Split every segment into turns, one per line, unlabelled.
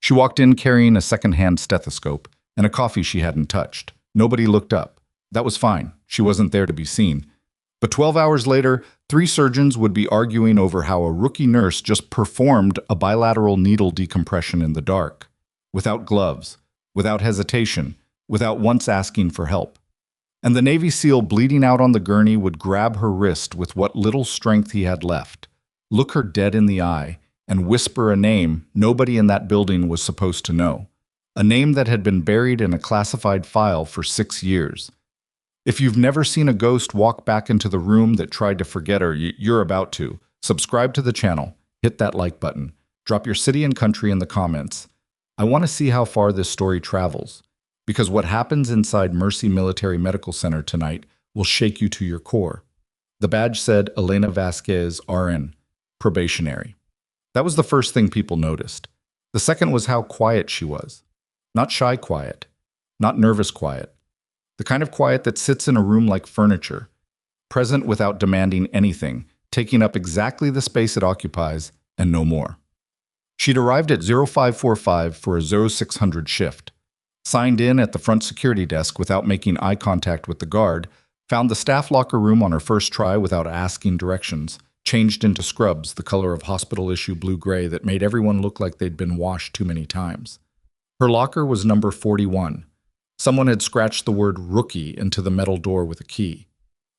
She walked in carrying a second-hand stethoscope and a coffee she hadn't touched. Nobody looked up. That was fine. She wasn't there to be seen. But 12 hours later, 3 surgeons would be arguing over how a rookie nurse just performed a bilateral needle decompression in the dark, without gloves, without hesitation, without once asking for help. And the Navy SEAL bleeding out on the gurney would grab her wrist with what little strength he had left, look her dead in the eye, and whisper a name nobody in that building was supposed to know, a name that had been buried in a classified file for 6 years. If you've never seen a ghost walk back into the room that tried to forget her, you're about to. Subscribe to the channel, hit that like button, drop your city and country in the comments. I want to see how far this story travels, because what happens inside Mercy Military Medical Center tonight will shake you to your core. The badge said Elena Vasquez, RN, probationary. That was the first thing people noticed. The second was how quiet she was. Not shy quiet, not nervous quiet. The kind of quiet that sits in a room like furniture, present without demanding anything, taking up exactly the space it occupies and no more. She'd arrived at 0545 for a 0600 shift, signed in at the front security desk without making eye contact with the guard, found the staff locker room on her first try without asking directions, changed into scrubs, the color of hospital-issue blue-gray that made everyone look like they'd been washed too many times. Her locker was number 41. Someone had scratched the word rookie into the metal door with a key.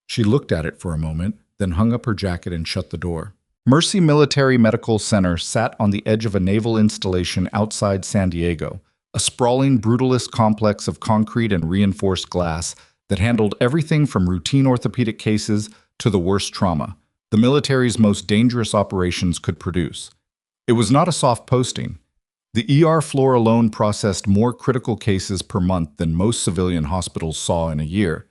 She looked at it for a moment, then hung up her jacket and shut the door. Mercy Military Medical Center sat on the edge of a naval installation outside San Diego, a sprawling, brutalist complex of concrete and reinforced glass that handled everything from routine orthopedic cases to the worst trauma the military's most dangerous operations could produce. It was not a soft posting. The ER floor alone processed more critical cases per month than most civilian hospitals saw in a year,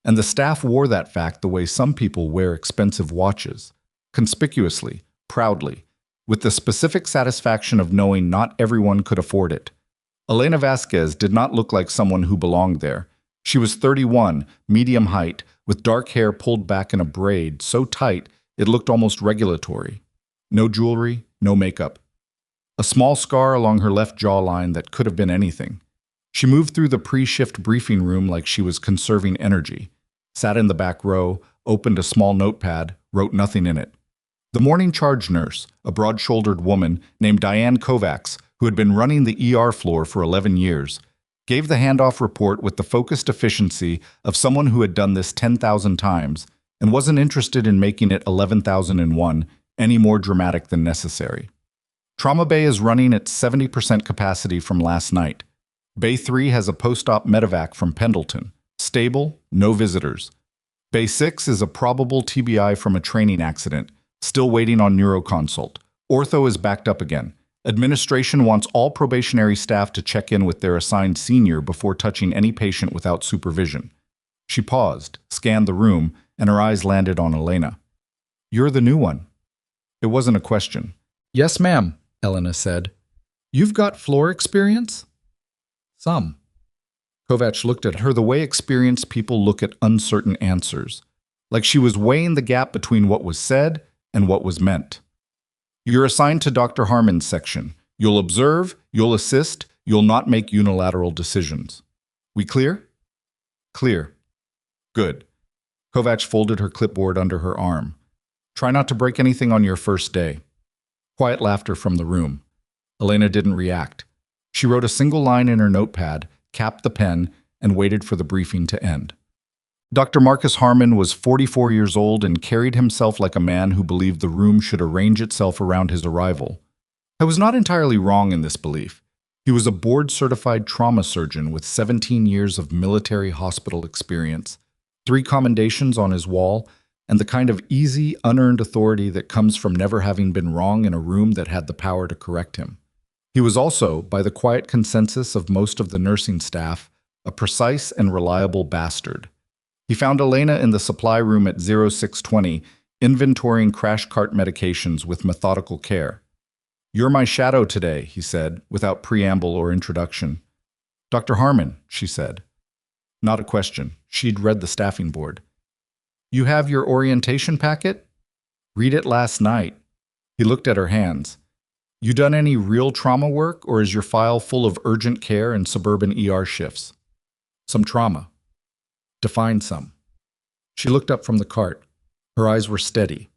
and the staff wore that fact the way some people wear expensive watches, conspicuously, proudly, with the specific satisfaction of knowing not everyone could afford it. Elena Vasquez did not look like someone who belonged there. She was 31, medium height, with dark hair pulled back in a braid so tight it looked almost regulatory. No jewelry, no makeup. A small scar along her left jawline that could have been anything. She moved through the pre-shift briefing room like she was conserving energy, sat in the back row, opened a small notepad, wrote nothing in it. The morning charge nurse, a broad-shouldered woman named Diane Kovacs, who had been running the ER floor for 11 years, gave the handoff report with the focused efficiency of someone who had done this 10,000 times and wasn't interested in making it 11,001 any more dramatic than necessary. Trauma Bay is running at 70% capacity from last night. Bay 3 has a post-op medevac from Pendleton. Stable, no visitors. Bay 6 is a probable TBI from a training accident, still waiting on neuroconsult. Ortho is backed up again. Administration wants all probationary staff to check in with their assigned senior before touching any patient without supervision. She paused, scanned the room, and her eyes landed on Elena. "You're the new one." It wasn't a question. "Yes, ma'am," Elena said. "You've got floor experience?" "Some." Kovacs looked at her the way experienced people look at uncertain answers, like she was weighing the gap between what was said and what was meant. "You're assigned to Dr. Harmon's section. You'll observe, you'll assist, you'll not make unilateral decisions. We clear?" "Clear." "Good." Kovacs folded her clipboard under her arm. "Try not to break anything on your first day." Quiet laughter from the room. Elena didn't react. She wrote a single line in her notepad, capped the pen, and waited for the briefing to end. Dr. Marcus Harmon was 44 years old and carried himself like a man who believed the room should arrange itself around his arrival. I was not entirely wrong in this belief. He was a board-certified trauma surgeon with 17 years of military hospital experience, 3 commendations on his wall, and the kind of easy, unearned authority that comes from never having been wrong in a room that had the power to correct him. He was also, by the quiet consensus of most of the nursing staff, a precise and reliable bastard. He found Elena in the supply room at 0620, inventorying crash cart medications with methodical care. "You're my shadow today," he said, without preamble or introduction. "Dr. Harmon," she said. Not a question. She'd read the staffing board. "You have your orientation packet?" "Read it last night." He looked at her hands. You done any real trauma work, or is your file full of urgent care and suburban ER shifts? Some trauma. Define some. She looked up from the cart. Her eyes were steady.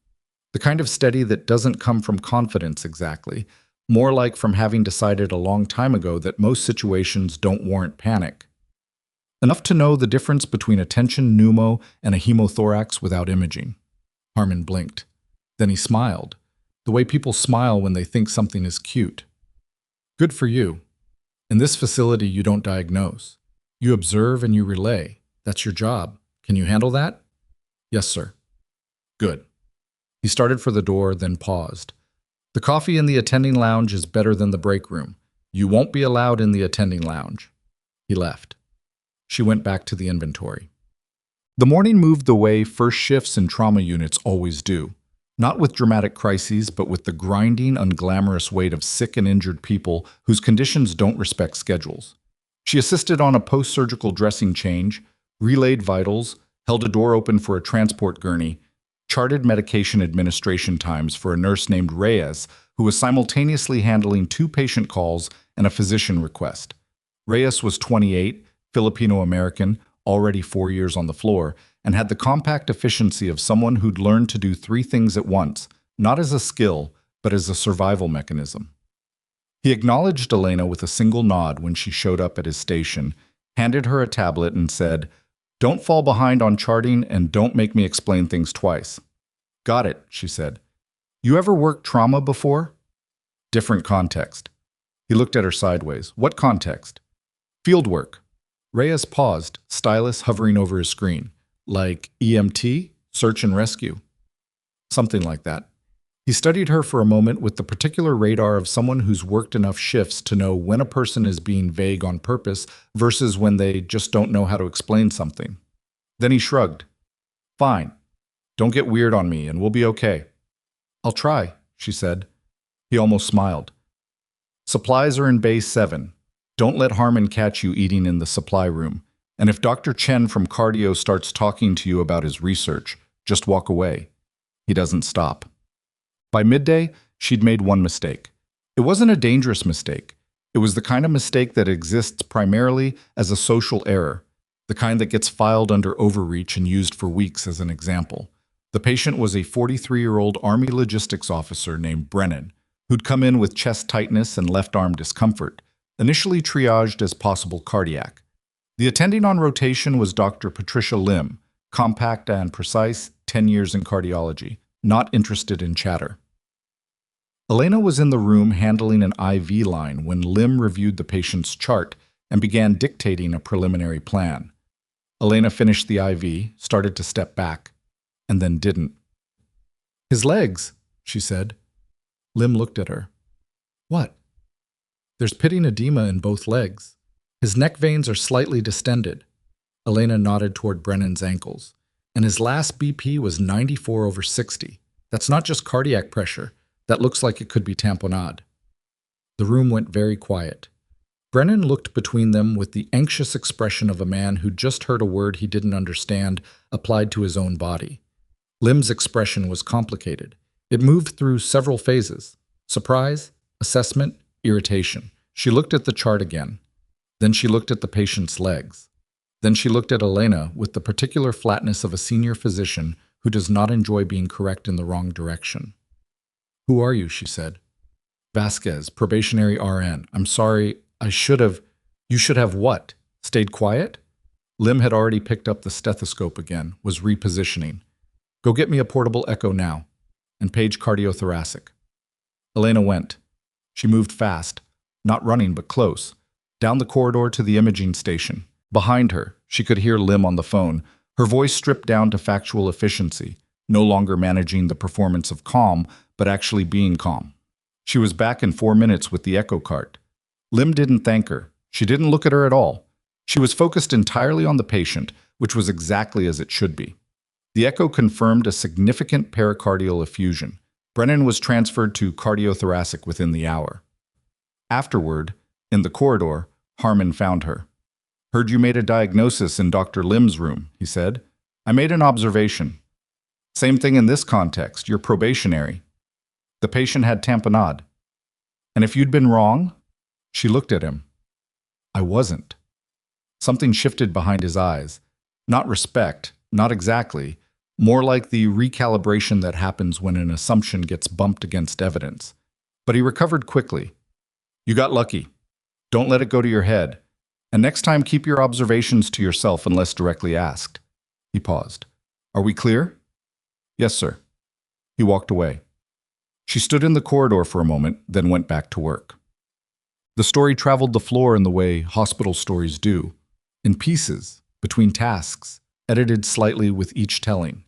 The kind of steady that doesn't come from confidence exactly, more like from having decided a long time ago that most situations don't warrant panic. Enough to know the difference between a tension pneumo and a hemothorax without imaging. Harmon blinked. Then he smiled, the way people smile when they think something is cute. Good for you. In this facility, you don't diagnose. You observe and you relay. That's your job. Can you handle that? Yes, sir. Good. He started for the door, then paused. The coffee in the attending lounge is better than the break room. You won't be allowed in the attending lounge. He left. She went back to the inventory. The morning moved the way first shifts in trauma units always do. Not with dramatic crises, but with the grinding, unglamorous weight of sick and injured people whose conditions don't respect schedules. She assisted on a post-surgical dressing change, relayed vitals, held a door open for a transport gurney, charted medication administration times for a nurse named Reyes, who was simultaneously handling 2 patient calls and a physician request. Reyes was 28, Filipino-American, already 4 years on the floor, and had the compact efficiency of someone who'd learned to do 3 things at once, not as a skill, but as a survival mechanism. He acknowledged Elena with a single nod when she showed up at his station, handed her a tablet and said, "Don't fall behind on charting and don't make me explain things twice." "Got it," she said. "You ever worked trauma before?" "Different context." He looked at her sideways. "What context?" "Field work." Reyes paused, stylus hovering over his screen. "Like EMT? Search and rescue?" "Something like that." He studied her for a moment with the particular radar of someone who's worked enough shifts to know when a person is being vague on purpose versus when they just don't know how to explain something. Then he shrugged. "Fine. Don't get weird on me and we'll be okay." "I'll try," she said. He almost smiled. "Supplies are in Bay 7. Don't let Harmon catch you eating in the supply room. And if Dr. Chen from cardio starts talking to you about his research, just walk away. He doesn't stop." By midday, she'd made one mistake. It wasn't a dangerous mistake. It was the kind of mistake that exists primarily as a social error, the kind that gets filed under overreach and used for weeks as an example. The patient was a 43-year-old Army logistics officer named Brennan, who'd come in with chest tightness and left arm discomfort, initially triaged as possible cardiac. The attending on rotation was Dr. Patricia Lim, compact and precise, 10 years in cardiology, not interested in chatter. Elena was in the room handling an IV line when Lim reviewed the patient's chart and began dictating a preliminary plan. Elena finished the IV, started to step back, and then didn't. "His legs," she said. Lim looked at her. "What?" "There's pitting edema in both legs. His neck veins are slightly distended." Elena nodded toward Brennan's ankles. "And his last BP was 94/60. That's not just cardiac pressure. That looks like it could be tamponade." The room went very quiet. Brennan looked between them with the anxious expression of a man who'd just heard a word he didn't understand applied to his own body. Lim's expression was complicated. It moved through several phases: surprise, assessment, irritation. She looked at the chart again. Then she looked at the patient's legs. Then she looked at Elena with the particular flatness of a senior physician who does not enjoy being correct in the wrong direction. "Who are you?" she said. "Vasquez, probationary RN. I'm sorry, You should have what? Stayed quiet?" Lim had already picked up the stethoscope again, was repositioning. "Go get me a portable echo now. And page cardiothoracic." Elena went. She moved fast, not running but close, down the corridor to the imaging station. Behind her, she could hear Lim on the phone, her voice stripped down to factual efficiency, no longer managing the performance of calm, but actually being calm. She was back in 4 minutes with the echo cart. Lim didn't thank her. She didn't look at her at all. She was focused entirely on the patient, which was exactly as it should be. The echo confirmed a significant pericardial effusion. Brennan was transferred to cardiothoracic within the hour. Afterward, in the corridor, Harmon found her. "Heard you made a diagnosis in Dr. Lim's room," he said. "I made an observation. Same thing in this context, you're probationary." The patient had tamponade. And if you'd been wrong? She looked at him. I wasn't. Something shifted behind his eyes. Not respect, not exactly, more like the recalibration that happens when an assumption gets bumped against evidence. But he recovered quickly. You got lucky. Don't let it go to your head. And next time, keep your observations to yourself unless directly asked. He paused. Are we clear? Yes, sir. He walked away. She stood in the corridor for a moment, then went back to work. The story traveled the floor in the way hospital stories do, in pieces, between tasks, edited slightly with each telling.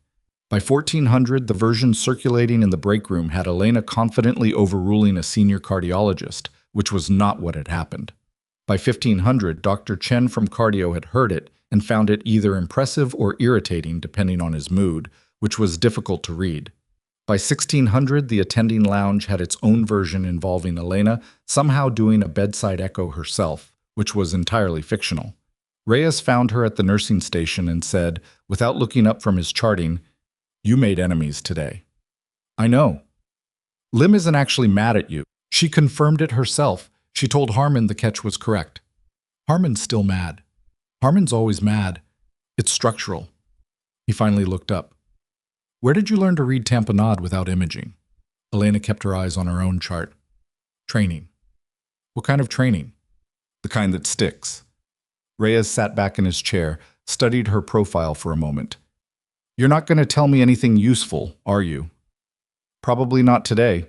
By 1400, the version circulating in the break room had Elena confidently overruling a senior cardiologist, which was not what had happened. By 1500, Dr. Chen from cardio had heard it and found it either impressive or irritating depending on his mood, which was difficult to read. By 1600, the attending lounge had its own version involving Elena somehow doing a bedside echo herself, which was entirely fictional. Reyes found her at the nursing station and said, without looking up from his charting, "You made enemies today." I know. Lim isn't actually mad at you. She confirmed it herself. She told Harmon the catch was correct. Harmon's still mad. Harmon's always mad. It's structural. He finally looked up. Where did you learn to read tamponade without imaging? Elena kept her eyes on her own chart. Training. What kind of training? The kind that sticks. Reyes sat back in his chair, studied her profile for a moment. You're not going to tell me anything useful, are you? Probably not today.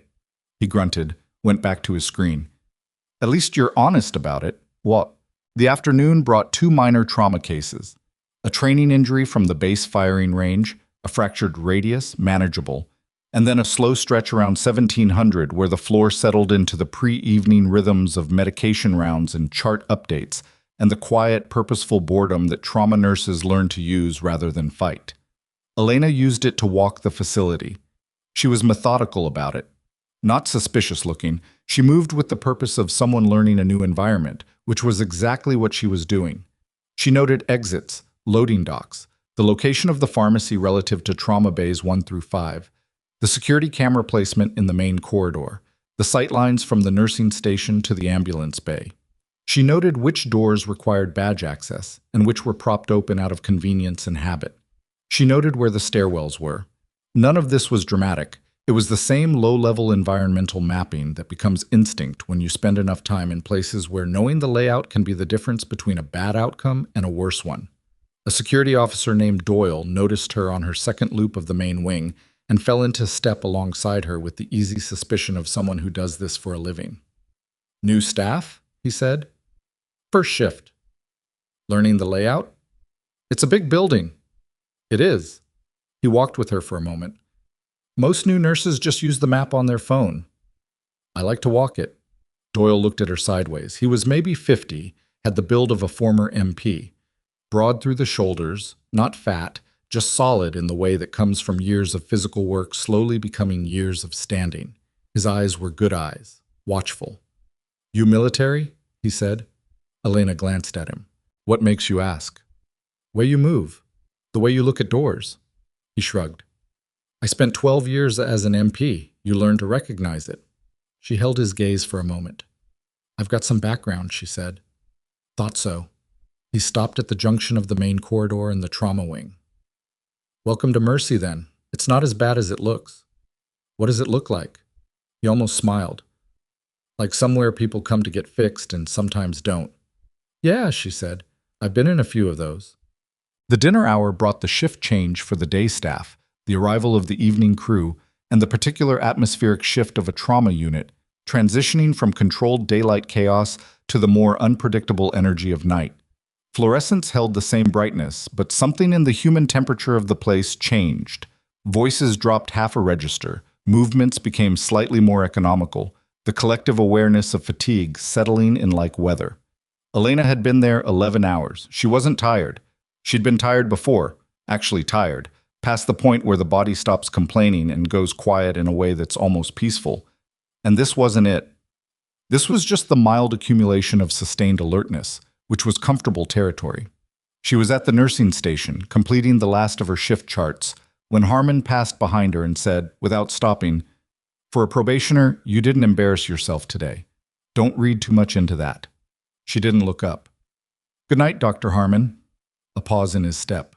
He grunted, went back to his screen. At least you're honest about it. What? The afternoon brought 2 minor trauma cases. A training injury from the base firing range, a fractured radius, manageable, and then a slow stretch around 1700 where the floor settled into the pre-evening rhythms of medication rounds and chart updates, and the quiet, purposeful boredom that trauma nurses learn to use rather than fight. Elena used it to walk the facility. She was methodical about it. Not suspicious looking, she moved with the purpose of someone learning a new environment, which was exactly what she was doing. She noted exits, loading docks, the location of the pharmacy relative to trauma bays 1 through 5, the security camera placement in the main corridor, the sight lines from the nursing station to the ambulance bay. She noted which doors required badge access and which were propped open out of convenience and habit. She noted where the stairwells were. None of this was dramatic. It was the same low-level environmental mapping that becomes instinct when you spend enough time in places where knowing the layout can be the difference between a bad outcome and a worse one. A security officer named Doyle noticed her on her second loop of the main wing and fell into step alongside her with the easy suspicion of someone who does this for a living. New staff? He said. First shift. Learning the layout? It's a big building. It is. He walked with her for a moment. Most new nurses just use the map on their phone. I like to walk it. Doyle looked at her sideways. He was maybe 50, had the build of a former MP. Broad through the shoulders, not fat, just solid in the way that comes from years of physical work slowly becoming years of standing. His eyes were good eyes, watchful. You military? He said. Elena glanced at him. What makes you ask? Way you move. The way you look at doors. He shrugged. I spent 12 years as an MP. You learn to recognize it. She held his gaze for a moment. I've got some background, she said. Thought so. He stopped at the junction of the main corridor and the trauma wing. Welcome to Mercy, then. It's not as bad as it looks. What does it look like? He almost smiled. Like somewhere people come to get fixed and sometimes don't. Yeah, she said. I've been in a few of those. The dinner hour brought the shift change for the day staff, the arrival of the evening crew, and the particular atmospheric shift of a trauma unit, transitioning from controlled daylight chaos to the more unpredictable energy of night. Fluorescents held the same brightness, but something in the human temperature of the place changed. Voices dropped half a register, movements became slightly more economical, the collective awareness of fatigue settling in like weather. Elena had been there 11 hours. She wasn't tired. She'd been tired before, actually tired, past the point where the body stops complaining and goes quiet in a way that's almost peaceful. And this wasn't it. This was just the mild accumulation of sustained alertness, which was comfortable territory. She was at the nursing station, completing the last of her shift charts, when Harmon passed behind her and said, without stopping, For a probationer, you didn't embarrass yourself today. Don't read too much into that. She didn't look up. Good night, Dr. Harmon. A pause in his step.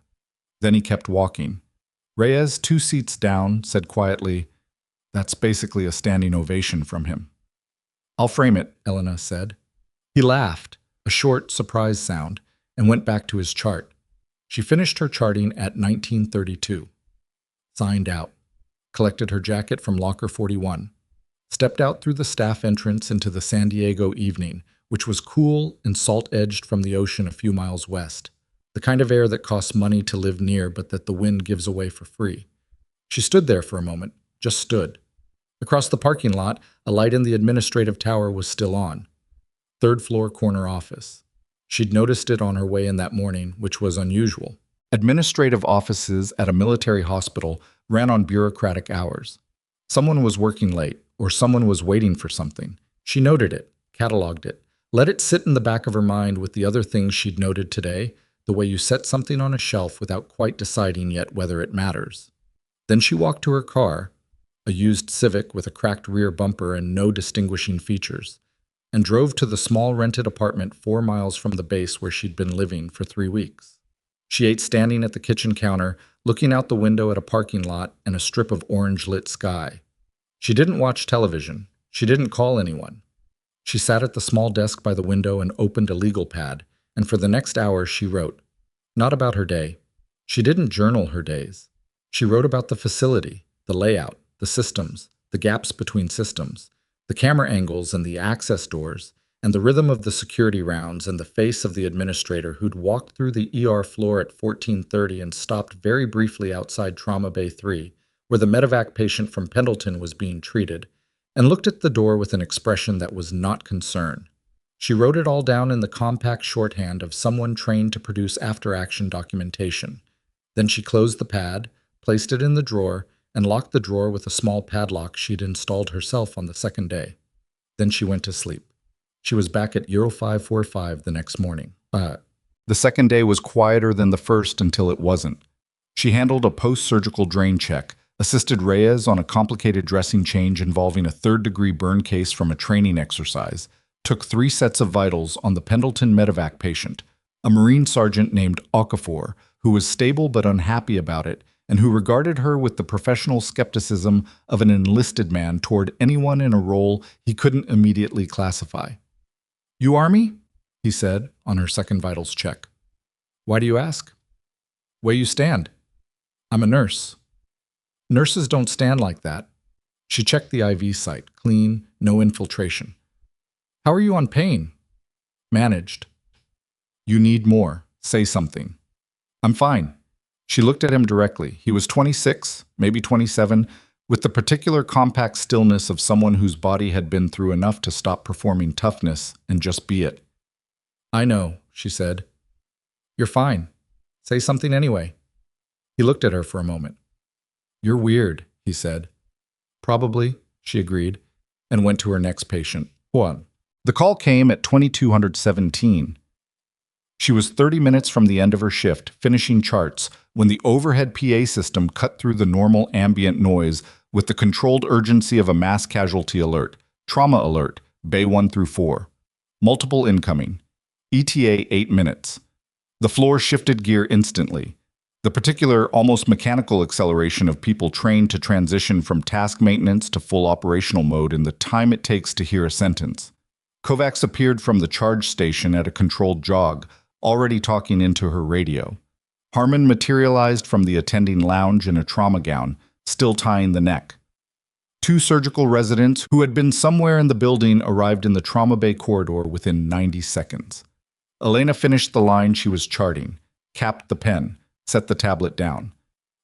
Then he kept walking. Reyes, 2 seats down, said quietly, "That's basically a standing ovation from him." "I'll frame it," Elena said. He laughed, a short, surprised sound, and went back to his chart. She finished her charting at 1932. Signed out. Collected her jacket from locker 41. Stepped out through the staff entrance into the San Diego evening, which was cool and salt-edged from the ocean a few miles west. The kind of air that costs money to live near but that the wind gives away for free. She stood there for a moment, just stood. Across the parking lot, a light in the administrative tower was still on. 3rd floor corner office. She'd noticed it on her way in that morning, which was unusual. Administrative offices at a military hospital ran on bureaucratic hours. Someone was working late, or someone was waiting for something. She noted it, cataloged it, let it sit in the back of her mind with the other things she'd noted today, the way you set something on a shelf without quite deciding yet whether it matters. Then she walked to her car, a used Civic with a cracked rear bumper and no distinguishing features, and drove to the small rented apartment 4 miles from the base where she'd been living for 3 weeks. She ate standing at the kitchen counter, looking out the window at a parking lot and a strip of orange-lit sky. She didn't watch television. She didn't call anyone. She sat at the small desk by the window and opened a legal pad, and for the next hour she wrote. Not about her day. She didn't journal her days. She wrote about the facility, the layout, the systems, the gaps between systems, the camera angles and the access doors, and the rhythm of the security rounds and the face of the administrator who'd walked through the ER floor at 14:30 and stopped very briefly outside Trauma Bay 3, where the medevac patient from Pendleton was being treated, and looked at the door with an expression that was not concern. She wrote it all down in the compact shorthand of someone trained to produce after-action documentation. Then she closed the pad, placed it in the drawer, and locked the drawer with a small padlock she'd installed herself on the second day. Then she went to sleep. She was back at Euro 545 the next morning. The second day was quieter than the first until it wasn't. She handled a post-surgical drain check, assisted Reyes on a complicated dressing change involving a 3rd-degree burn case from a training exercise, took 3 sets of vitals on the Pendleton medevac patient, a Marine sergeant named Okafor, who was stable but unhappy about it, and who regarded her with the professional skepticism of an enlisted man toward anyone in a role he couldn't immediately classify. "You Army?" he said on her second vitals check. "Why do you ask?" "Where you stand?" "I'm a nurse." "Nurses don't stand like that." She checked the IV site, clean, no infiltration. "How are you on pain?" "Managed." "You need more. Say something." "I'm fine." She looked at him directly. He was 26, maybe 27, with the particular compact stillness of someone whose body had been through enough to stop performing toughness and just be it. "I know," she said. "You're fine. Say something anyway." He looked at her for a moment. "You're weird," he said. "Probably," she agreed, and went to her next patient, Juan. The call came at 2217. She was 30 minutes from the end of her shift, finishing charts, when the overhead PA system cut through the normal ambient noise with the controlled urgency of a mass casualty alert, trauma alert, Bay 1 through 4. Multiple incoming. ETA 8 minutes. The floor shifted gear instantly. The particular, almost mechanical acceleration of people trained to transition from task maintenance to full operational mode in the time it takes to hear a sentence. Kovacs appeared from the charge station at a controlled jog, already talking into her radio. Harmon materialized from the attending lounge in a trauma gown, still tying the neck. 2 surgical residents who had been somewhere in the building arrived in the trauma bay corridor within 90 seconds. Elena finished the line she was charting, capped the pen, set the tablet down.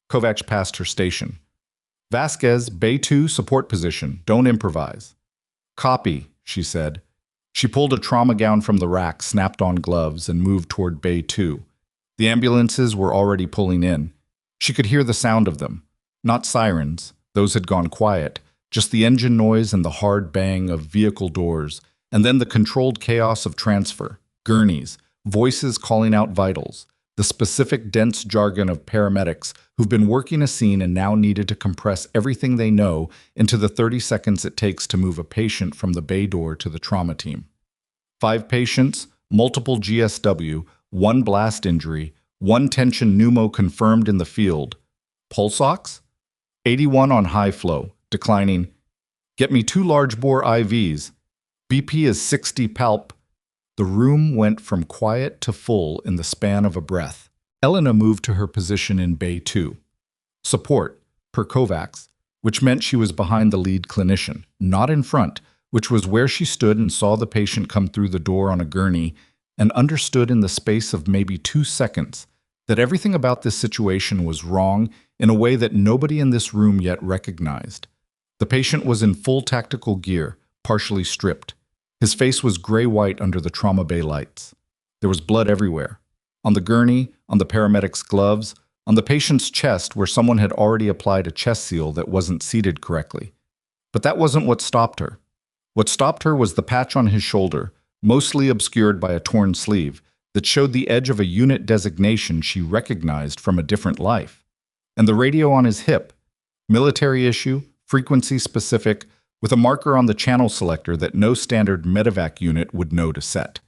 Kovacs passed her station. "Vasquez, Bay 2, support position. Don't improvise." "Copy," she said. She pulled a trauma gown from the rack, snapped on gloves, and moved toward Bay 2. The ambulances were already pulling in. She could hear the sound of them. Not sirens, those had gone quiet, just the engine noise and the hard bang of vehicle doors, and then the controlled chaos of transfer, gurneys, voices calling out vitals, the specific dense jargon of paramedics who've been working a scene and now needed to compress everything they know into the 30 seconds it takes to move a patient from the bay door to the trauma team. 5 patients, multiple GSW, 1 blast injury, 1 tension pneumo confirmed in the field. Pulse ox? 81 on high flow, declining. Get me 2 large bore IVs. BP is 60 palp. The room went from quiet to full in the span of a breath. Elena moved to her position in Bay 2. Support, per Kovacs, which meant she was behind the lead clinician, not in front, which was where she stood and saw the patient come through the door on a gurney and understood in the space of maybe 2 seconds that everything about this situation was wrong in a way that nobody in this room yet recognized. The patient was in full tactical gear, partially stripped. His face was gray-white under the trauma bay lights. There was blood everywhere. On the gurney, on the paramedic's gloves, on the patient's chest where someone had already applied a chest seal that wasn't seated correctly. But that wasn't what stopped her. What stopped her was the patch on his shoulder, mostly obscured by a torn sleeve, that showed the edge of a unit designation she recognized from a different life. And the radio on his hip, military issue, frequency specific, with a marker on the channel selector that no standard medevac unit would know to set.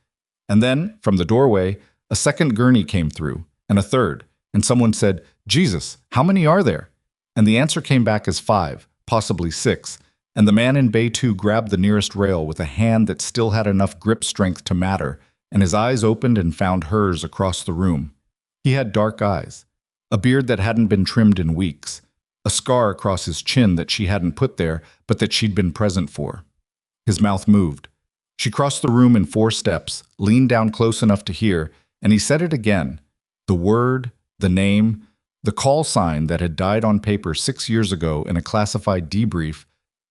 And then, from the doorway, a second gurney came through, and a third, and someone said, "Jesus, how many are there?" And the answer came back as 5, possibly 6, and the man in Bay 2 grabbed the nearest rail with a hand that still had enough grip strength to matter, and his eyes opened and found hers across the room. He had dark eyes, a beard that hadn't been trimmed in weeks, a scar across his chin that she hadn't put there, but that she'd been present for. His mouth moved. She crossed the room in 4 steps, leaned down close enough to hear, and he said it again. The word, the name, the call sign that had died on paper 6 years ago in a classified debrief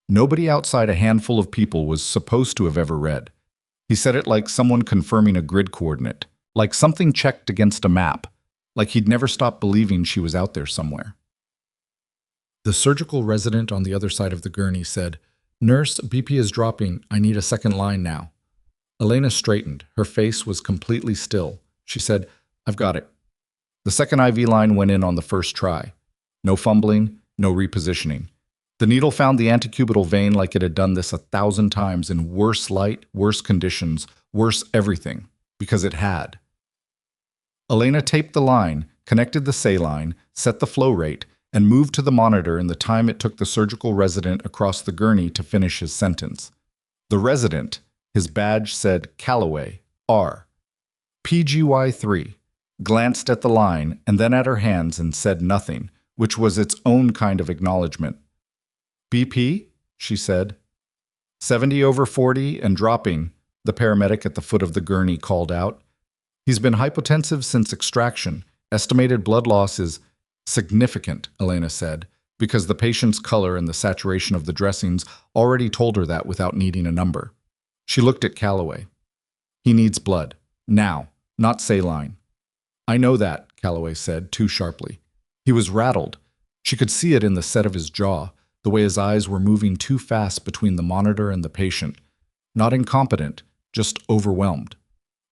nobody outside a handful of people was supposed to have ever read. He said it like someone confirming a grid coordinate, like something checked against a map, like he'd never stopped believing she was out there somewhere. The surgical resident on the other side of the gurney said, "Nurse, BP is dropping. I need a second line now." Elena straightened. Her face was completely still. She said, "I've got it." The second IV line went in on the first try. No fumbling, no repositioning. The needle found the antecubital vein like it had done this 1,000 times in worse light, worse conditions, worse everything, because it had. Elena taped the line, connected the saline, set the flow rate, and moved to the monitor in the time it took the surgical resident across the gurney to finish his sentence. The resident, his badge said Calloway, R. PGY3, glanced at the line and then at her hands and said nothing, which was its own kind of acknowledgement. "BP?" she said. 70/40 and dropping, the paramedic at the foot of the gurney called out. "He's been hypotensive since extraction. Estimated blood loss is significant," Elena said, because the patient's color and the saturation of the dressings already told her that without needing a number. She looked at Calloway. "He needs blood. Now, not saline." "I know that," Calloway said, too sharply. He was rattled. She could see it in the set of his jaw, the way his eyes were moving too fast between the monitor and the patient. Not incompetent, just overwhelmed.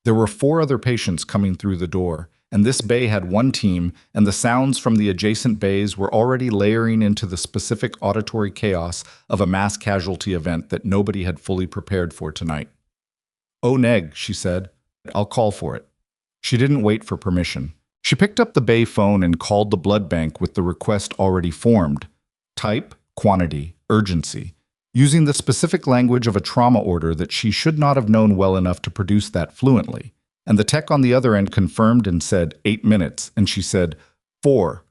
There were 4 other patients coming through the door, and this bay had 1 team, and the sounds from the adjacent bays were already layering into the specific auditory chaos of a mass casualty event that nobody had fully prepared for tonight. "Oh, neg," she said. "I'll call for it." She didn't wait for permission. She picked up the bay phone and called the blood bank with the request already formed. Type, quantity, urgency, using the specific language of a trauma order that she should not have known well enough to produce that fluently. And the tech on the other end confirmed and said 8 minutes, and she said 4,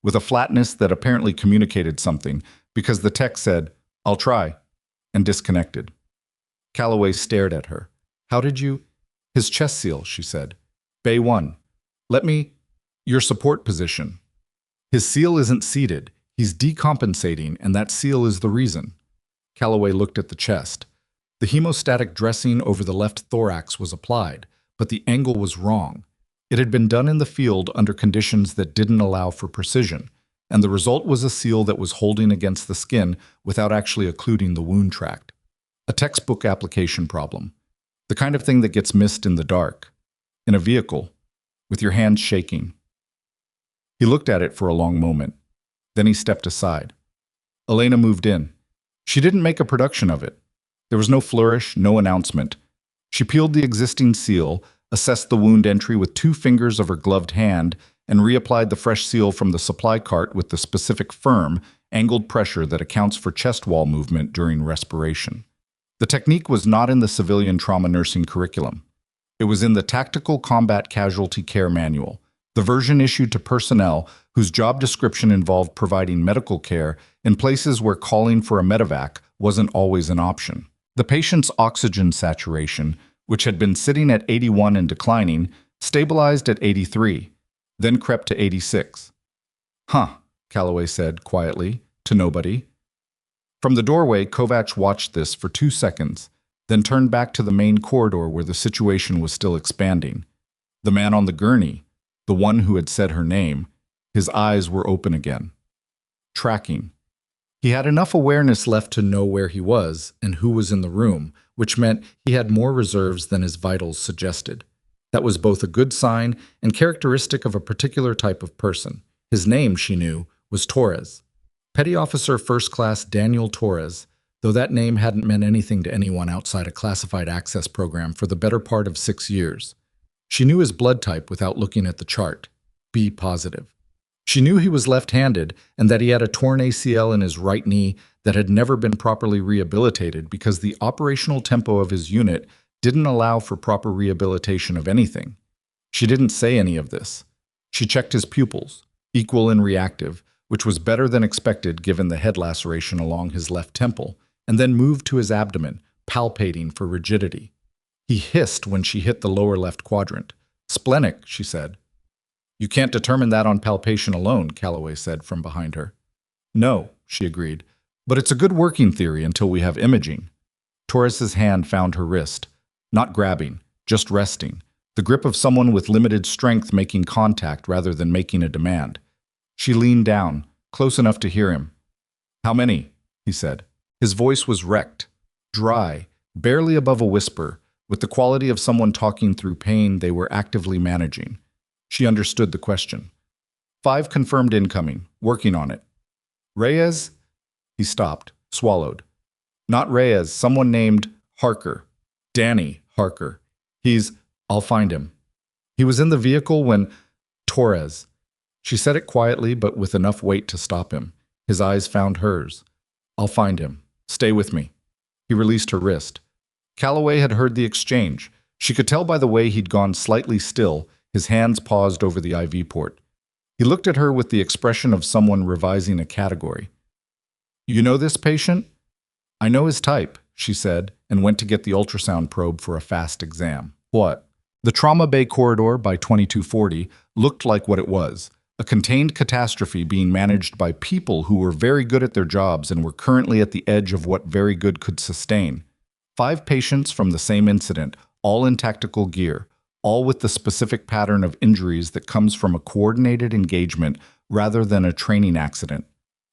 with a flatness that apparently communicated something, because the tech said, "I'll try," and disconnected. Calloway stared at her. "How did you—" "His chest seal," she said. "Bay 1. Let me— your support position. His seal isn't seated. He's decompensating, and that seal is the reason." Calloway looked at the chest. The hemostatic dressing over the left thorax was applied, but the angle was wrong. It had been done in the field under conditions that didn't allow for precision, and the result was a seal that was holding against the skin without actually occluding the wound tract. A textbook application problem. The kind of thing that gets missed in the dark. In a vehicle. with your hands shaking. He looked at it for a long moment. Then he stepped aside. Elena moved in. She didn't make a production of it. There was no flourish, no announcement. She peeled the existing seal, assessed the wound entry with 2 fingers of her gloved hand, and reapplied the fresh seal from the supply cart with the specific firm, angled pressure that accounts for chest wall movement during respiration. The technique was not in the civilian trauma nursing curriculum. It was in the Tactical Combat Casualty Care Manual, the version issued to personnel whose job description involved providing medical care in places where calling for a medevac wasn't always an option. The patient's oxygen saturation, which had been sitting at 81 and declining, stabilized at 83, then crept to 86. "Huh," Calloway said quietly, to nobody. From the doorway, Kovacs watched this for 2 seconds, then turned back to the main corridor where the situation was still expanding. The man on the gurney, the one who had said her name, his eyes were open again. Tracking. He had enough awareness left to know where he was and who was in the room, which meant he had more reserves than his vitals suggested. That was both a good sign and characteristic of a particular type of person. His name, she knew, was Torres. Petty Officer First Class Daniel Torres, though that name hadn't meant anything to anyone outside a classified access program for the better part of 6 years. She knew his blood type without looking at the chart, B positive. She knew he was left-handed and that he had a torn ACL in his right knee that had never been properly rehabilitated because the operational tempo of his unit didn't allow for proper rehabilitation of anything. She didn't say any of this. She checked his pupils, equal and reactive, which was better than expected given the head laceration along his left temple, and then moved to his abdomen, palpating for rigidity. He hissed when she hit the lower left quadrant. "Splenic," she said. "You can't determine that on palpation alone," Calloway said from behind her. "No," she agreed, "but it's a good working theory until we have imaging." Torres's hand found her wrist, not grabbing, just resting, the grip of someone with limited strength making contact rather than making a demand. She leaned down, close enough to hear him. "How many?" he said. His voice was wrecked, dry, barely above a whisper, with the quality of someone talking through pain they were actively managing. She understood the question. 5 confirmed incoming, working on it. "Reyes?" He stopped, swallowed. "Not Reyes, someone named Harker. Danny Harker. I'll find him." He was in the vehicle when Torres. She said it quietly, but with enough weight to stop him. His eyes found hers. "I'll find him. Stay with me." He released her wrist. Calloway had heard the exchange. She could tell by the way he'd gone slightly still, his hands paused over the IV port. He looked at her with the expression of someone revising a category. "You know this patient?" "I know his type," she said, and went to get the ultrasound probe for a fast exam. What? The trauma bay corridor by 2240 looked like what it was, a contained catastrophe being managed by people who were very good at their jobs and were currently at the edge of what very good could sustain. 5 patients from the same incident, all in tactical gear, all with the specific pattern of injuries that comes from a coordinated engagement rather than a training accident.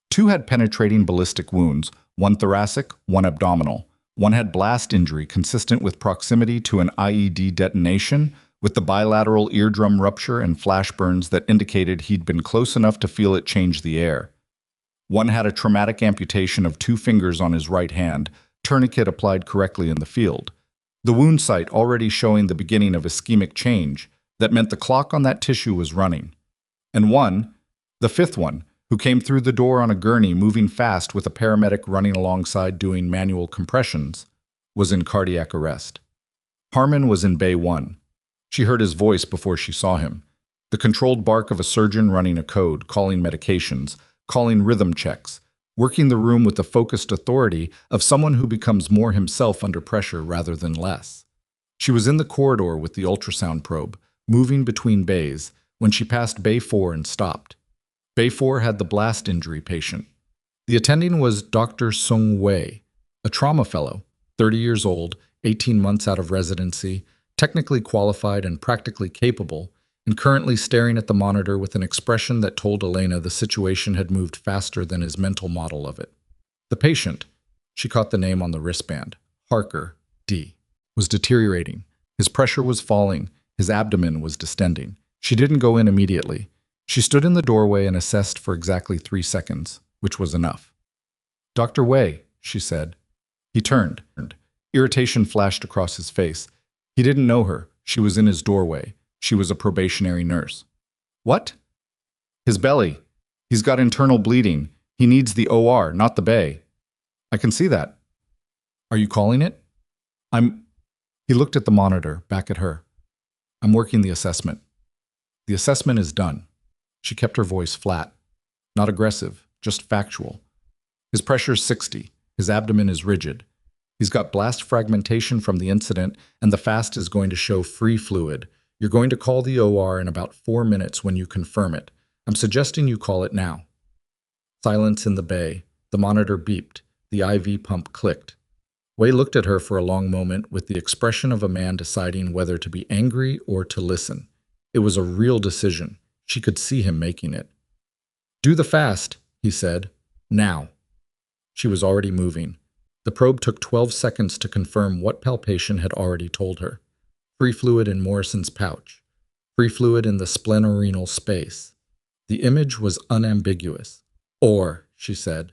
2 had penetrating ballistic wounds, 1 thoracic, 1 abdominal. 1 had blast injury consistent with proximity to an IED detonation, with the bilateral eardrum rupture and flash burns that indicated he'd been close enough to feel it change the air. 1 had a traumatic amputation of 2 fingers on his right hand, tourniquet applied correctly in the field. The wound site already showing the beginning of ischemic change that meant the clock on that tissue was running. And 1, the 5th one, who came through the door on a gurney moving fast with a paramedic running alongside doing manual compressions, was in cardiac arrest. Harmon was in Bay 1. She heard his voice before she saw him. The controlled bark of a surgeon running a code, calling medications, calling rhythm checks, working the room with the focused authority of someone who becomes more himself under pressure rather than less. She was in the corridor with the ultrasound probe, moving between bays, when she passed Bay 4 and stopped. Bay 4 had the blast injury patient. The attending was Dr. Sung Wei, a trauma fellow, 30 years old, 18 months out of residency, technically qualified and practically capable, and currently staring at the monitor with an expression that told Elena the situation had moved faster than his mental model of it. The patient, she caught the name on the wristband, Harker, D, was deteriorating. His pressure was falling, his abdomen was distending. She didn't go in immediately. She stood in the doorway and assessed for exactly 3 seconds, which was enough. "Dr. Wei," she said. He turned. Irritation flashed across his face. He didn't know her. She was in his doorway. She was a probationary nurse. "What?" "His belly. He's got internal bleeding. He needs the OR, not the bay." "I can see that." "Are you calling it?" He looked at the monitor, back at her. "I'm working the assessment." "The assessment is done." She kept her voice flat. Not aggressive, just factual. "His pressure's 60. His abdomen is rigid. He's got blast fragmentation from the incident, and the FAST is going to show free fluid. You're going to call the OR in about 4 minutes when you confirm it. I'm suggesting you call it now." Silence in the bay. The monitor beeped. The IV pump clicked. Wei looked at her for a long moment with the expression of a man deciding whether to be angry or to listen. It was a real decision. She could see him making it. "Do the FAST," he said. "Now." She was already moving. The probe took 12 seconds to confirm what palpation had already told her. Free fluid in Morrison's pouch. Free fluid in the splenorenal space. The image was unambiguous. "Or," she said.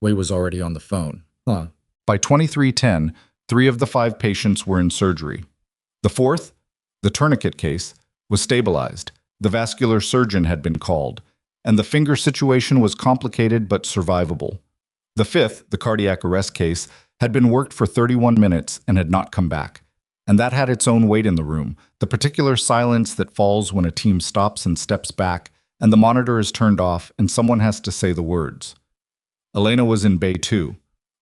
Wei was already on the phone. By 23:10, 3 of the 5 patients were in surgery. The 4th, the tourniquet case, was stabilized. The vascular surgeon had been called, and the finger situation was complicated but survivable. The 5th, the cardiac arrest case, had been worked for 31 minutes and had not come back. And that had its own weight in the room, the particular silence that falls when a team stops and steps back, and the monitor is turned off and someone has to say the words. Elena was in Bay 2.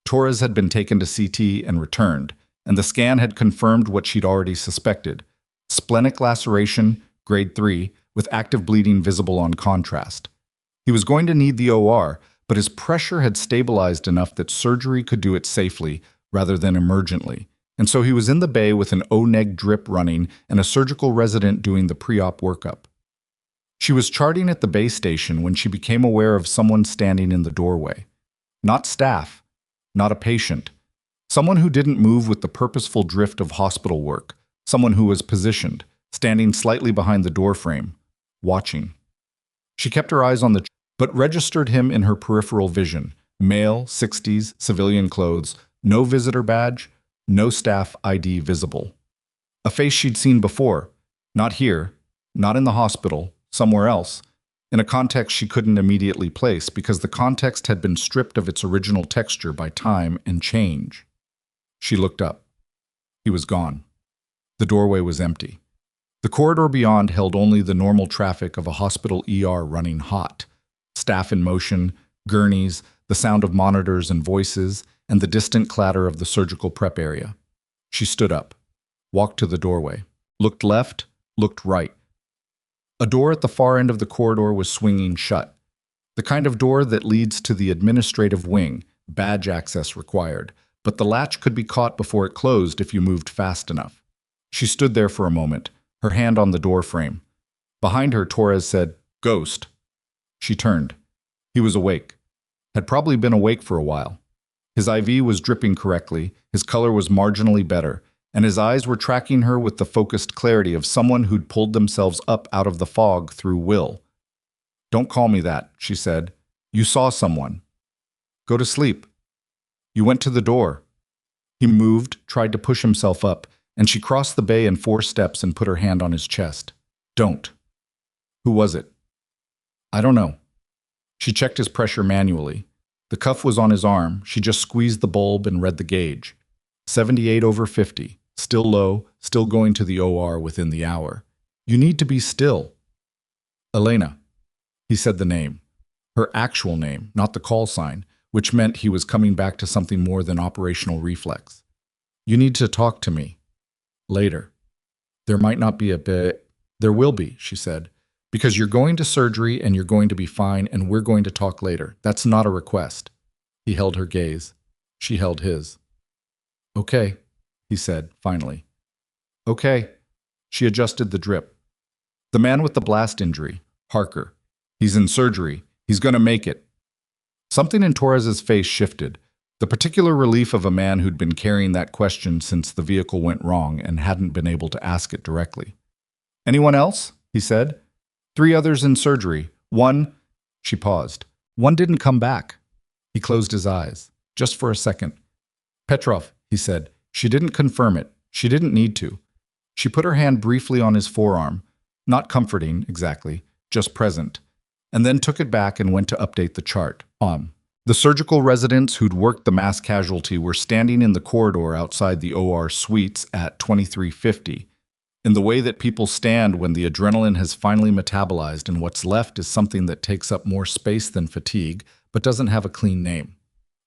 Torres had been taken to CT and returned, and the scan had confirmed what she'd already suspected. Splenic laceration, grade 3, with active bleeding visible on contrast. He was going to need the OR, but his pressure had stabilized enough that surgery could do it safely rather than emergently. And so he was in the bay with an O-neg drip running and a surgical resident doing the pre-op workup. She was charting at the bay station when she became aware of someone standing in the doorway. Not staff, not a patient. Someone who didn't move with the purposeful drift of hospital work. Someone who was positioned, standing slightly behind the doorframe, watching. She kept her eyes on the but registered him in her peripheral vision. Male, 60s, civilian clothes, no visitor badge, no staff ID visible. A face she'd seen before. Not here, not in the hospital, somewhere else. In a context she couldn't immediately place because the context had been stripped of its original texture by time and change. She looked up. He was gone. The doorway was empty. The corridor beyond held only the normal traffic of a hospital ER running hot. Staff in motion, gurneys, the sound of monitors and voices, and the distant clatter of the surgical prep area. She stood up, walked to the doorway, looked left, looked right. A door at the far end of the corridor was swinging shut. The kind of door that leads to the administrative wing, badge access required, but the latch could be caught before it closed if you moved fast enough. She stood there for a moment, her hand on the door frame. Behind her, Torres said, "Ghost." She turned. He was awake. Had probably been awake for a while. His IV was dripping correctly, his color was marginally better, and his eyes were tracking her with the focused clarity of someone who'd pulled themselves up out of the fog through will. "Don't call me that," she said. "You saw someone. Go to sleep." "You went to the door." He moved, tried to push himself up, and she crossed the bay in 4 steps and put her hand on his chest. "Don't." "Who was it?" "I don't know." She checked his pressure manually. The cuff was on his arm. She just squeezed the bulb and read the gauge. 78/50. Still low, still going to the OR within the hour. "You need to be still." "Elena." He said the name. Her actual name, not the call sign, which meant he was coming back to something more than operational reflex. "You need to talk to me. Later." "There might not be a bit." "There will be," she said. "Because you're going to surgery and you're going to be fine and we're going to talk later. That's not a request." He held her gaze. She held his. "Okay," he said, finally. "Okay." She adjusted the drip. "The man with the blast injury, Harker. He's in surgery. He's going to make it." Something in Torres's face shifted. The particular relief of a man who'd been carrying that question since the vehicle went wrong and hadn't been able to ask it directly. "Anyone else?" he said. 3 others in surgery. One, she paused. One didn't come back. He closed his eyes, just for a second. Petrov, he said. She didn't confirm it. She didn't need to. She put her hand briefly on his forearm, not comforting, exactly, just present, and then took it back and went to update the chart. The surgical residents who'd worked the mass casualty were standing in the corridor outside the OR suites at 2350, in the way that people stand when the adrenaline has finally metabolized and what's left is something that takes up more space than fatigue, but doesn't have a clean name.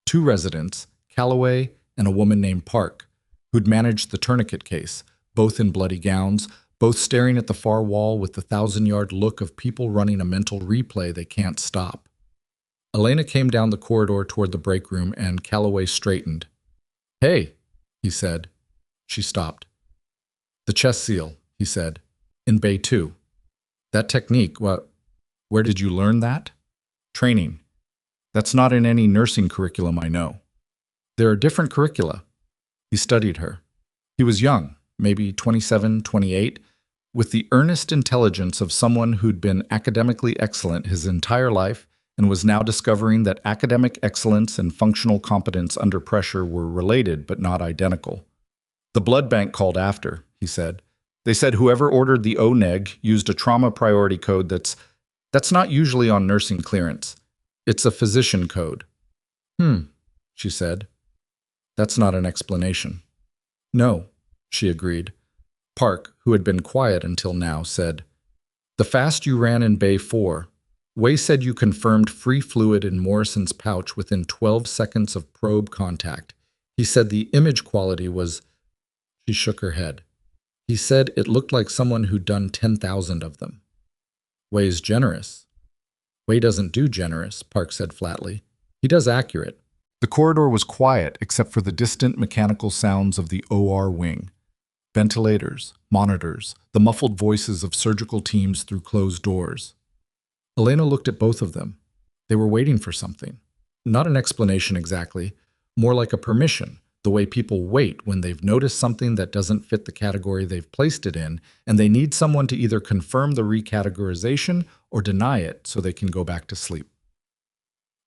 2 residents, Calloway and a woman named Park, who'd managed the tourniquet case, both in bloody gowns, both staring at the far wall with the 1,000-yard look of people running a mental replay they can't stop. Elena came down the corridor toward the break room and Calloway straightened. "Hey," he said. She stopped. "The chest seal," he said, "in Bay 2. That technique, where did you learn that?" "Training. That's not in any nursing curriculum I know." "There are different curricula." He studied her. He was young, maybe 27, 28, with the earnest intelligence of someone who'd been academically excellent his entire life and was now discovering that academic excellence and functional competence under pressure were related but not identical. "The blood bank called after," he said. "They said whoever ordered the O-neg used a trauma priority code that's not usually on nursing clearance. It's a physician code." She said. "That's not an explanation." "No," she agreed. Park, who had been quiet until now, said, "The fast you ran in Bay 4, Way said you confirmed free fluid in Morrison's pouch within 12 seconds of probe contact. He said the image quality was..." She shook her head. "He said it looked like someone who'd done 10,000 of them." "Way's generous." "Way doesn't do generous," Park said flatly. "He does accurate." The corridor was quiet except for the distant mechanical sounds of the OR wing. Ventilators, monitors, the muffled voices of surgical teams through closed doors. Elena looked at both of them. They were waiting for something. Not an explanation exactly, more like a permission, the way people wait when they've noticed something that doesn't fit the category they've placed it in, and they need someone to either confirm the recategorization or deny it so they can go back to sleep.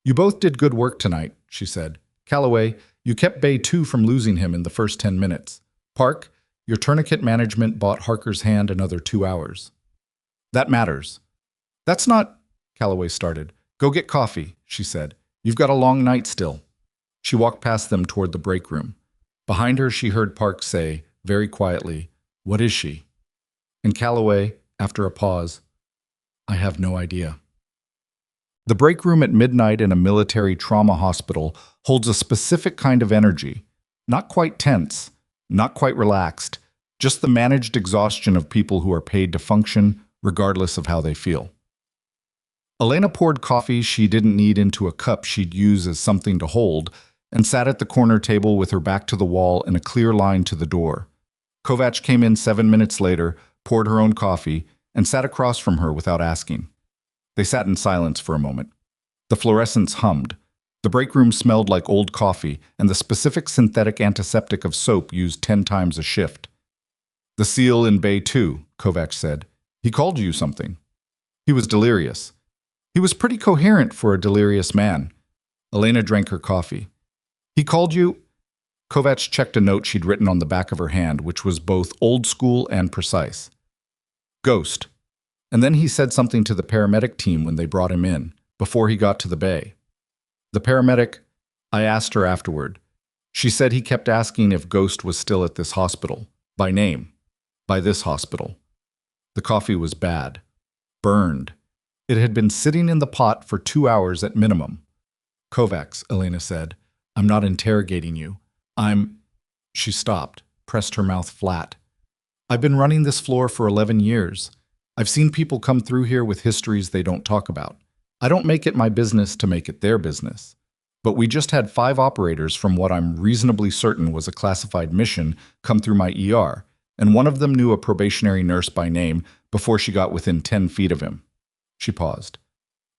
"You both did good work tonight," she said. "Calloway, you kept Bay 2 from losing him in the first 10 minutes. Park, your tourniquet management bought Harker's hand another 2 hours." "That matters." "That's not..." Calloway started. "Go get coffee," she said. "You've got a long night still." She walked past them toward the break room. Behind her, she heard Park say, very quietly, "What is she?" And Calloway, after a pause, "I have no idea." The break room at midnight in a military trauma hospital holds a specific kind of energy. Not quite tense, not quite relaxed, just the managed exhaustion of people who are paid to function regardless of how they feel. Elena poured coffee she didn't need into a cup she'd use as something to hold and sat at the corner table with her back to the wall and a clear line to the door. Kovacs came in 7 minutes later, poured her own coffee, and sat across from her without asking. They sat in silence for a moment. The fluorescents hummed. The break room smelled like old coffee and the specific synthetic antiseptic of soap used 10 times a shift. "The seal in Bay 2, Kovacs said. "He called you something." "He was delirious." "He was pretty coherent for a delirious man." Elena drank her coffee. "He called you..." Kovacs checked a note she'd written on the back of her hand, which was both old school and precise. "Ghost." And then he said something to the paramedic team when they brought him in, before he got to the bay. The paramedic, I asked her afterward. She said he kept asking if Ghost was still at this hospital, by name, by this hospital. The coffee was bad. Burned. It had been sitting in the pot for 2 hours at minimum. "Kovacs," Elena said, "I'm not interrogating you. She stopped, pressed her mouth flat. "I've been running this floor for 11 years. I've seen people come through here with histories they don't talk about. I don't make it my business to make it their business. But we just had 5 operators from what I'm reasonably certain was a classified mission come through my ER, and one of them knew a probationary nurse by name before she got within 10 feet of him." She paused.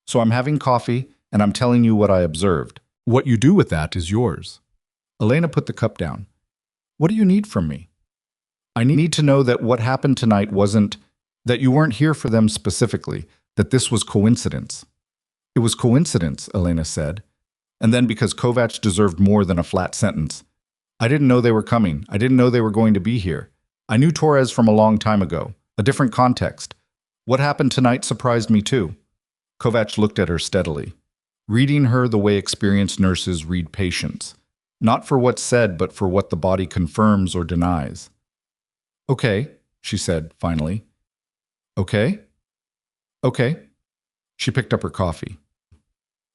"So I'm having coffee, and I'm telling you what I observed. What you do with that is yours." Elena put the cup down. "What do you need from me?" "I need to know that what happened tonight wasn't..." That you weren't here for them specifically, that this was coincidence. It was coincidence, Elena said. And then because Kovacs deserved more than a flat sentence. I didn't know they were coming. I didn't know they were going to be here. I knew Torres from a long time ago, a different context. What happened tonight surprised me too. Kovacs looked at her steadily, reading her the way experienced nurses read patients, not for what's said, but for what the body confirms or denies. Okay, she said, finally. Okay? Okay. She picked up her coffee.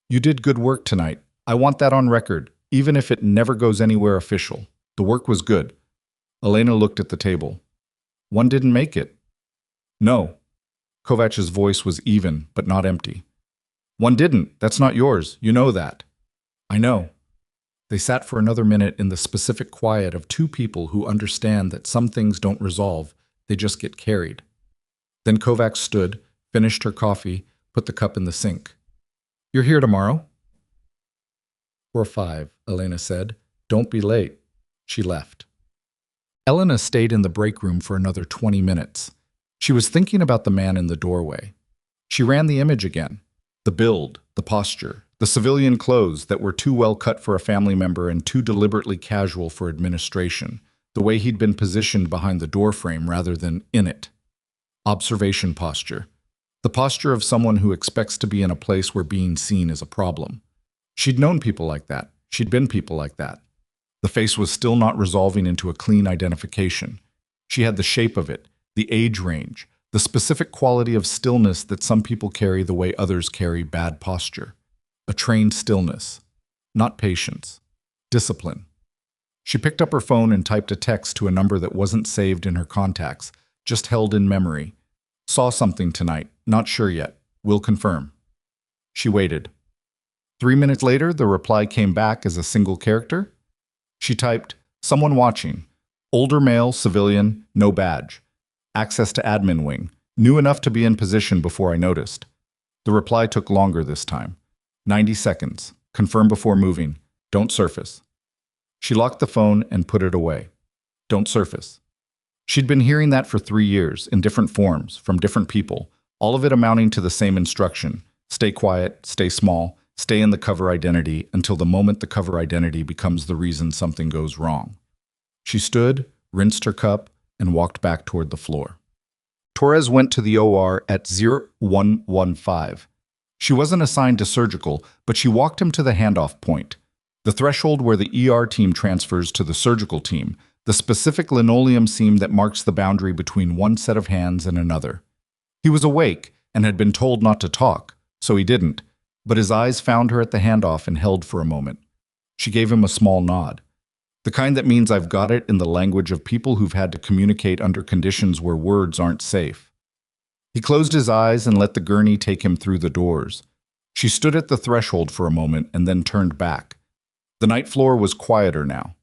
You did good work tonight. I want that on record, even if it never goes anywhere official. The work was good. Elena looked at the table. One didn't make it. No. Kovacs' voice was even, but not empty. One didn't. That's not yours. You know that. I know. They sat for another minute in the specific quiet of two people who understand that some things don't resolve, they just get carried. Then Kovacs stood, finished her coffee, put the cup in the sink. You're here tomorrow? 4:05, Elena said. Don't be late. She left. Elena stayed in the break room for another 20 minutes. She was thinking about the man in the doorway. She ran the image again. The build, the posture, the civilian clothes that were too well cut for a family member and too deliberately casual for administration, the way he'd been positioned behind the doorframe rather than in it. Observation posture. The posture of someone who expects to be in a place where being seen is a problem. She'd known people like that. She'd been people like that. The face was still not resolving into a clean identification. She had the shape of it, the age range, the specific quality of stillness that some people carry the way others carry bad posture. A trained stillness, not patience, discipline. She picked up her phone and typed a text to a number that wasn't saved in her contacts, just held in memory. Saw something tonight, not sure yet. Will confirm. She waited. 3 minutes later, the reply came back as a single character. She typed, someone watching. Older male, civilian, no badge. Access to admin wing. Knew enough to be in position before I noticed. The reply took longer this time. 90 seconds. Confirm before moving. Don't surface. She locked the phone and put it away. Don't surface. She'd been hearing that for 3 years, in different forms, from different people, all of it amounting to the same instruction. Stay quiet, stay small, stay in the cover identity until the moment the cover identity becomes the reason something goes wrong. She stood, rinsed her cup, and walked back toward the floor. Torres went to the OR at 0115. She wasn't assigned to surgical, but she walked him to the handoff point, the threshold where the ER team transfers to the surgical team, the specific linoleum seam that marks the boundary between one set of hands and another. He was awake and had been told not to talk, so he didn't, but his eyes found her at the handoff and held for a moment. She gave him a small nod. The kind that means I've got it in the language of people who've had to communicate under conditions where words aren't safe. He closed his eyes and let the gurney take him through the doors. She stood at the threshold for a moment and then turned back. The night floor was quieter now.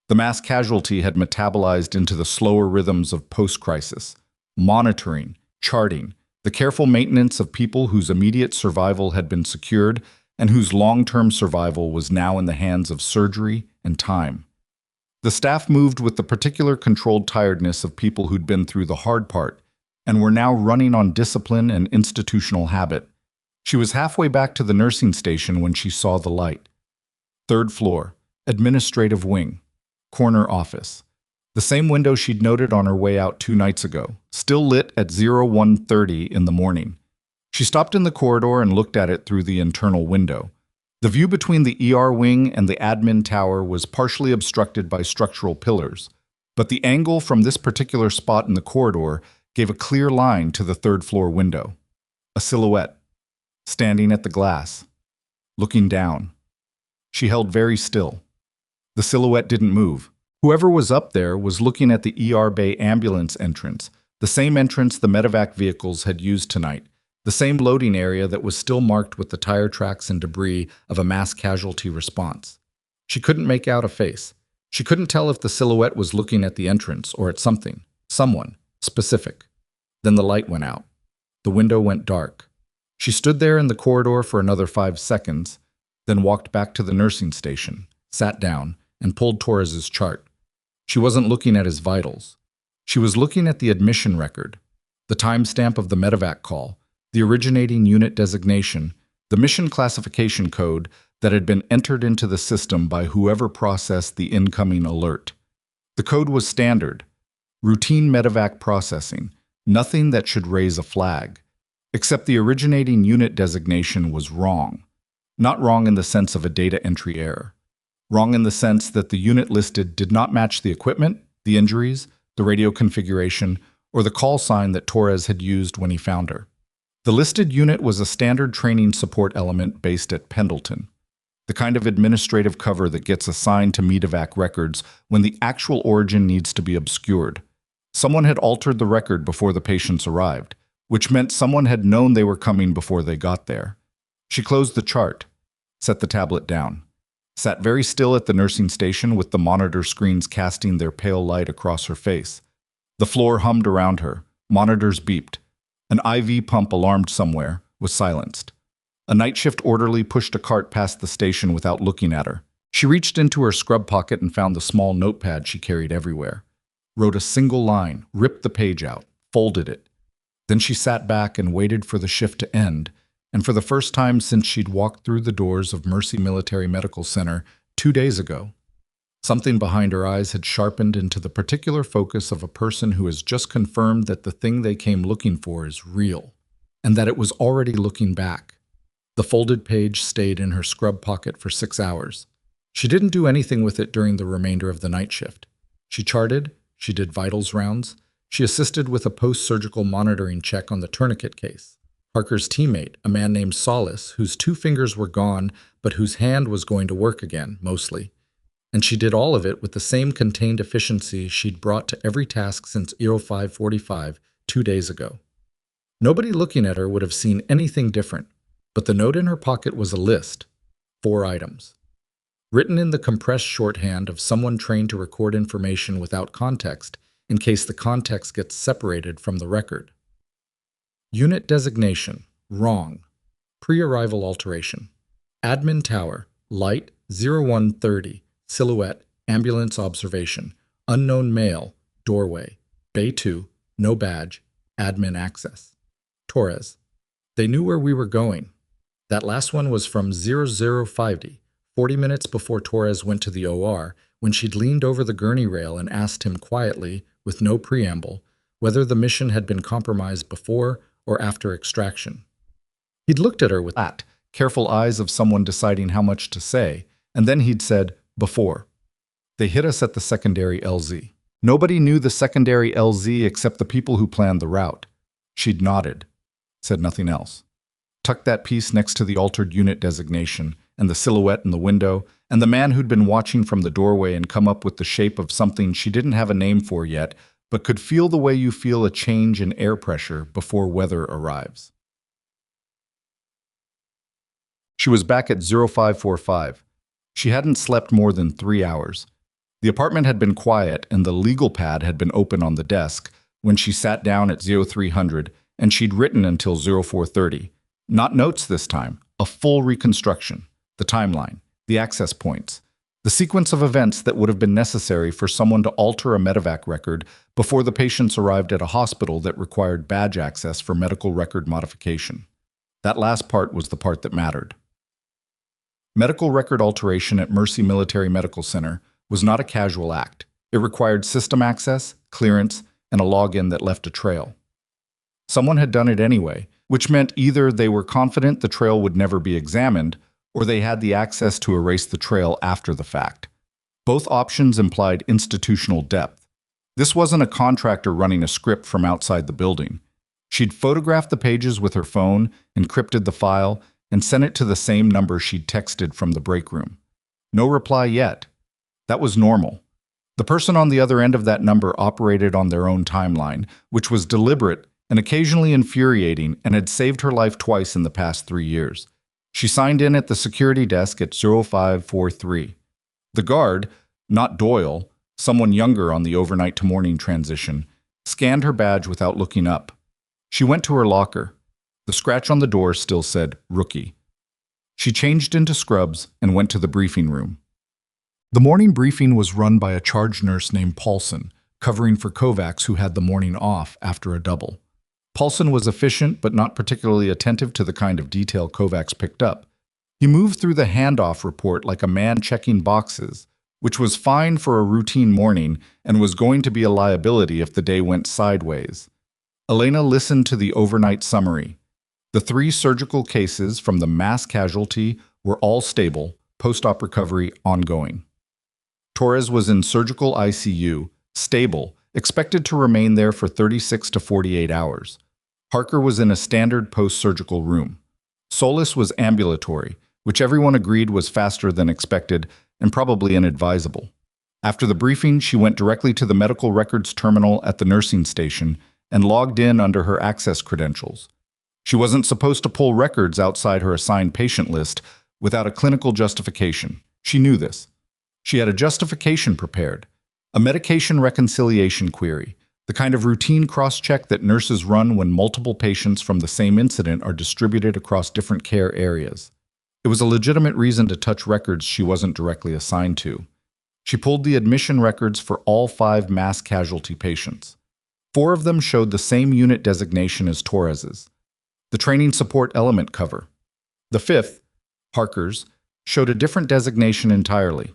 The mass casualty had metabolized into the slower rhythms of post-crisis, monitoring, charting, the careful maintenance of people whose immediate survival had been secured and whose long-term survival was now in the hands of surgery and time. The staff moved with the particular controlled tiredness of people who'd been through the hard part and were now running on discipline and institutional habit. She was halfway back to the nursing station when she saw the light. 3rd floor, administrative wing, corner office. The same window she'd noted on her way out 2 nights ago, still lit at 0130 in the morning. She stopped in the corridor and looked at it through the internal window. The view between the ER wing and the admin tower was partially obstructed by structural pillars, but the angle from this particular spot in the corridor gave a clear line to the 3rd floor window. A silhouette, standing at the glass, looking down. She held very still. The silhouette didn't move. Whoever was up there was looking at the ER Bay ambulance entrance, the same entrance the medevac vehicles had used tonight, the same loading area that was still marked with the tire tracks and debris of a mass casualty response. She couldn't make out a face. She couldn't tell if the silhouette was looking at the entrance or at something, someone, specific. Then the light went out. The window went dark. She stood there in the corridor for another 5 seconds, then walked back to the nursing station, sat down, and pulled Torres's chart. She wasn't looking at his vitals. She was looking at the admission record, the timestamp of the medevac call, the originating unit designation, the mission classification code that had been entered into the system by whoever processed the incoming alert. The code was standard, routine medevac processing, nothing that should raise a flag. Except the originating unit designation was wrong. Not wrong in the sense of a data entry error. Wrong in the sense that the unit listed did not match the equipment, the injuries, the radio configuration, or the call sign that Torres had used when he found her. The listed unit was a standard training support element based at Pendleton, the kind of administrative cover that gets assigned to medevac records when the actual origin needs to be obscured. Someone had altered the record before the patients arrived, which meant someone had known they were coming before they got there. She closed the chart, set the tablet down, sat very still at the nursing station with the monitor screens casting their pale light across her face. The floor hummed around her, monitors beeped. An IV pump alarmed somewhere, was silenced. A night shift orderly pushed a cart past the station without looking at her. She reached into her scrub pocket and found the small notepad she carried everywhere. Wrote a single line, ripped the page out, folded it. Then she sat back and waited for the shift to end, and for the first time since she'd walked through the doors of Mercy Military Medical Center 2 days ago. Something behind her eyes had sharpened into the particular focus of a person who has just confirmed that the thing they came looking for is real, and that it was already looking back. The folded page stayed in her scrub pocket for 6 hours. She didn't do anything with it during the remainder of the night shift. She charted, she did vitals rounds, she assisted with a post-surgical monitoring check on the tourniquet case. Parker's teammate, a man named Solace, whose 2 fingers were gone but whose hand was going to work again, mostly. And she did all of it with the same contained efficiency she'd brought to every task since 05:45 2 days ago. Nobody looking at her would have seen anything different, but the note in her pocket was a list, 4 items. Written in the compressed shorthand of someone trained to record information without context in case the context gets separated from the record. Unit designation, wrong. Pre-arrival alteration. Admin tower, light 0130. Silhouette, ambulance observation, unknown male, doorway, Bay 2, no badge, admin access. Torres. They knew where we were going. That last one was from 0050, 40 minutes before Torres went to the OR, when she'd leaned over the gurney rail and asked him quietly, with no preamble, whether the mission had been compromised before or after extraction. He'd looked at her with that careful eyes of someone deciding how much to say, and then he'd said, before. They hit us at the secondary LZ. Nobody knew the secondary LZ except the people who planned the route. She'd nodded, said nothing else. Tucked that piece next to the altered unit designation, and the silhouette in the window, and the man who'd been watching from the doorway and come up with the shape of something she didn't have a name for yet, but could feel the way you feel a change in air pressure before weather arrives. She was back at 0545. She hadn't slept more than 3 hours. The apartment had been quiet and the legal pad had been open on the desk when she sat down at 0300, and she'd written until 0430. Not notes this time, a full reconstruction, the timeline, the access points, the sequence of events that would have been necessary for someone to alter a medevac record before the patients arrived at a hospital that required badge access for medical record modification. That last part was the part that mattered. Medical record alteration at Mercy Military Medical Center was not a casual act. It required system access, clearance, and a login that left a trail. Someone had done it anyway, which meant either they were confident the trail would never be examined, or they had the access to erase the trail after the fact. Both options implied institutional depth. This wasn't a contractor running a script from outside the building. She'd photographed the pages with her phone, encrypted the file, and sent it to the same number she'd texted from the break room. No reply yet. That was normal. The person on the other end of that number operated on their own timeline, which was deliberate and occasionally infuriating and had saved her life twice in the past 3 years. She signed in at the security desk at 0543. The guard, not Doyle, someone younger on the overnight to morning transition, scanned her badge without looking up. She went to her locker. The scratch on the door still said, Rookie. She changed into scrubs and went to the briefing room. The morning briefing was run by a charge nurse named Paulson, covering for Kovacs who had the morning off after a double. Paulson was efficient but not particularly attentive to the kind of detail Kovacs picked up. He moved through the handoff report like a man checking boxes, which was fine for a routine morning and was going to be a liability if the day went sideways. Elena listened to the overnight summary. The 3 surgical cases from the mass casualty were all stable, post-op recovery ongoing. Torres was in surgical ICU, stable, expected to remain there for 36 to 48 hours. Harker was in a standard post-surgical room. Solis was ambulatory, which everyone agreed was faster than expected and probably inadvisable. After the briefing, she went directly to the medical records terminal at the nursing station and logged in under her access credentials. She wasn't supposed to pull records outside her assigned patient list without a clinical justification. She knew this. She had a justification prepared, a medication reconciliation query, the kind of routine cross-check that nurses run when multiple patients from the same incident are distributed across different care areas. It was a legitimate reason to touch records she wasn't directly assigned to. She pulled the admission records for all 5 mass casualty patients. 4 of them showed the same unit designation as Torres's, the training support element cover. The 5th, Harker's, showed a different designation entirely.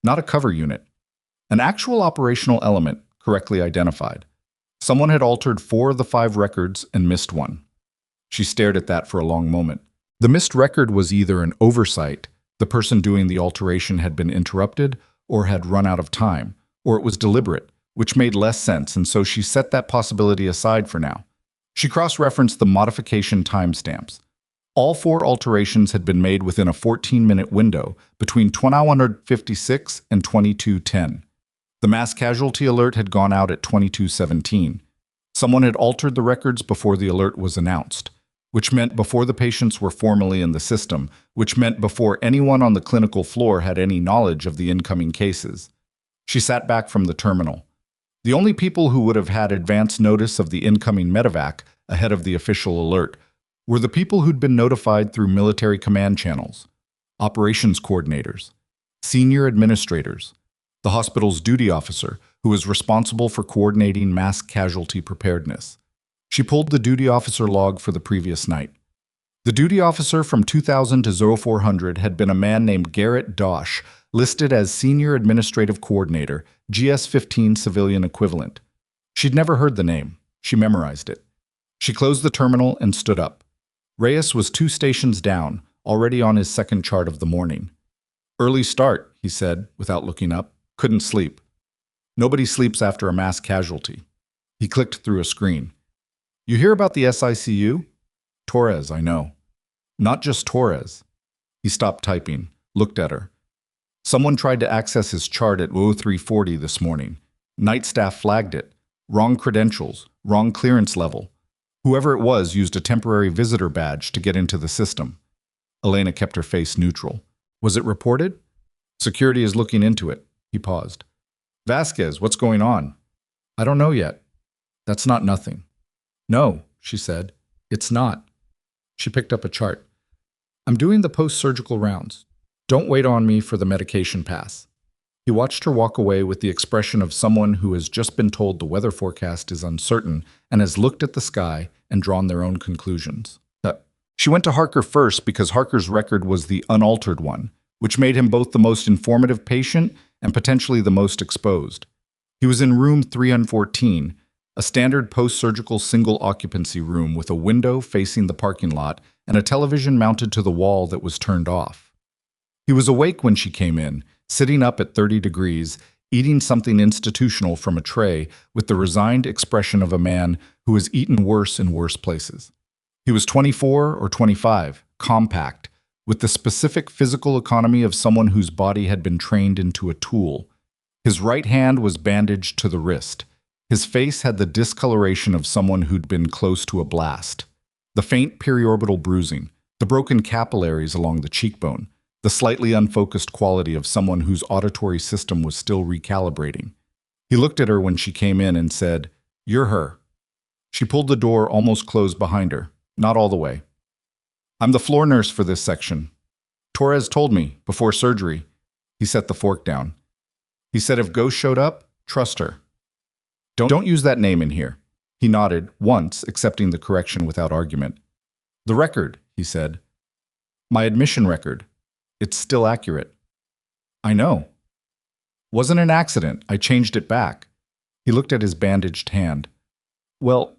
Not a cover unit, an actual operational element correctly identified. Someone had altered 4 of the 5 records and missed one. She stared at that for a long moment. The missed record was either an oversight, the person doing the alteration had been interrupted or had run out of time, or it was deliberate, which made less sense, and so she set that possibility aside for now. She cross-referenced the modification timestamps. All 4 alterations had been made within a 14-minute window between 2156 and 2210. The mass casualty alert had gone out at 2217. Someone had altered the records before the alert was announced, which meant before the patients were formally in the system, which meant before anyone on the clinical floor had any knowledge of the incoming cases. She sat back from the terminal. The only people who would have had advance notice of the incoming medevac ahead of the official alert were the people who'd been notified through military command channels, operations coordinators, senior administrators, the hospital's duty officer who was responsible for coordinating mass casualty preparedness. She pulled the duty officer log for the previous night. The duty officer from 2000 to 0400 had been a man named Garrett Dosh, listed as Senior Administrative Coordinator, GS-15 civilian equivalent. She'd never heard the name. She memorized it. She closed the terminal and stood up. Reyes was 2 stations down, already on his second chart of the morning. "Early start," he said, without looking up. "Couldn't sleep." Nobody sleeps after a mass casualty. He clicked through a screen. "You hear about the SICU? Torres, I know. Not just Torres." He stopped typing, looked at her. "Someone tried to access his chart at 0340 this morning. Night staff flagged it. Wrong credentials, wrong clearance level. Whoever it was used a temporary visitor badge to get into the system." Elena kept her face neutral. "Was it reported?" "Security is looking into it." He paused. "Vasquez, what's going on?" "I don't know yet." "That's not nothing." "No," she said. "It's not." She picked up a chart. "I'm doing the post-surgical rounds. Don't wait on me for the medication pass." He watched her walk away with the expression of someone who has just been told the weather forecast is uncertain and has looked at the sky and drawn their own conclusions. She went to Harker first because Harker's record was the unaltered one, which made him both the most informative patient and potentially the most exposed. He was in room 314, a standard post-surgical single-occupancy room with a window facing the parking lot and a television mounted to the wall that was turned off. He was awake when she came in, sitting up at 30 degrees, eating something institutional from a tray with the resigned expression of a man who has eaten worse in worse places. He was 24 or 25, compact, with the specific physical economy of someone whose body had been trained into a tool. His right hand was bandaged to the wrist. His face had the discoloration of someone who'd been close to a blast. The faint periorbital bruising, the broken capillaries along the cheekbone, the slightly unfocused quality of someone whose auditory system was still recalibrating. He looked at her when she came in and said, "You're her." She pulled the door almost closed behind her, not all the way. "I'm the floor nurse for this section. Torres told me, before surgery." He set the fork down. He said if Ghost showed up, trust her. Don't use that name in here. He nodded, once, accepting the correction without argument. The record, he said. My admission record. It's still accurate. I know. Wasn't an accident. I changed it back. He looked at his bandaged hand. Well,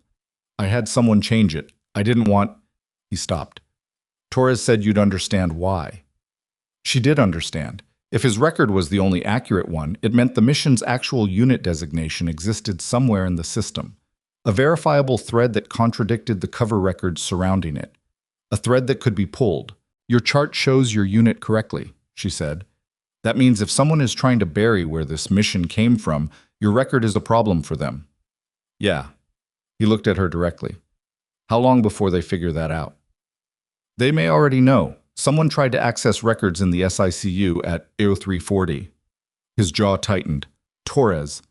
I had someone change it. I didn't want... He stopped. Torres said you'd understand why. She did understand. If his record was the only accurate one, it meant the mission's actual unit designation existed somewhere in the system. A verifiable thread that contradicted the cover records surrounding it. A thread that could be pulled. Your chart shows your unit correctly, she said. That means if someone is trying to bury where this mission came from, your record is a problem for them. Yeah. He looked at her directly. How long before they figure that out? They may already know. Someone tried to access records in the SICU at 0340. His jaw tightened. Torres.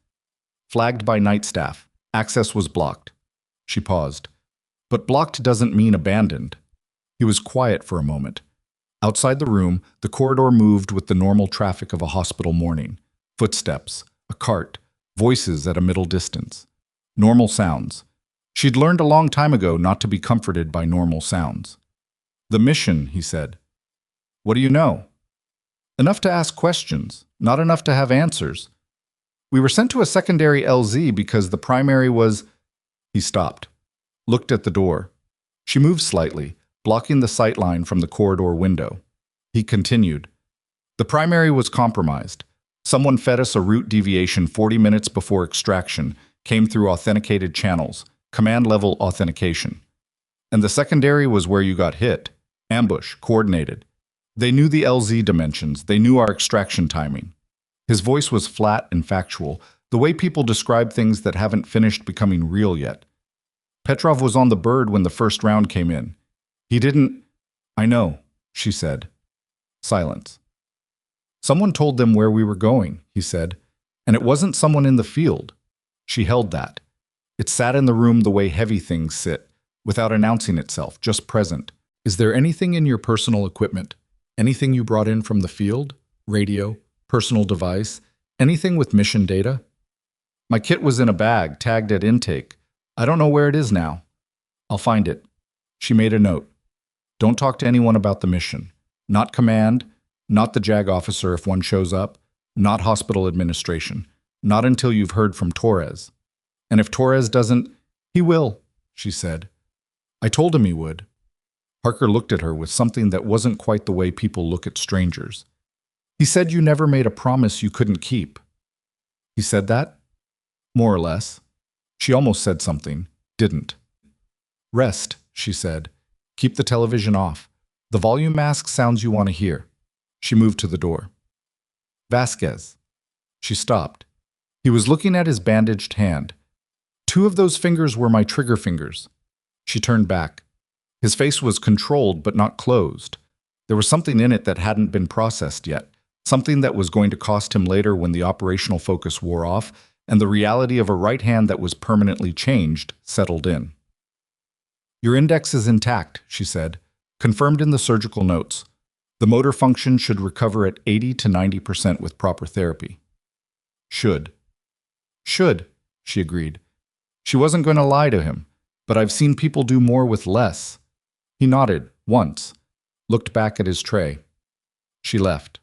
Flagged by night staff. Access was blocked. She paused. But blocked doesn't mean abandoned. He was quiet for a moment. Outside the room, the corridor moved with the normal traffic of a hospital morning. Footsteps, a cart, voices at a middle distance. Normal sounds. She'd learned a long time ago not to be comforted by normal sounds. The mission, he said. What do you know? Enough to ask questions, not enough to have answers. We were sent to a secondary LZ because the primary was... He stopped, looked at the door. She moved slightly, blocking the sightline from the corridor window. He continued. The primary was compromised. Someone fed us a route deviation 40 minutes before extraction, came through authenticated channels, command-level authentication. And the secondary was where you got hit. Ambush, coordinated. They knew the LZ dimensions, they knew our extraction timing. His voice was flat and factual, the way people describe things that haven't finished becoming real yet. Petrov was on the bird when the first round came in. He didn't... I know, she said. Silence. Someone told them where we were going, he said, and it wasn't someone in the field. She held that. It sat in the room the way heavy things sit, without announcing itself, just present. Is there anything in your personal equipment? Anything you brought in from the field? Radio? Personal device? Anything with mission data? My kit was in a bag, tagged at intake. I don't know where it is now. I'll find it. She made a note. Don't talk to anyone about the mission. Not command, not the JAG officer if one shows up, not hospital administration. Not until you've heard from Torres. And if Torres doesn't, he will, she said. I told him he would. Harker looked at her with something that wasn't quite the way people look at strangers. He said you never made a promise you couldn't keep. He said that? More or less. She almost said something, didn't. Rest, she said. Keep the television off. The volume mask sounds you want to hear. She moved to the door. Vasquez. She stopped. He was looking at his bandaged hand. 2 of those fingers were my trigger fingers. She turned back. His face was controlled but not closed. There was something in it that hadn't been processed yet, something that was going to cost him later when the operational focus wore off and the reality of a right hand that was permanently changed settled in. Your index is intact, she said, confirmed in the surgical notes. The motor function should recover at 80 to 90% with proper therapy. Should, she agreed. She wasn't going to lie to him, but I've seen people do more with less. He nodded, once, looked back at his tray. She left.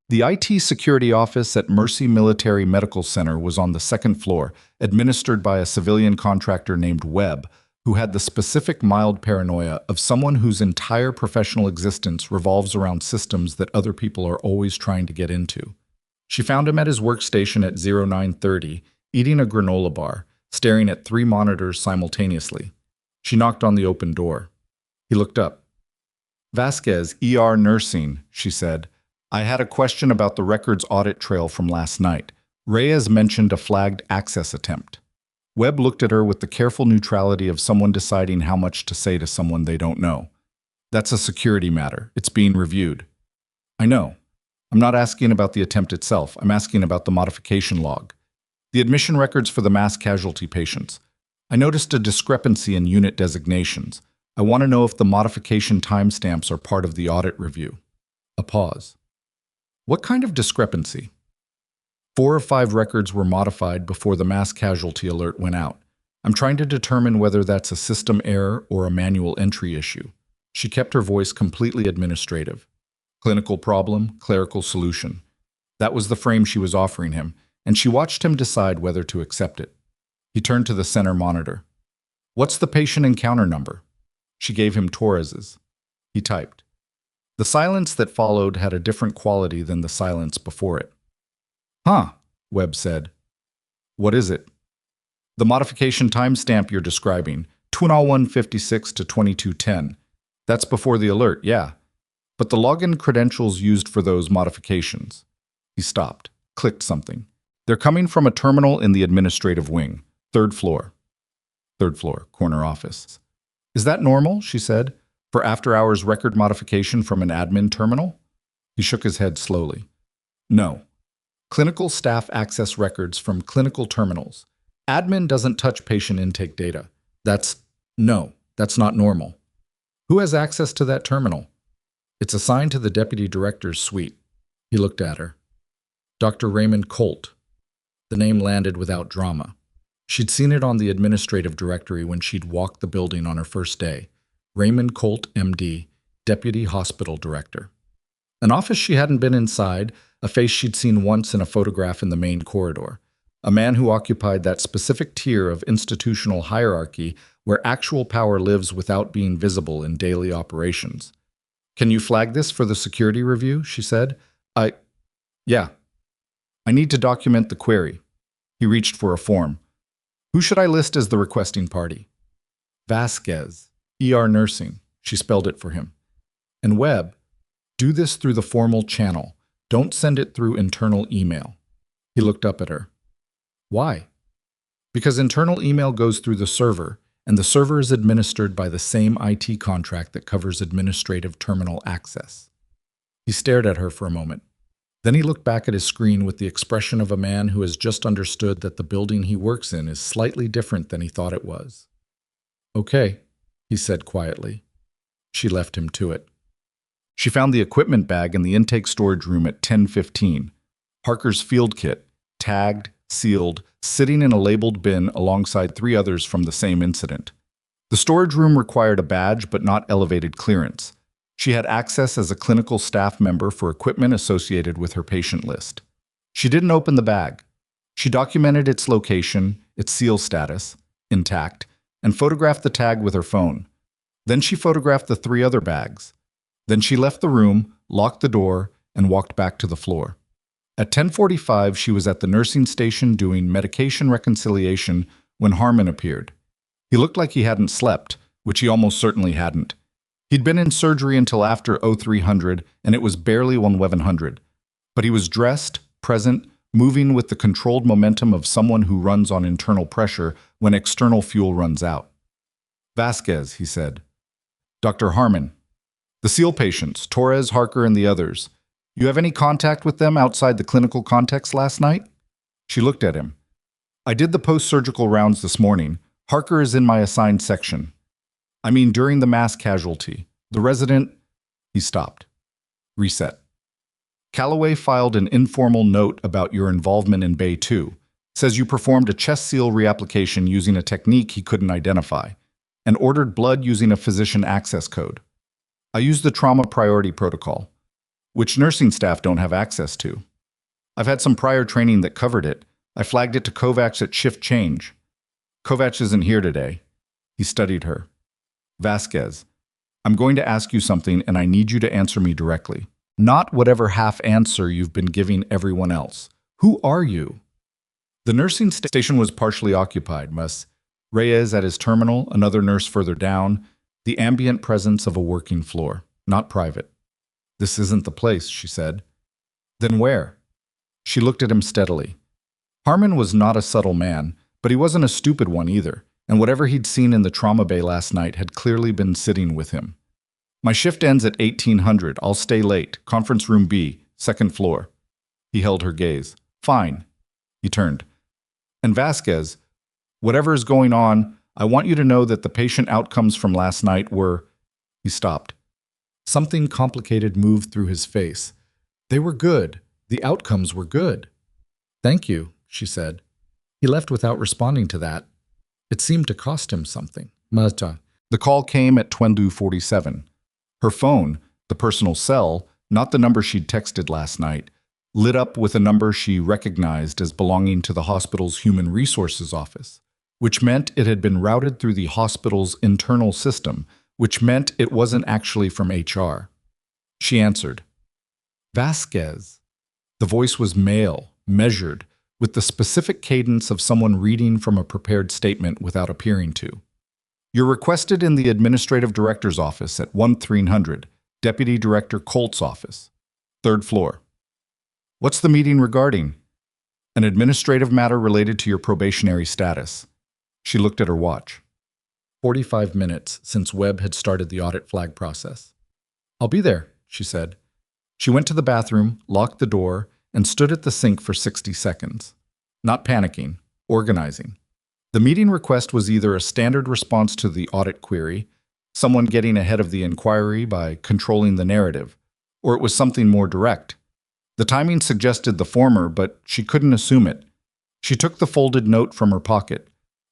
The IT security office at Mercy Military Medical Center was on the 2nd floor, administered by a civilian contractor named Webb, who had the specific mild paranoia of someone whose entire professional existence revolves around systems that other people are always trying to get into. She found him at his workstation at 0930, eating a granola bar, staring at 3 monitors simultaneously. She knocked on the open door. He looked up. Vasquez, ER nursing, she said. I had a question about the records audit trail from last night. Reyes mentioned a flagged access attempt. Webb looked at her with the careful neutrality of someone deciding how much to say to someone they don't know. That's a security matter. It's being reviewed. I know. I'm not asking about the attempt itself. I'm asking about the modification log. The admission records for the mass casualty patients. I noticed a discrepancy in unit designations. I want to know if the modification timestamps are part of the audit review. A pause. What kind of discrepancy? 4 of 5 records were modified before the mass casualty alert went out. I'm trying to determine whether that's a system error or a manual entry issue. She kept her voice completely administrative. Clinical problem, clerical solution. That was the frame she was offering him, and she watched him decide whether to accept it. He turned to the center monitor. What's the patient encounter number? She gave him Torres's. He typed. The silence that followed had a different quality than the silence before it. Huh, Webb said. What is it? The modification timestamp you're describing, 2156 to 2210. That's before the alert, yeah. But the login credentials used for those modifications. He stopped, clicked something. They're coming from a terminal in the administrative wing, third floor. Third floor, corner office. Is that normal, she said, for after-hours record modification from an admin terminal? He shook his head slowly. No. Clinical staff access records from clinical terminals. Admin doesn't touch patient intake data. That's not normal. Who has access to that terminal? It's assigned to the deputy director's suite. He looked at her. Dr. Raymond Colt. The name landed without drama. She'd seen it on the administrative directory when she'd walked the building on her first day. Raymond Colt, MD, Deputy Hospital Director. An office she hadn't been inside, a face she'd seen once in a photograph in the main corridor. A man who occupied that specific tier of institutional hierarchy where actual power lives without being visible in daily operations. Can you flag this for the security review? She said. Yeah. I need to document the query. He reached for a form. Who should I list as the requesting party? Vasquez, ER Nursing. She spelled it for him. And Webb, do this through the formal channel. Don't send it through internal email. He looked up at her. Why? Because internal email goes through the server, and the server is administered by the same IT contract that covers administrative terminal access. He stared at her for a moment. Then he looked back at his screen with the expression of a man who has just understood that the building he works in is slightly different than he thought it was. Okay, he said quietly. She left him to it. She found the equipment bag in the intake storage room at 10:15. Harker's field kit, tagged, sealed, sitting in a labeled bin alongside 3 others from the same incident. The storage room required a badge but not elevated clearance. She had access as a clinical staff member for equipment associated with her patient list. She didn't open the bag. She documented its location, its seal status, intact, and photographed the tag with her phone. Then she photographed the 3 other bags. Then she left the room, locked the door, and walked back to the floor. At 10:45, she was at the nursing station doing medication reconciliation when Harmon appeared. He looked like he hadn't slept, which he almost certainly hadn't. He'd been in surgery until after 0300, and it was barely 1100. But he was dressed, present, moving with the controlled momentum of someone who runs on internal pressure when external fuel runs out. Vasquez, he said. Dr. Harmon. The SEAL patients, Torres, Harker, and the others. You have any contact with them outside the clinical context last night? She looked at him. I did the post-surgical rounds this morning. Harker is in my assigned section. I mean, during the mass casualty. The resident... He stopped. Reset. Calloway filed an informal note about your involvement in Bay 2. Says you performed a chest seal reapplication using a technique he couldn't identify, and ordered blood using a physician access code. I used the trauma priority protocol, which nursing staff don't have access to. I've had some prior training that covered it. I flagged it to Kovacs at shift change. Kovacs isn't here today. He studied her. Vasquez, I'm going to ask you something and I need you to answer me directly. Not whatever half answer you've been giving everyone else. Who are you? The nursing station was partially occupied, Ms. Reyes at his terminal, another nurse further down, the ambient presence of a working floor, not private. This isn't the place, she said. Then where? She looked at him steadily. Harmon was not a subtle man, but he wasn't a stupid one either, and whatever he'd seen in the trauma bay last night had clearly been sitting with him. My shift ends at 1800. I'll stay late. Conference room B, 2nd floor. He held her gaze. Fine. He turned. And Vasquez, whatever is going on, I want you to know that the patient outcomes from last night were... He stopped. Something complicated moved through his face. They were good. The outcomes were good. Thank you, she said. He left without responding to that. It seemed to cost him something. Mata. The call came at 22:47. Her phone, the personal cell, not the number she'd texted last night, lit up with a number she recognized as belonging to the hospital's human resources office, which meant it had been routed through the hospital's internal system, which meant it wasn't actually from HR. She answered. Vasquez. The voice was male, measured, with the specific cadence of someone reading from a prepared statement without appearing to. You're requested in the administrative director's office at 1300, Deputy Director Colt's office, 3rd floor. What's the meeting regarding? An administrative matter related to your probationary status. She looked at her watch. 45 minutes since Webb had started the audit flag process. I'll be there, she said. She went to the bathroom, locked the door, and stood at the sink for 60 seconds. Not panicking, organizing. The meeting request was either a standard response to the audit query, someone getting ahead of the inquiry by controlling the narrative, or it was something more direct. The timing suggested the former, but she couldn't assume it. She took the folded note from her pocket,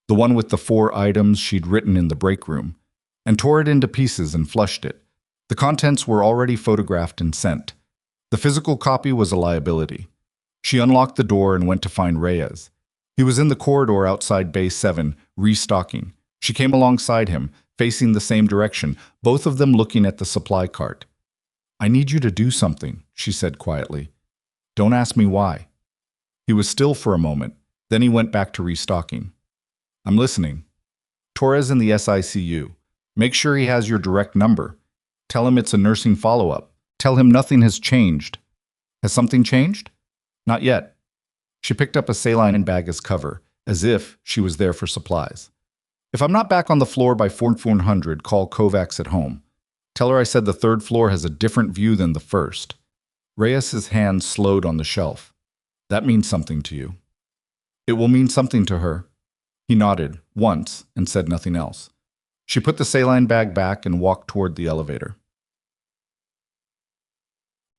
the one with the 4 items she'd written in the break room, and tore it into pieces and flushed it. The contents were already photographed and sent. The physical copy was a liability. She unlocked the door and went to find Reyes. He was in the corridor outside Bay 7, restocking. She came alongside him, facing the same direction, both of them looking at the supply cart. I need you to do something, she said quietly. Don't ask me why. He was still for a moment. Then he went back to restocking. I'm listening. Torres in the SICU. Make sure he has your direct number. Tell him it's a nursing follow-up. Tell him nothing has changed. Has something changed? Not yet. She picked up a saline bag as cover, as if she was there for supplies. If I'm not back on the floor by 400, call Kovacs at home. Tell her I said the 3rd floor has a different view than the 1st. Reyes's hand slowed on the shelf. That means something to you. It will mean something to her. He nodded, once, and said nothing else. She put the saline bag back and walked toward the elevator.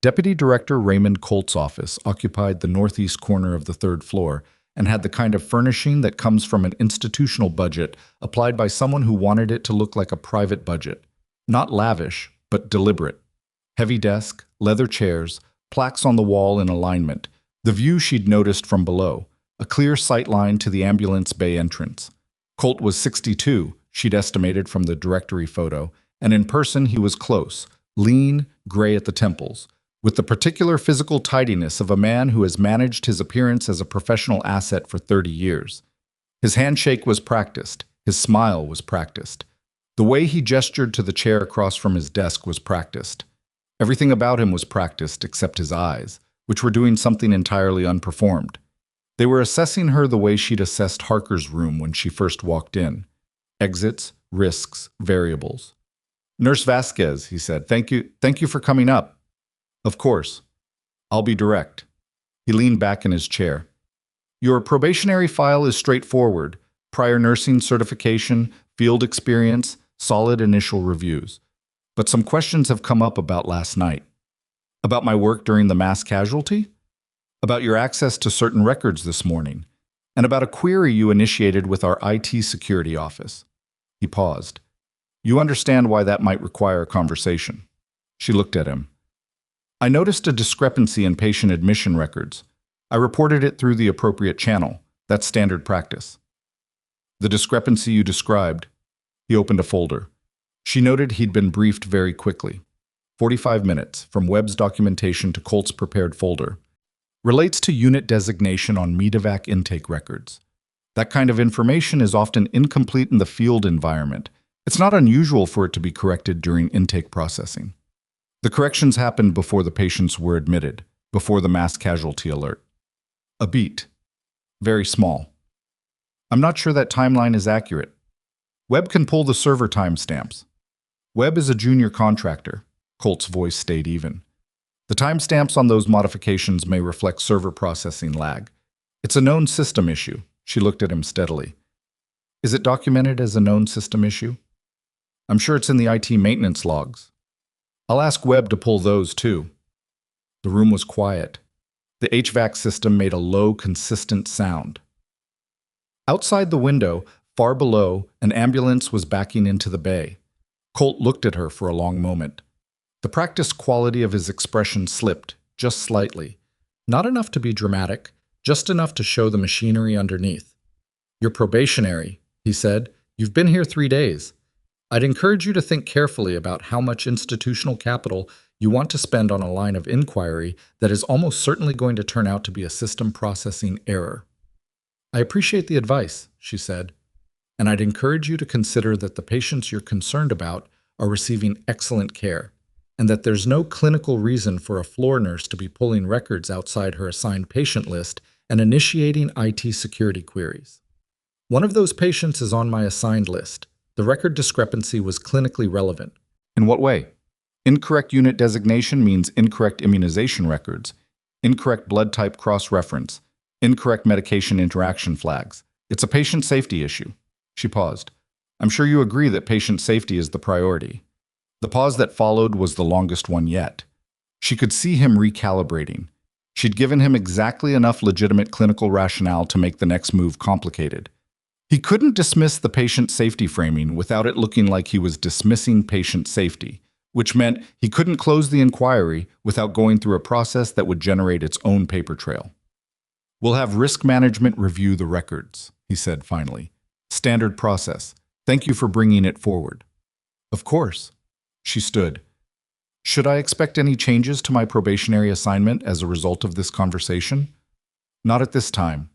Deputy Director Raymond Colt's office occupied the northeast corner of the 3rd floor and had the kind of furnishing that comes from an institutional budget applied by someone who wanted it to look like a private budget. Not lavish, but deliberate. Heavy desk, leather chairs, plaques on the wall in alignment, the view she'd noticed from below, a clear sight line to the ambulance bay entrance. Colt was 62, she'd estimated from the directory photo, and in person he was close, lean, gray at the temples, with the particular physical tidiness of a man who has managed his appearance as a professional asset for 30 years. His handshake was practiced, his smile was practiced. The way he gestured to the chair across from his desk was practiced. Everything about him was practiced except his eyes, which were doing something entirely unperformed. They were assessing her the way she'd assessed Harker's room when she first walked in. Exits, risks, variables. Nurse Vasquez, he said, thank you for coming up. Of course. I'll be direct. He leaned back in his chair. Your probationary file is straightforward. Prior nursing certification, field experience, solid initial reviews. But some questions have come up about last night. About my work during the mass casualty? About your access to certain records this morning? And about a query you initiated with our IT security office. He paused. You understand why that might require a conversation. She looked at him. I noticed a discrepancy in patient admission records. I reported it through the appropriate channel. That's standard practice. The discrepancy you described. He opened a folder. She noted he'd been briefed very quickly. 45 minutes, from Webb's documentation to Colt's prepared folder. Relates to unit designation on medevac intake records. That kind of information is often incomplete in the field environment. It's not unusual for it to be corrected during intake processing. The corrections happened before the patients were admitted, before the mass casualty alert. A beat. Very small. I'm not sure that timeline is accurate. Webb can pull the server timestamps. Webb is a junior contractor. Colt's voice stayed even. The timestamps on those modifications may reflect server processing lag. It's a known system issue. She looked at him steadily. Is it documented as a known system issue? I'm sure it's in the IT maintenance logs. I'll ask Webb to pull those too. The room was quiet. The HVAC system made a low, consistent sound. Outside the window, Far below, an ambulance was backing into the bay. Colt looked at her for a long moment. The practiced quality of his expression slipped, just slightly. Not enough to be dramatic, just enough to show the machinery underneath. "You're probationary," he said. "You've been here 3 days. I'd encourage you to think carefully about how much institutional capital you want to spend on a line of inquiry that is almost certainly going to turn out to be a system processing error." "I appreciate the advice," she said, "and I'd encourage you to consider that the patients you're concerned about are receiving excellent care, and that there's no clinical reason for a floor nurse to be pulling records outside her assigned patient list and initiating IT security queries. One of those patients is on my assigned list. The record discrepancy was clinically relevant." "In what way?" "Incorrect unit designation means incorrect immunization records, incorrect blood type cross-reference, incorrect medication interaction flags. It's a patient safety issue." She paused. "I'm sure you agree that patient safety is the priority." The pause that followed was the longest one yet. She could see him recalibrating. She'd given him exactly enough legitimate clinical rationale to make the next move complicated. He couldn't dismiss the patient safety framing without it looking like he was dismissing patient safety, which meant he couldn't close the inquiry without going through a process that would generate its own paper trail. "We'll have risk management review the records," he said finally. "Standard process. Thank you for bringing it forward." "Of course." She stood. "Should I expect any changes to my probationary assignment as a result of this conversation?" "Not at this time."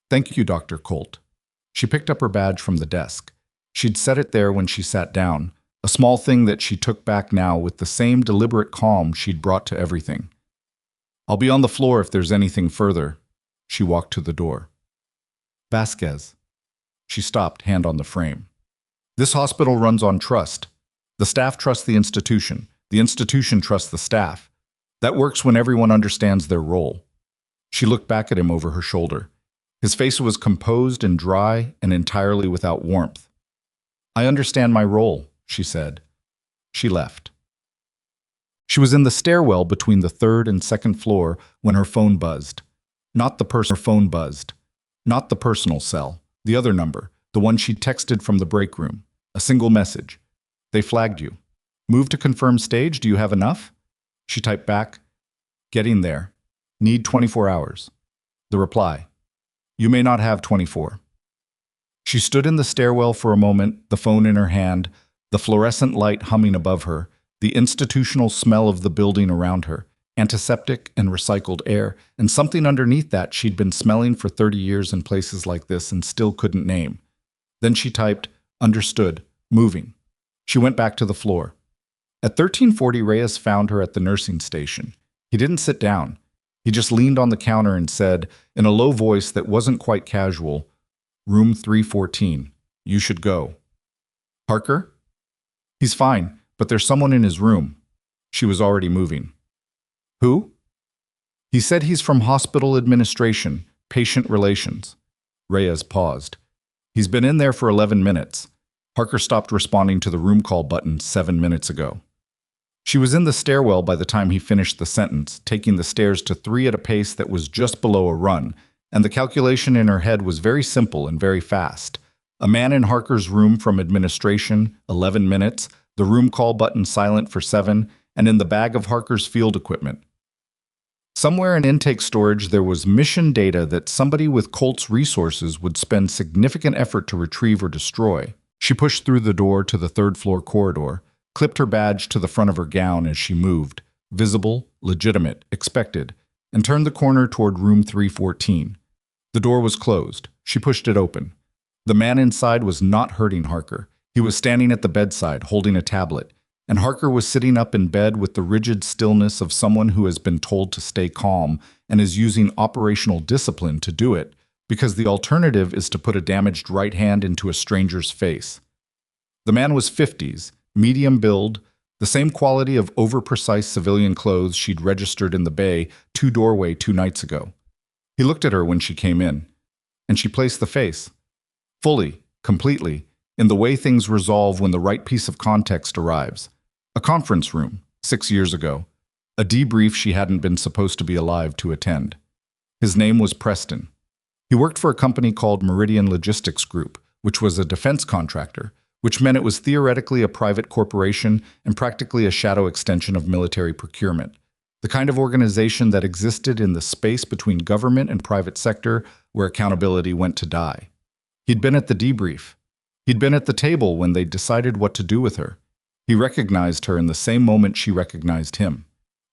"Thank you, Dr. Colt." She picked up her badge from the desk. She'd set it there when she sat down, a small thing that she took back now with the same deliberate calm she'd brought to everything. "I'll be on the floor if there's anything further." She walked to the door. "Vasquez." She stopped, hand on the frame. "This hospital runs on trust. The staff trusts the institution trusts the staff. That works when everyone understands their role." She looked back at him over her shoulder. His face was composed and dry and entirely without warmth. "I understand my role," she said. She left. She was in the stairwell between the third and second floor when her phone buzzed. Not the personal cell, the other number, the one she'd texted from the break room. A single message. "They flagged you. Move to confirm stage, do you have enough?" She typed back, "Getting there. Need 24 hours. The reply, "You may not have 24. She stood in the stairwell for a moment, the phone in her hand, the fluorescent light humming above her, the institutional smell of the building around her, antiseptic and recycled air, and something underneath that she'd been smelling for 30 years in places like this and still couldn't name. Then she typed, "Understood, moving." She went back to the floor. At 1340, Reyes found her at the nursing station. He didn't sit down. He just leaned on the counter and said, in a low voice that wasn't quite casual, "Room 314. You should go." "Parker?" "He's fine, but there's someone in his room." She was already moving. "Who?" "He said he's from hospital administration, patient relations." Reyes paused. "He's been in there for 11 minutes. Parker stopped responding to the room call button 7 minutes ago." She was in the stairwell by the time he finished the sentence, taking the stairs to 3 at a pace that was just below a run, and the calculation in her head was very simple and very fast. A man in Harker's room from administration, 11 minutes, the room call button silent for 7, and in the bag of Harker's field equipment. Somewhere in intake storage there was mission data that somebody with Colt's resources would spend significant effort to retrieve or destroy. She pushed through the door to the third-floor corridor, clipped her badge to the front of her gown as she moved, visible, legitimate, expected, and turned the corner toward room 314. The door was closed. She pushed it open. The man inside was not hurting Harker. He was standing at the bedside, holding a tablet, and Harker was sitting up in bed with the rigid stillness of someone who has been told to stay calm and is using operational discipline to do it, because the alternative is to put a damaged right hand into a stranger's face. The man was 50s, medium build, the same quality of over-precise civilian clothes she'd registered in the bay 2 nights ago. He looked at her when she came in, and she placed the face, fully, completely, in the way things resolve when the right piece of context arrives. A conference room, 6 years ago. A debrief she hadn't been supposed to be alive to attend. His name was Preston. He worked for a company called Meridian Logistics Group, which was a defense contractor, which meant it was theoretically a private corporation and practically a shadow extension of military procurement, the kind of organization that existed in the space between government and private sector where accountability went to die. He'd been at the debrief. He'd been at the table when they decided what to do with her. He recognized her in the same moment she recognized him.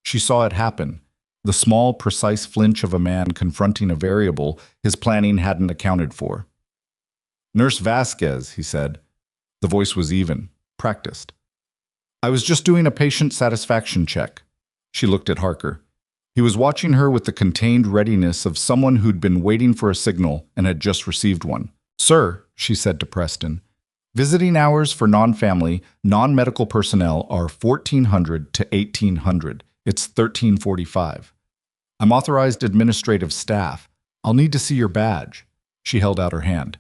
She saw it happen, the small, precise flinch of a man confronting a variable his planning hadn't accounted for. "Nurse Vasquez," he said. The voice was even, practiced. "I was just doing a patient satisfaction check." She looked at Harker. He was watching her with the contained readiness of someone who'd been waiting for a signal and had just received one. "Sir," she said to Preston, "visiting hours for non-family, non-medical personnel are 1400 to 1800. It's 1345. I'm authorized administrative staff. I'll need to see your badge." She held out her hand.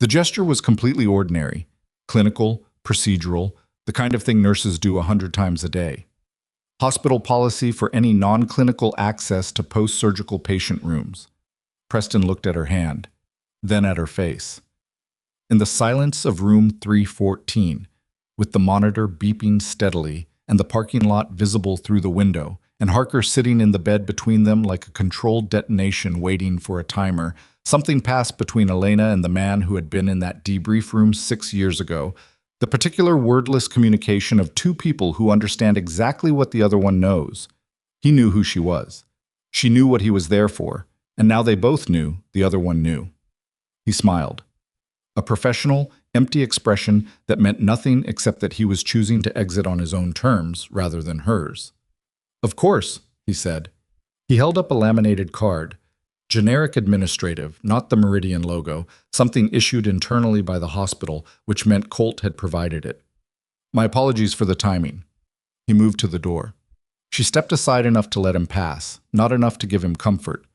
The gesture was completely ordinary, clinical, procedural, the kind of thing nurses do 100 times a day. Hospital policy for any non-clinical access to post-surgical patient rooms. Preston looked at her hand, then at her face. In the silence of room 314, with the monitor beeping steadily and the parking lot visible through the window, and Harker sitting in the bed between them like a controlled detonation waiting for a timer, something passed between Elena and the man who had been in that debrief room 6 years ago, the particular wordless communication of two people who understand exactly what the other one knows. He knew who she was. She knew what he was there for, and now they both knew the other one knew. He smiled. A professional, empty expression that meant nothing except that he was choosing to exit on his own terms rather than hers. "Of course," he said. He held up a laminated card. Generic administrative, not the Meridian logo, something issued internally by the hospital, which meant Colt had provided it. "My apologies for the timing." He moved to the door. She stepped aside enough to let him pass, not enough to give him comfort.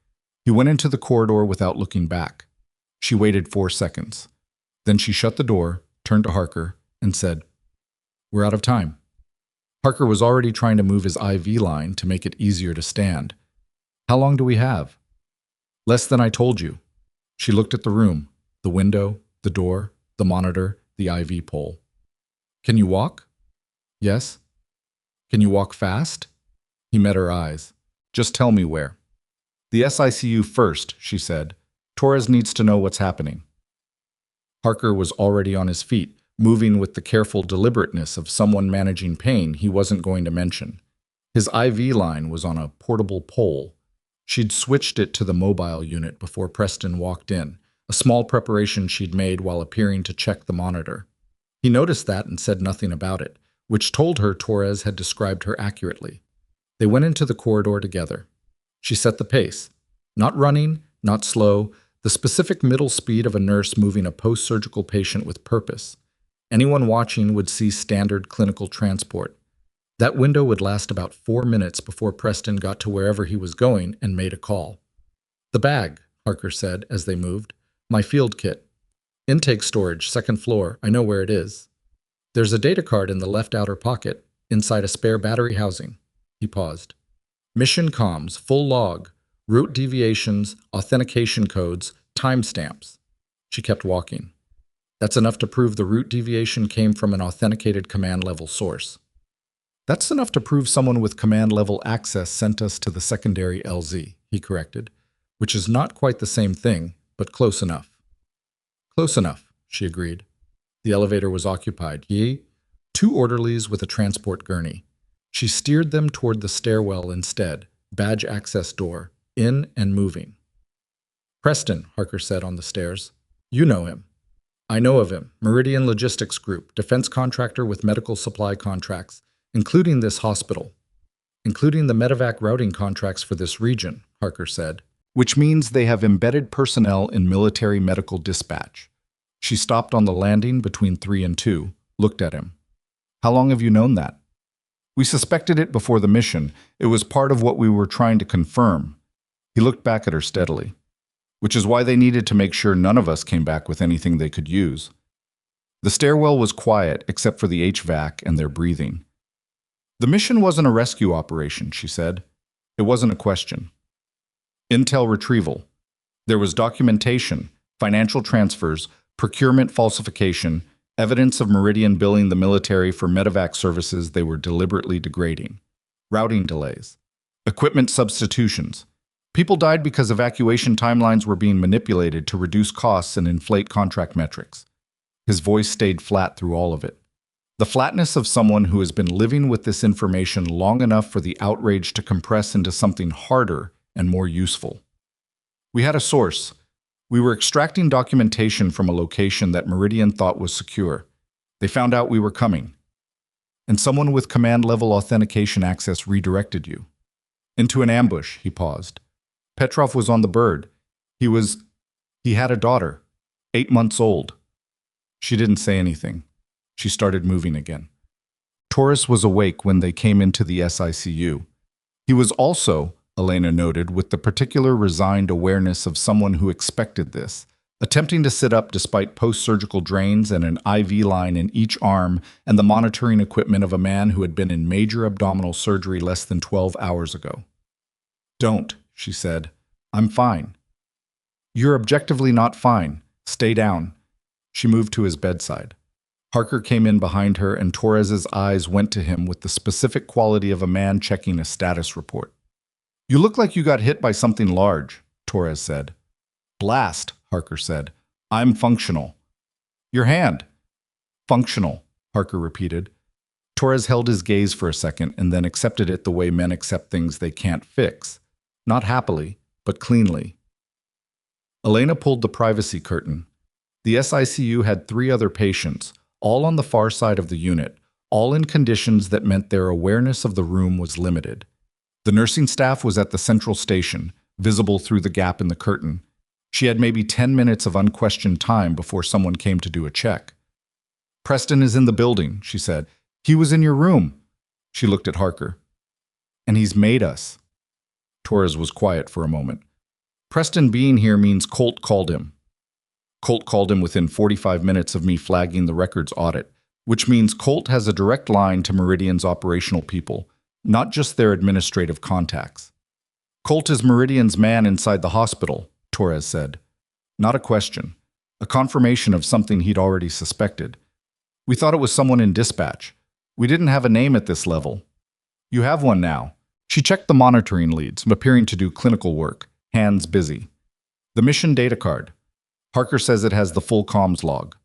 He went into the corridor without looking back. She waited 4 seconds. Then she shut the door, turned to Harker, and said, "We're out of time." Harker was already trying to move his IV line to make it easier to stand. "How long do we have?" "Less than I told you." She looked at the room, the window, the door, the monitor, the IV pole. "Can you walk?" "Yes." "Can you walk fast?" He met her eyes. "Just tell me where." "The SICU first," she said. "Torres needs to know what's happening." Harker was already on his feet, moving with the careful deliberateness of someone managing pain he wasn't going to mention. His IV line was on a portable pole. She'd switched it to the mobile unit before Preston walked in, a small preparation she'd made while appearing to check the monitor. He noticed that and said nothing about it, which told her Torres had described her accurately. They went into the corridor together. She set the pace. Not running, not slow, the specific middle speed of a nurse moving a post-surgical patient with purpose. Anyone watching would see standard clinical transport. That window would last about 4 minutes before Preston got to wherever he was going and made a call. "The bag," Harker said as they moved. "My field kit. Intake storage, 2nd floor. I know where it is. There's a data card in the left outer pocket, inside a spare battery housing." He paused. "Mission comms, full log, route deviations, authentication codes, timestamps." She kept walking. "That's enough to prove the route deviation came from an authenticated command-level source." "That's enough to prove someone with command-level access sent us to the secondary LZ," he corrected, "which is not quite the same thing, but close enough." "Close enough," she agreed. The elevator was occupied. 2 orderlies with a transport gurney. She steered them toward the stairwell instead, badge access door, in and moving. "Preston," Harker said on the stairs. "You know him." "I know of him. Meridian Logistics Group, defense contractor with medical supply contracts, including this hospital. Including the medevac routing contracts for this region," Harker said. "Which means they have embedded personnel in military medical dispatch." She stopped on the landing between 3 and 2, looked at him. "How long have you known that?" "We suspected it before the mission. It was part of what we were trying to confirm." He looked back at her steadily. "Which is why they needed to make sure none of us came back with anything they could use." The stairwell was quiet except for the HVAC and their breathing. "The mission wasn't a rescue operation," she said. "It wasn't a question. Intel retrieval. There was documentation, financial transfers, procurement falsification, evidence of Meridian billing the military for medevac services they were deliberately degrading, routing delays, equipment substitutions. People died because evacuation timelines were being manipulated to reduce costs and inflate contract metrics. His voice stayed flat through all of it. The flatness of someone who has been living with this information long enough for the outrage to compress into something harder and more useful. We had a source. We were extracting documentation from a location that Meridian thought was secure. They found out we were coming. And someone with command-level authentication access redirected you. Into an ambush, he paused. Petrov was on the bird. He had a daughter, 8 months old. She didn't say anything. She started moving again. Torres was awake when they came into the SICU. He was also, Elena noted, with the particular resigned awareness of someone who expected this, attempting to sit up despite post-surgical drains and an IV line in each arm and the monitoring equipment of a man who had been in major abdominal surgery less than 12 hours ago. "Don't," she said. "I'm fine." "You're objectively not fine. Stay down." She moved to his bedside. Harker came in behind her, and Torres's eyes went to him with the specific quality of a man checking a status report. "You look like you got hit by something large," Torres said. "Blast," Harker said. "I'm functional." "Your hand." "Functional," Harker repeated. Torres held his gaze for a second and then accepted it the way men accept things they can't fix. Not happily, but cleanly. Elena pulled the privacy curtain. The SICU had 3 other patients, all on the far side of the unit, all in conditions that meant their awareness of the room was limited. The nursing staff was at the central station, visible through the gap in the curtain. She had maybe 10 minutes of unquestioned time before someone came to do a check. "Preston is in the building," she said. "He was in your room." She looked at Harker. "And he's made us." Torres was quiet for a moment. "Preston being here means Colt called him." Colt called him within 45 minutes of me flagging the records audit, which means Colt has a direct line to Meridian's operational people, not just their administrative contacts. "Colt is Meridian's man inside the hospital," Torres said. Not a question, a confirmation of something he'd already suspected. "We thought it was someone in dispatch. We didn't have a name at this level." "You have one now." She checked the monitoring leads, appearing to do clinical work, hands busy. "The mission data card. Harker says it has the full comms log,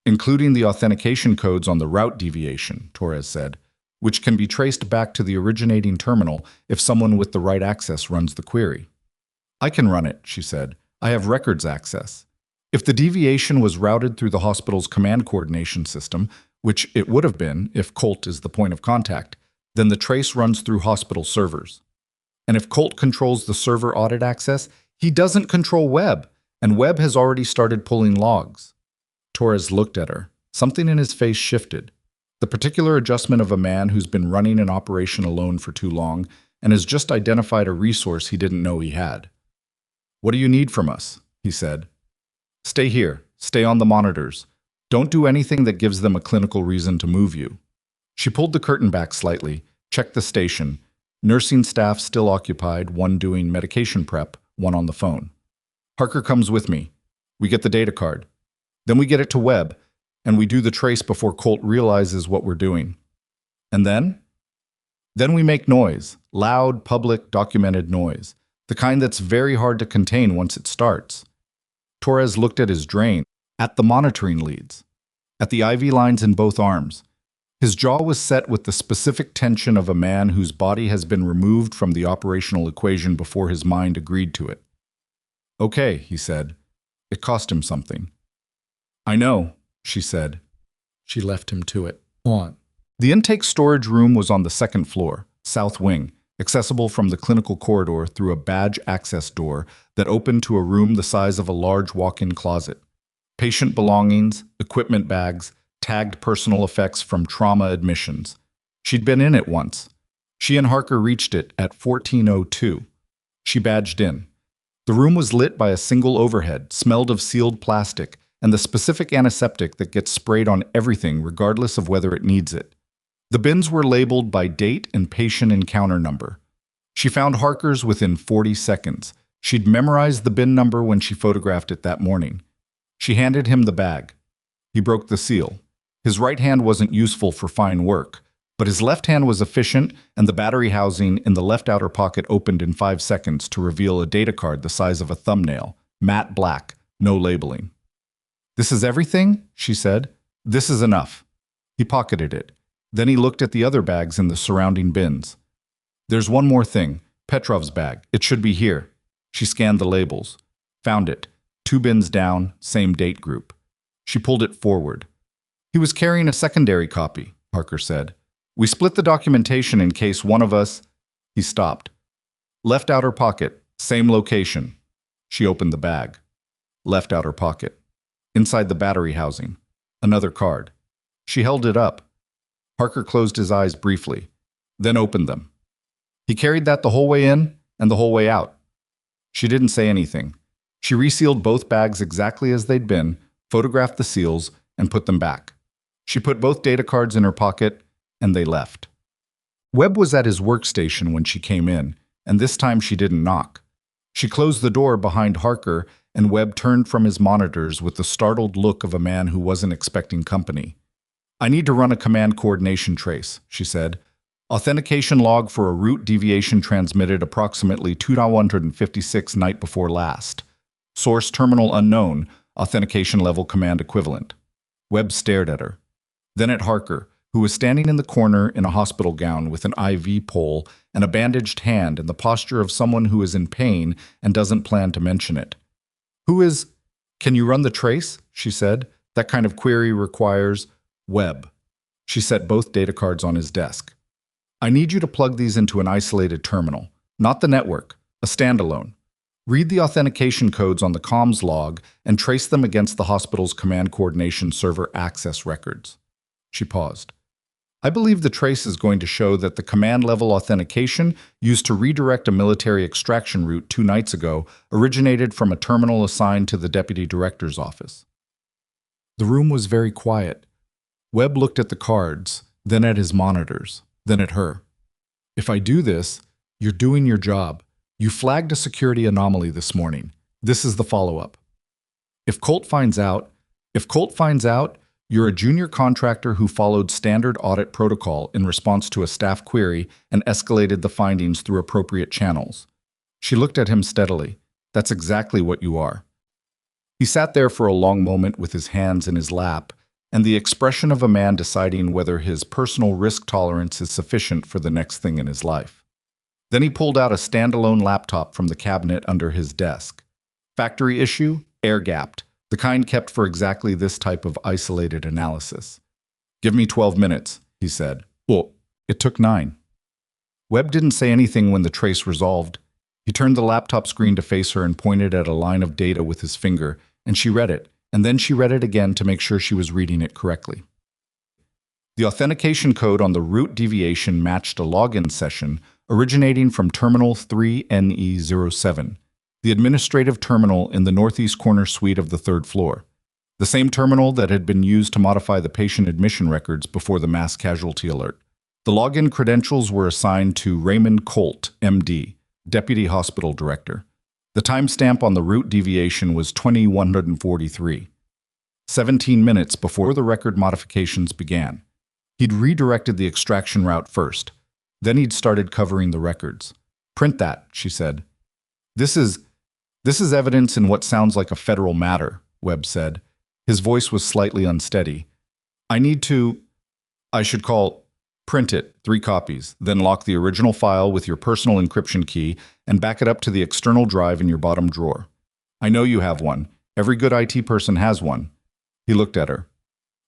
including the authentication codes on the route deviation," Torres said, "which can be traced back to the originating terminal if someone with the right access runs the query." "I can run it," she said. "I have records access. If the deviation was routed through the hospital's command coordination system, which it would have been if Colt is the point of contact, then the trace runs through hospital servers. And if Colt controls the server audit access, he doesn't control Webb, and Webb has already started pulling logs." Torres looked at her. Something in his face shifted. The particular adjustment of a man who's been running an operation alone for too long and has just identified a resource he didn't know he had. "What do you need from us?" he said. "Stay here. Stay on the monitors. Don't do anything that gives them a clinical reason to move you." She pulled the curtain back slightly, checked the station. Nursing staff still occupied, one doing medication prep, one on the phone. "Harker comes with me. We get the data card. Then we get it to Webb, and we do the trace before Colt realizes what we're doing. And then? Then we make noise, loud, public, documented noise, the kind that's very hard to contain once it starts." Torres looked at his drain, at the monitoring leads, at the IV lines in both arms. His jaw was set with the specific tension of a man whose body has been removed from the operational equation before his mind agreed to it. "Okay," he said. "It cost him something." "I know," she said. She left him to it. On. The intake storage room was on the 2nd floor, south wing, accessible from the clinical corridor through a badge access door that opened to a room the size of a large walk-in closet. Patient belongings, equipment bags, tagged personal effects from trauma admissions. She'd been in it once. She and Harker reached it at 14:02. She badged in. The room was lit by a single overhead, smelled of sealed plastic, and the specific antiseptic that gets sprayed on everything regardless of whether it needs it. The bins were labeled by date and patient encounter number. She found Harker's within 40 seconds. She'd memorized the bin number when she photographed it that morning. She handed him the bag. He broke the seal. His right hand wasn't useful for fine work, but his left hand was efficient, and the battery housing in the left outer pocket opened in 5 seconds to reveal a data card the size of a thumbnail, matte black, no labeling. "This is everything?" she said. "This is enough." He pocketed it. Then he looked at the other bags in the surrounding bins. "There's one more thing. Petrov's bag. It should be here." She scanned the labels. Found it. 2 bins down, same date group. She pulled it forward. "He was carrying a secondary copy," Parker said. "We split the documentation in case one of us—" He stopped. "Left outer pocket, same location." She opened the bag. Left outer pocket. Inside the battery housing. Another card. She held it up. Parker closed his eyes briefly, then opened them. "He carried that the whole way in and the whole way out." She didn't say anything. She resealed both bags exactly as they'd been, photographed the seals, and put them back. She put both data cards in her pocket, and they left. Webb was at his workstation when she came in, and this time she didn't knock. She closed the door behind Harker, and Webb turned from his monitors with the startled look of a man who wasn't expecting company. "I need to run a command coordination trace," she said. "Authentication log for a route deviation transmitted approximately 2:156 night before last. Source terminal unknown, authentication level command equivalent." Webb stared at her. Then at Harker, who was standing in the corner in a hospital gown with an IV pole and a bandaged hand in the posture of someone who is in pain and doesn't plan to mention it. "Who is— Can you run the trace?" she said. "That kind of query requires—" "Webb." She set both data cards on his desk. "I need you to plug these into an isolated terminal, not the network, a standalone. Read the authentication codes on the comms log and trace them against the hospital's command coordination server access records." She paused. "I believe the trace is going to show that the command-level authentication used to redirect a military extraction route 2 nights ago originated from a terminal assigned to the deputy director's office." The room was very quiet. Webb looked at the cards, then at his monitors, then at her. "If I do this, you're doing your job. You flagged a security anomaly this morning. This is the follow-up. If Colt finds out, you're a junior contractor who followed standard audit protocol in response to a staff query and escalated the findings through appropriate channels." She looked at him steadily. "That's exactly what you are." He sat there for a long moment with his hands in his lap, and the expression of a man deciding whether his personal risk tolerance is sufficient for the next thing in his life. Then he pulled out a standalone laptop from the cabinet under his desk. Factory issue, air-gapped, the kind kept for exactly this type of isolated analysis. "Give me 12 minutes, he said. "Well, it took 9. Webb didn't say anything when the trace resolved. He turned the laptop screen to face her and pointed at a line of data with his finger, and she read it, and then she read it again to make sure she was reading it correctly. The authentication code on the route deviation matched a login session originating from Terminal 3NE07, the administrative terminal in the northeast corner suite of the 3rd floor, the same terminal that had been used to modify the patient admission records before the mass casualty alert. The login credentials were assigned to Raymond Colt, MD, Deputy Hospital Director. The timestamp on the route deviation was 2143, 17 minutes before the record modifications began. He'd redirected the extraction route first. Then he'd started covering the records. "Print that," she said. This is evidence in what sounds like a federal matter," Webb said. His voice was slightly unsteady. I should call, print it, 3 copies, then lock the original file with your personal encryption key and back it up to the external drive in your bottom drawer. I know you have one. Every good IT person has one." He looked at her.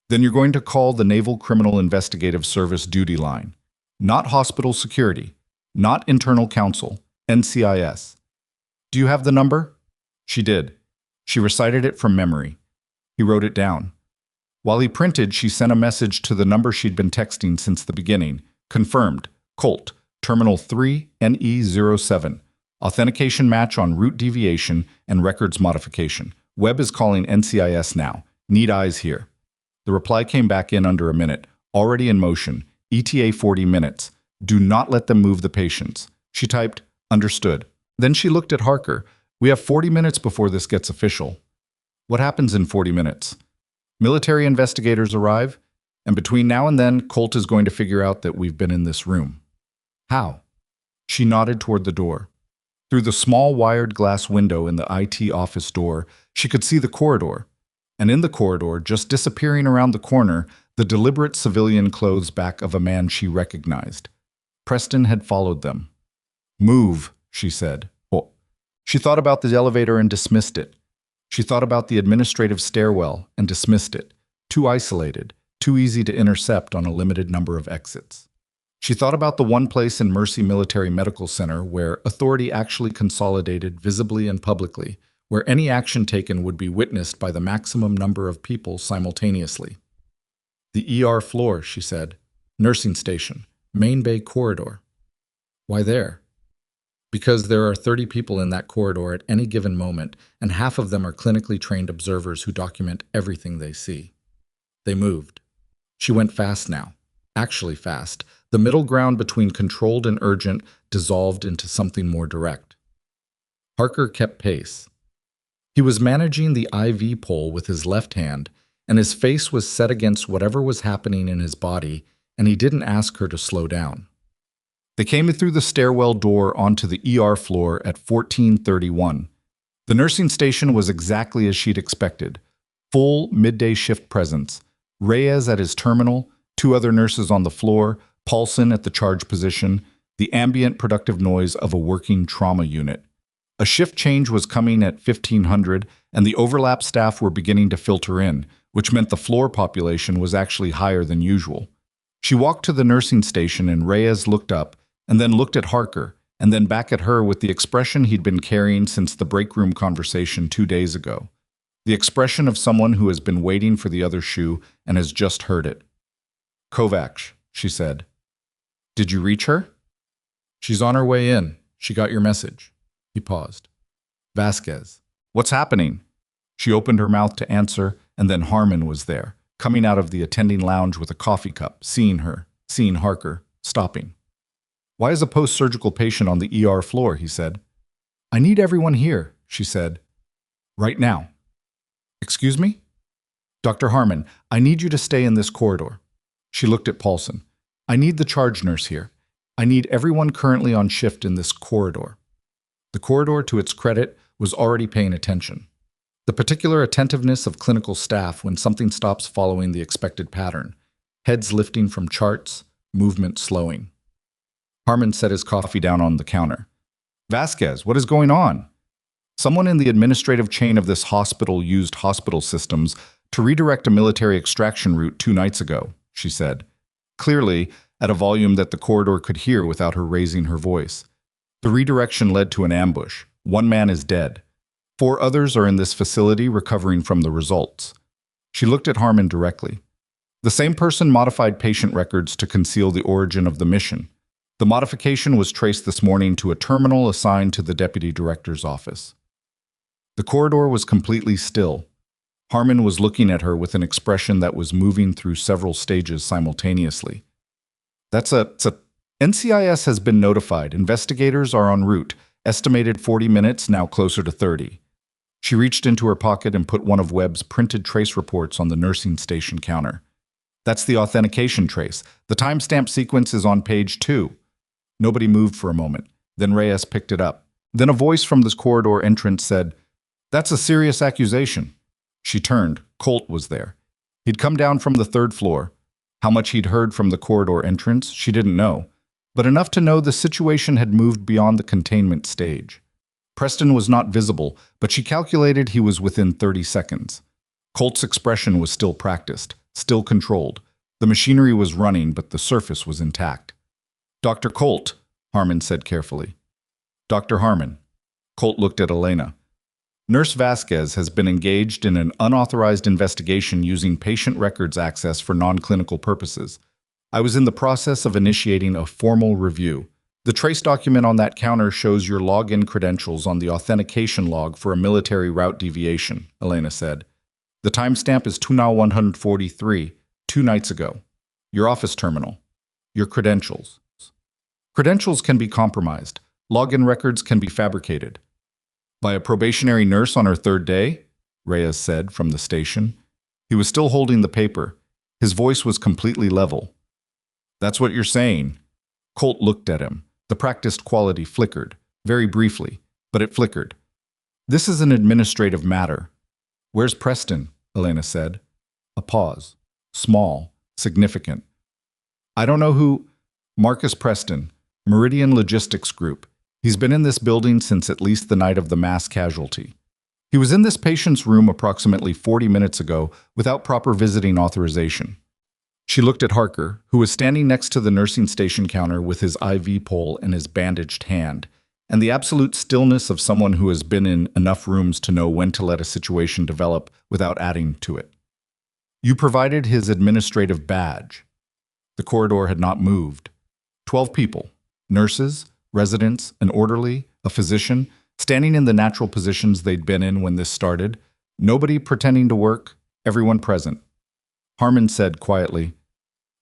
"Then you're going to call the Naval Criminal Investigative Service duty line. Not hospital security, not internal counsel, NCIS. Do you have the number?" She did. She recited it from memory. He wrote it down. While he printed, she sent a message to the number she'd been texting since the beginning. "Confirmed. Colt, Terminal 3NE07. Authentication match on route deviation and records modification. Webb is calling NCIS now. Need eyes here." The reply came back in under a minute. "Already in motion. ETA 40 minutes. Do not let them move the patients." She typed, "Understood." Then she looked at Harker. "We have 40 minutes before this gets official." What happens in 40 minutes? Military investigators arrive, and between now and then, Colt is going to figure out that we've been in this room. How? She nodded toward the door. Through the small wired glass window in the IT office door, she could see the corridor. And in the corridor, just disappearing around the corner, the deliberate civilian clothes back of a man she recognized. Preston had followed them. Move, she said. Oh. She thought about the elevator and dismissed it. She thought about the administrative stairwell and dismissed it. Too isolated, too easy to intercept on a limited number of exits. She thought about the one place in Mercy Military Medical Center where authority actually consolidated visibly and publicly, where any action taken would be witnessed by the maximum number of people simultaneously. The ER floor, she said. Nursing station. Main Bay corridor. Why there? Because there are 30 people in that corridor at any given moment, and half of them are clinically trained observers who document everything they see. They moved. She went fast now. Actually fast. The middle ground between controlled and urgent dissolved into something more direct. Harker kept pace. He was managing the IV pole with his left hand, and his face was set against whatever was happening in his body, and he didn't ask her to slow down. They came through the stairwell door onto the ER floor at 14:31. The nursing station was exactly as she'd expected. Full midday shift presence. Reyes at his terminal, 2 other nurses on the floor, Paulson at the charge position, the ambient productive noise of a working trauma unit. A shift change was coming at 1500, and the overlap staff were beginning to filter in, which meant the floor population was actually higher than usual. She walked to the nursing station and Reyes looked up, and then looked at Harker, and then back at her with the expression he'd been carrying since the break room conversation 2 days ago. The expression of someone who has been waiting for the other shoe and has just heard it. Kovacs, she said. Did you reach her? She's on her way in. She got your message. He paused. Vasquez. What's happening? She opened her mouth to answer, and then Harmon was there, coming out of the attending lounge with a coffee cup, seeing her, seeing Harker, stopping. Why is a post-surgical patient on the ER floor, he said. I need everyone here, she said. Right now. Excuse me? Dr. Harmon, I need you to stay in this corridor. She looked at Paulson. I need the charge nurse here. I need everyone currently on shift in this corridor. The corridor, to its credit, was already paying attention. The particular attentiveness of clinical staff when something stops following the expected pattern. Heads lifting from charts, movement slowing. Harmon set his coffee down on the counter. Vasquez, what is going on? Someone in the administrative chain of this hospital used hospital systems to redirect a military extraction route 2 nights ago, she said, clearly at a volume that the corridor could hear without her raising her voice. The redirection led to an ambush. 1 man is dead. 4 others are in this facility recovering from the results. She looked at Harmon directly. The same person modified patient records to conceal the origin of the mission. The modification was traced this morning to a terminal assigned to the deputy director's office. The corridor was completely still. Harmon was looking at her with an expression that was moving through several stages simultaneously. NCIS has been notified. Investigators are en route. Estimated 40 minutes, now closer to 30. She reached into her pocket and put one of Webb's printed trace reports on the nursing station counter. That's the authentication trace. The timestamp sequence is on page 2. Nobody moved for a moment. Then Reyes picked it up. Then a voice from this corridor entrance said, That's a serious accusation. She turned. Colt was there. He'd come down from the 3rd floor. How much he'd heard from the corridor entrance, she didn't know, but enough to know the situation had moved beyond the containment stage. Preston was not visible, but she calculated he was within 30 seconds. Colt's expression was still practiced, still controlled. The machinery was running, but the surface was intact. Dr. Colt, Harmon said carefully. Dr. Harmon. Colt looked at Elena. Nurse Vasquez has been engaged in an unauthorized investigation using patient records access for non-clinical purposes. I was in the process of initiating a formal review. The trace document on that counter shows your login credentials on the authentication log for a military route deviation, Elena said. The timestamp is 2:143, 2 nights ago. Your office terminal. Your credentials. Credentials can be compromised. Login records can be fabricated. By a probationary nurse on her 3rd day? Reyes said from the station. He was still holding the paper. His voice was completely level. That's what you're saying. Colt looked at him. The practiced quality flickered, very briefly, but it flickered. This is an administrative matter. Where's Preston? Elena said. A pause. Small, significant. I don't know who. Marcus Preston, Meridian Logistics Group. He's been in this building since at least the night of the mass casualty. He was in this patient's room approximately 40 minutes ago without proper visiting authorization. She looked at Harker, who was standing next to the nursing station counter with his IV pole in his bandaged hand, and the absolute stillness of someone who has been in enough rooms to know when to let a situation develop without adding to it. You provided his administrative badge. The corridor had not moved. 12 people, nurses, residents, an orderly, a physician, standing in the natural positions they'd been in when this started, nobody pretending to work, everyone present. Harmon said quietly,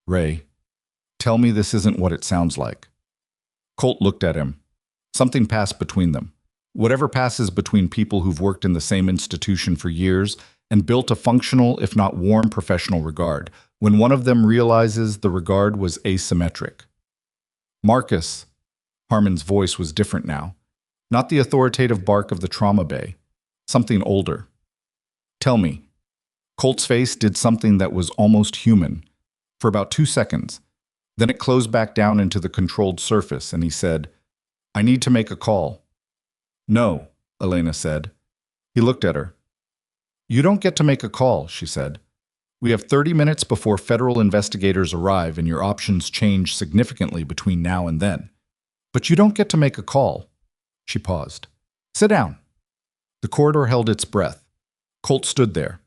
Ray, tell me this isn't what it sounds like. Colt looked at him. Something passed between them. Whatever passes between people who've worked in the same institution for years and built a functional, if not warm, professional regard, when one of them realizes the regard was asymmetric. Marcus. Harmon's voice was different now. Not the authoritative bark of the trauma bay. Something older. Tell me. Colt's face did something that was almost human, for about 2 seconds. Then it closed back down into the controlled surface, and he said, I need to make a call. No, Elena said. He looked at her. You don't get to make a call, she said. We have 30 minutes before federal investigators arrive and your options change significantly between now and then. But you don't get to make a call. She paused. Sit down. The corridor held its breath. Colt stood there.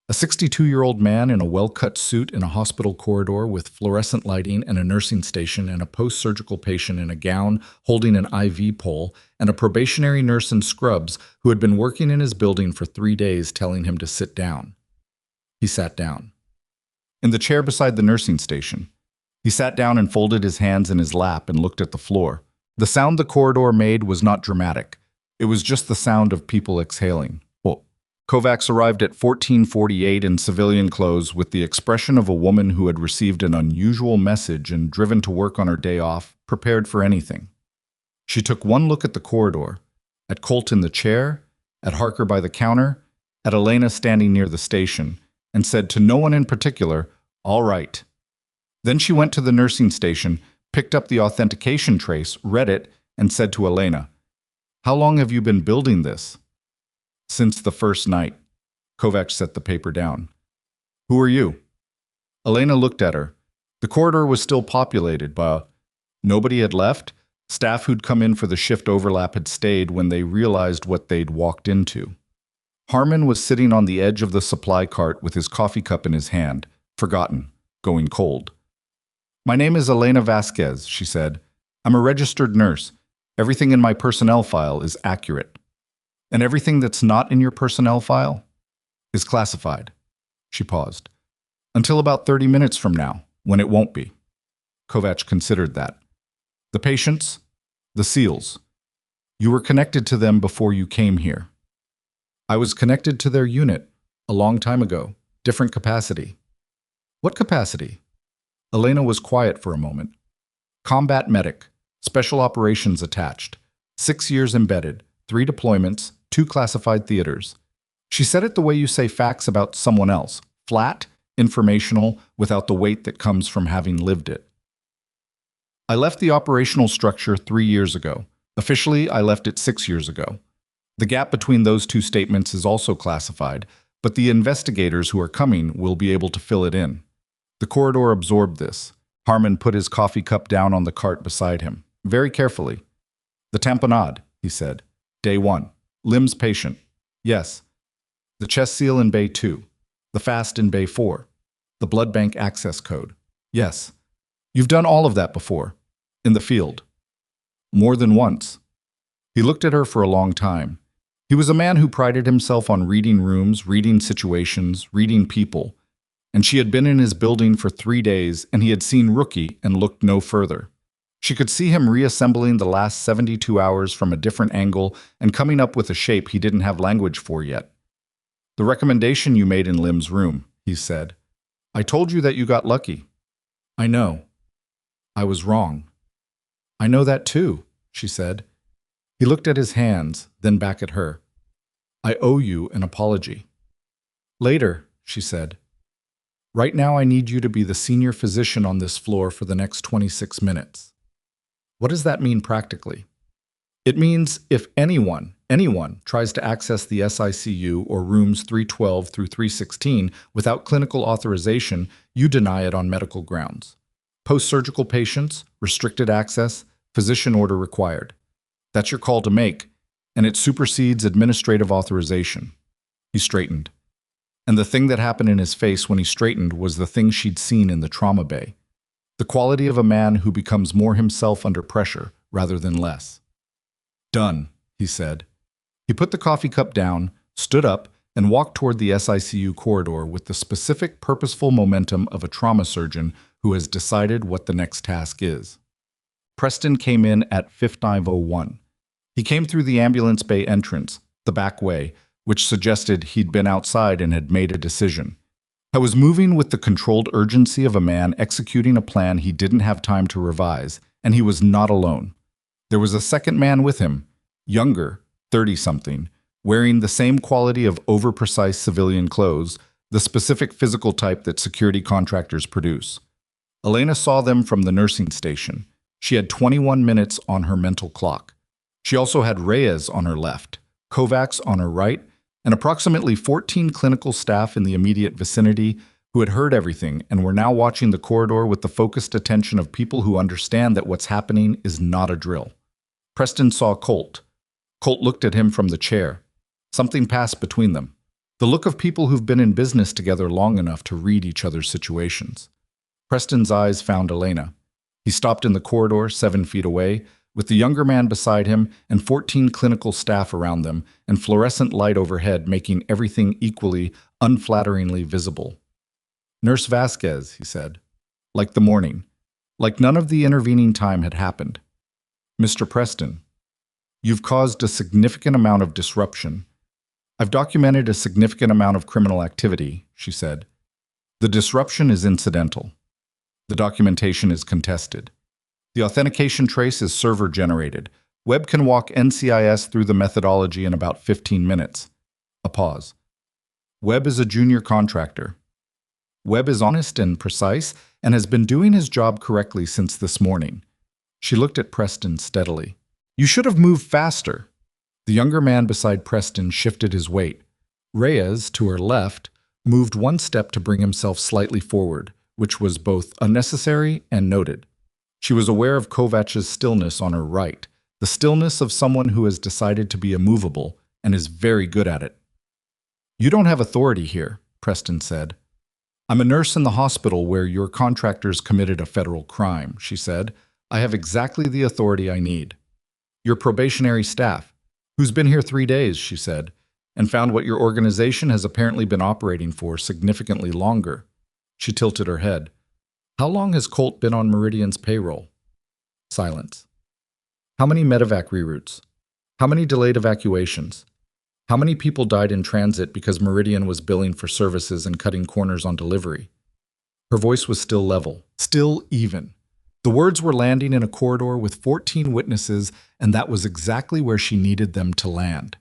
A 62-year-old man in a well-cut suit in a hospital corridor with fluorescent lighting and a nursing station and a post-surgical patient in a gown holding an IV pole and a probationary nurse in scrubs who had been working in his building for 3 days telling him to sit down. He sat down. In the chair beside the nursing station. He sat down and folded his hands in his lap and looked at the floor. The sound the corridor made was not dramatic. It was just the sound of people exhaling. Kovacs arrived at 1448 in civilian clothes with the expression of a woman who had received an unusual message and driven to work on her day off, prepared for anything. She took one look at the corridor, at Colt in the chair, at Harker by the counter, at Elena standing near the station, and said to no one in particular, all right. Then she went to the nursing station, picked up the authentication trace, read it, and said to Elena, How long have you been building this? Since the first night. Kovacs set the paper down. Who are you? Elena looked at her. The corridor was still populated, but nobody had left. Staff who'd come in for the shift overlap had stayed when they realized what they'd walked into. Harmon was sitting on the edge of the supply cart with his coffee cup in his hand, forgotten, going cold. My name is Elena Vasquez, she said. I'm a registered nurse. Everything in my personnel file is accurate. And everything that's not in your personnel file is classified. She paused. Until about 30 minutes from now, when it won't be. Kovacs considered that. The patients, the SEALs. You were connected to them before you came here. I was connected to their unit a long time ago, different capacity. What capacity? Elena was quiet for a moment. Combat medic, special operations attached, 6 years embedded, 3 deployments, 2 classified theaters. She said it the way you say facts about someone else, flat, informational, without the weight that comes from having lived it. I left the operational structure 3 years ago. Officially, I left it 6 years ago. The gap between those 2 statements is also classified, but the investigators who are coming will be able to fill it in. The corridor absorbed this. Harmon put his coffee cup down on the cart beside him, very carefully. The tamponade, he said. Day 1. Limbs patient. Yes. The chest seal in Bay 2. The fast in Bay 4. The blood bank access code. Yes. You've done all of that before. In the field. More than once. He looked at her for a long time. He was a man who prided himself on reading rooms, reading situations, reading people. And she had been in his building for 3 days, and he had seen Rookie and looked no further. She could see him reassembling the last 72 hours from a different angle and coming up with a shape he didn't have language for yet. The recommendation you made in Lim's room, he said. I told you that you got lucky. I know. I was wrong. I know that too, she said. He looked at his hands, then back at her. I owe you an apology. Later, she said. Right now I need you to be the senior physician on this floor for the next 26 minutes. What does that mean practically? It means if anyone tries to access the SICU or rooms 312 through 316 without clinical authorization, you deny it on medical grounds. Post-surgical patients, restricted access, physician order required. That's your call to make, and it supersedes administrative authorization. He straightened. And the thing that happened in his face when he straightened was the thing she'd seen in the trauma bay. The quality of a man who becomes more himself under pressure rather than less. Done, he said. He put the coffee cup down, stood up, and walked toward the SICU corridor with the specific, purposeful momentum of a trauma surgeon who has decided what the next task is. Preston came in at 5901. He came through the ambulance bay entrance, the back way, which suggested he'd been outside and had made a decision. I was moving with the controlled urgency of a man executing a plan he didn't have time to revise, and he was not alone. There was a second man with him, younger, 30-something, wearing the same quality of over-precise civilian clothes, the specific physical type that security contractors produce. Elena saw them from the nursing station. She had 21 minutes on her mental clock. She also had Reyes on her left, Kovacs on her right, and approximately 14 clinical staff in the immediate vicinity who had heard everything and were now watching the corridor with the focused attention of people who understand that what's happening is not a drill. Preston saw Colt. Colt looked at him from the chair. Something passed between them. The look of people who've been in business together long enough to read each other's situations. Preston's eyes found Elena. He stopped in the corridor 7 feet away, with the younger man beside him and 14 clinical staff around them and fluorescent light overhead making everything equally, unflatteringly visible. Nurse Vasquez, he said. Like the morning. Like none of the intervening time had happened. Mr. Preston, you've caused a significant amount of disruption. I've documented a significant amount of criminal activity, she said. The disruption is incidental. The documentation is contested. The authentication trace is server-generated. Webb can walk NCIS through the methodology in about 15 minutes. A pause. Webb is a junior contractor. Webb is honest and precise and has been doing his job correctly since this morning. She looked at Preston steadily. You should have moved faster. The younger man beside Preston shifted his weight. Reyes, to her left, moved one step to bring himself slightly forward, which was both unnecessary and noted. She was aware of Kovac's stillness on her right, the stillness of someone who has decided to be immovable and is very good at it. You don't have authority here, Preston said. I'm a nurse in the hospital where your contractors committed a federal crime, she said. I have exactly the authority I need. Your probationary staff, who's been here 3 days, she said, and found what your organization has apparently been operating for significantly longer. She tilted her head. How long has Colt been on Meridian's payroll? Silence. How many medevac reroutes? How many delayed evacuations? How many people died in transit because Meridian was billing for services and cutting corners on delivery? Her voice was still level, still even. The words were landing in a corridor with 14 witnesses, and that was exactly where she needed them to land.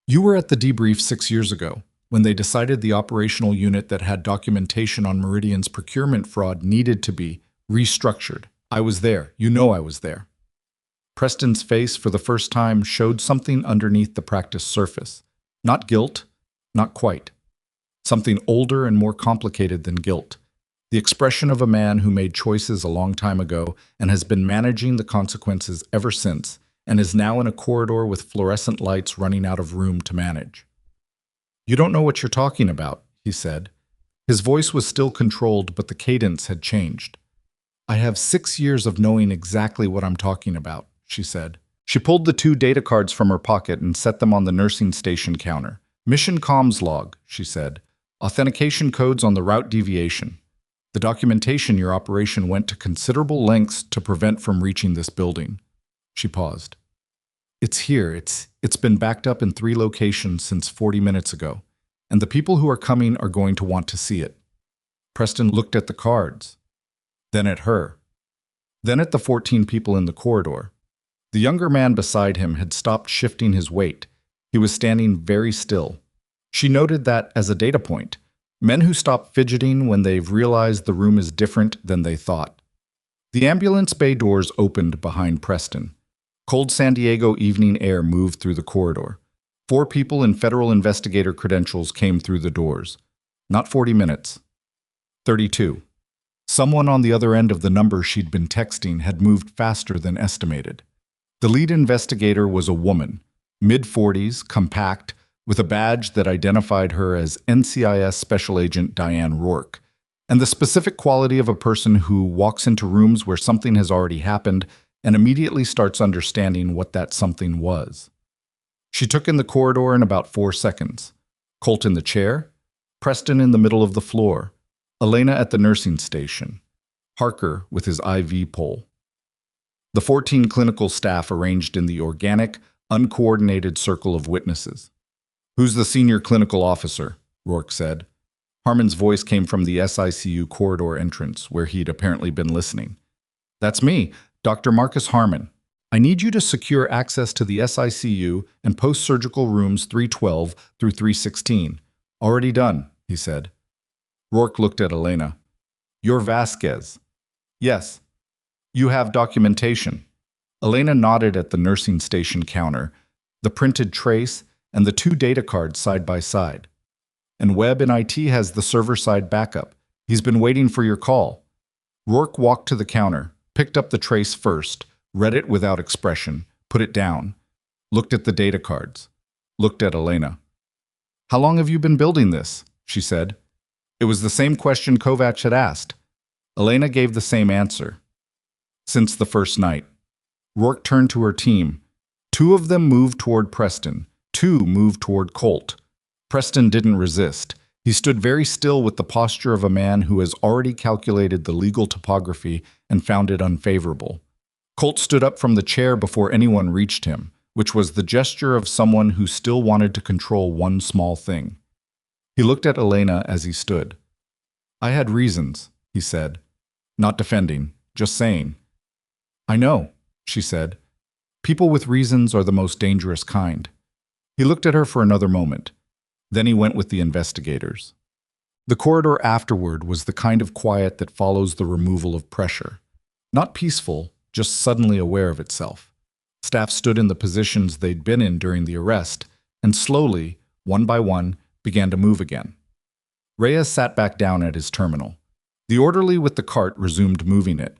You were at the debrief 6 years ago, when they decided the operational unit that had documentation on Meridian's procurement fraud needed to be restructured. I was there. You know I was there. Preston's face, for the first time, showed something underneath the practiced surface. Not guilt, not quite. Something older and more complicated than guilt. The expression of a man who made choices a long time ago and has been managing the consequences ever since, and is now in a corridor with fluorescent lights running out of room to manage. You don't know what you're talking about, he said. His voice was still controlled, but the cadence had changed. I have 6 years of knowing exactly what I'm talking about, she said. She pulled the 2 data cards from her pocket and set them on the nursing station counter. Mission comms log, she said. Authentication codes on the route deviation. The documentation your operation went to considerable lengths to prevent from reaching this building. She paused. It's here. It's been backed up in 3 locations since 40 minutes ago. and the people who are coming are going to want to see it. Preston looked at the cards, then at her, then at the 14 people in the corridor. The younger man beside him had stopped shifting his weight. He was standing very still. She noted that as a data point. Men who stop fidgeting when they've realized the room is different than they thought. The ambulance bay doors opened behind Preston. Cold San Diego evening air moved through the corridor. 4 people in federal investigator credentials came through the doors. Not 40 minutes. 32. Someone on the other end of the number she'd been texting had moved faster than estimated. The lead investigator was a woman, mid-40s, compact, with a badge that identified her as NCIS Special Agent Diane Rourke, and the specific quality of a person who walks into rooms where something has already happened and immediately starts understanding what that something was. She took in the corridor in about 4 seconds. Colt in the chair, Preston in the middle of the floor, Elena at the nursing station, Harker with his IV pole. The 14 clinical staff arranged in the organic, uncoordinated circle of witnesses. "Who's the senior clinical officer?" Rourke said. Harmon's voice came from the SICU corridor entrance, where he'd apparently been listening. "That's me, Dr. Marcus Harmon. I need you to secure access to the SICU and post-surgical rooms 312 through 316. Already done," he said. Rourke looked at Elena. "You're Vasquez." "Yes." "You have documentation." Elena nodded at the nursing station counter, the printed trace, and the 2 data cards side by side. "And Webb in IT has the server-side backup. He's been waiting for your call." Rourke walked to the counter, picked up the trace first, read it without expression, put it down, looked at the data cards, looked at Elena. "How long have you been building this?" she said. It was the same question Kovacs had asked. Elena gave the same answer. "Since the first night." Rourke turned to her team. 2 of them moved toward Preston. 2 moved toward Colt. Preston didn't resist. He stood very still with the posture of a man who has already calculated the legal topography and found it unfavorable. Colt stood up from the chair before anyone reached him, which was the gesture of someone who still wanted to control one small thing. He looked at Elena as he stood. "I had reasons," he said. "Not defending, just saying." "I know," she said. "People with reasons are the most dangerous kind." He looked at her for another moment. Then he went with the investigators. The corridor afterward was the kind of quiet that follows the removal of pressure. Not peaceful, just suddenly aware of itself. Staff stood in the positions they'd been in during the arrest, and slowly, one by one, began to move again. Reyes sat back down at his terminal. The orderly with the cart resumed moving it.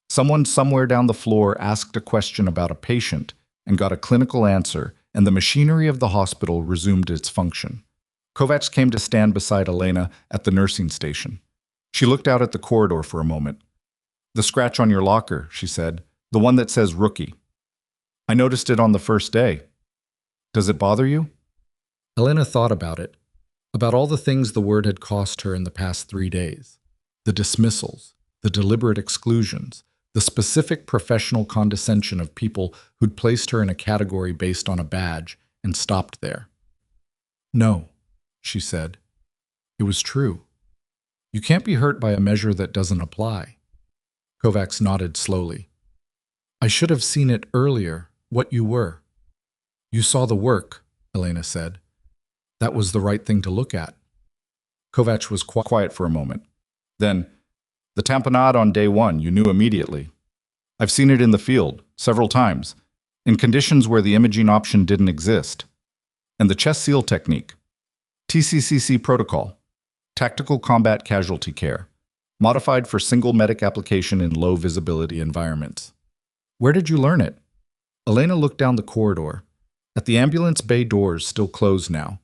Someone somewhere down the floor asked a question about a patient and got a clinical answer, and the machinery of the hospital resumed its function. Kovacs came to stand beside Elena at the nursing station. She looked out at the corridor for a moment. "The scratch on your locker," she said, "the one that says rookie. I noticed it on the first day. Does it bother you?" Elena thought about it, about all the things the word had cost her in the past 3 days. The dismissals, the deliberate exclusions, the specific professional condescension of people who'd placed her in a category based on a badge and stopped there. "No," she said. "It was true. You can't be hurt by a measure that doesn't apply." Kovacs nodded slowly. "I should have seen it earlier, what you were." "You saw the work," Elena said. "That was the right thing to look at." Kovacs was quiet for a moment. Then, "The tamponade on day 1, you knew immediately. I've seen it in the field, several times, in conditions where the imaging option didn't exist. And the chest seal technique. TCCC protocol. Tactical combat casualty care. Modified for single medic application in low visibility environments. Where did you learn it?" Elena looked down the corridor. At the ambulance bay doors, still closed now.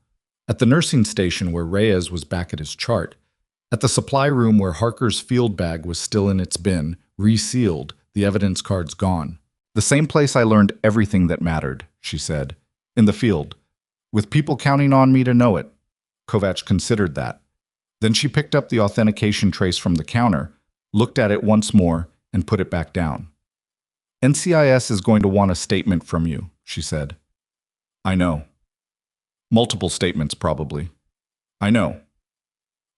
At the nursing station where Reyes was back at his chart. At the supply room where Harker's field bag was still in its bin, resealed, the evidence cards gone. "The same place I learned everything that mattered," she said. "In the field. With people counting on me to know it." Kovacs considered that. Then she picked up the authentication trace from the counter, looked at it once more, and put it back down. "NCIS is going to want a statement from you," she said. "I know. Multiple statements, probably. I know.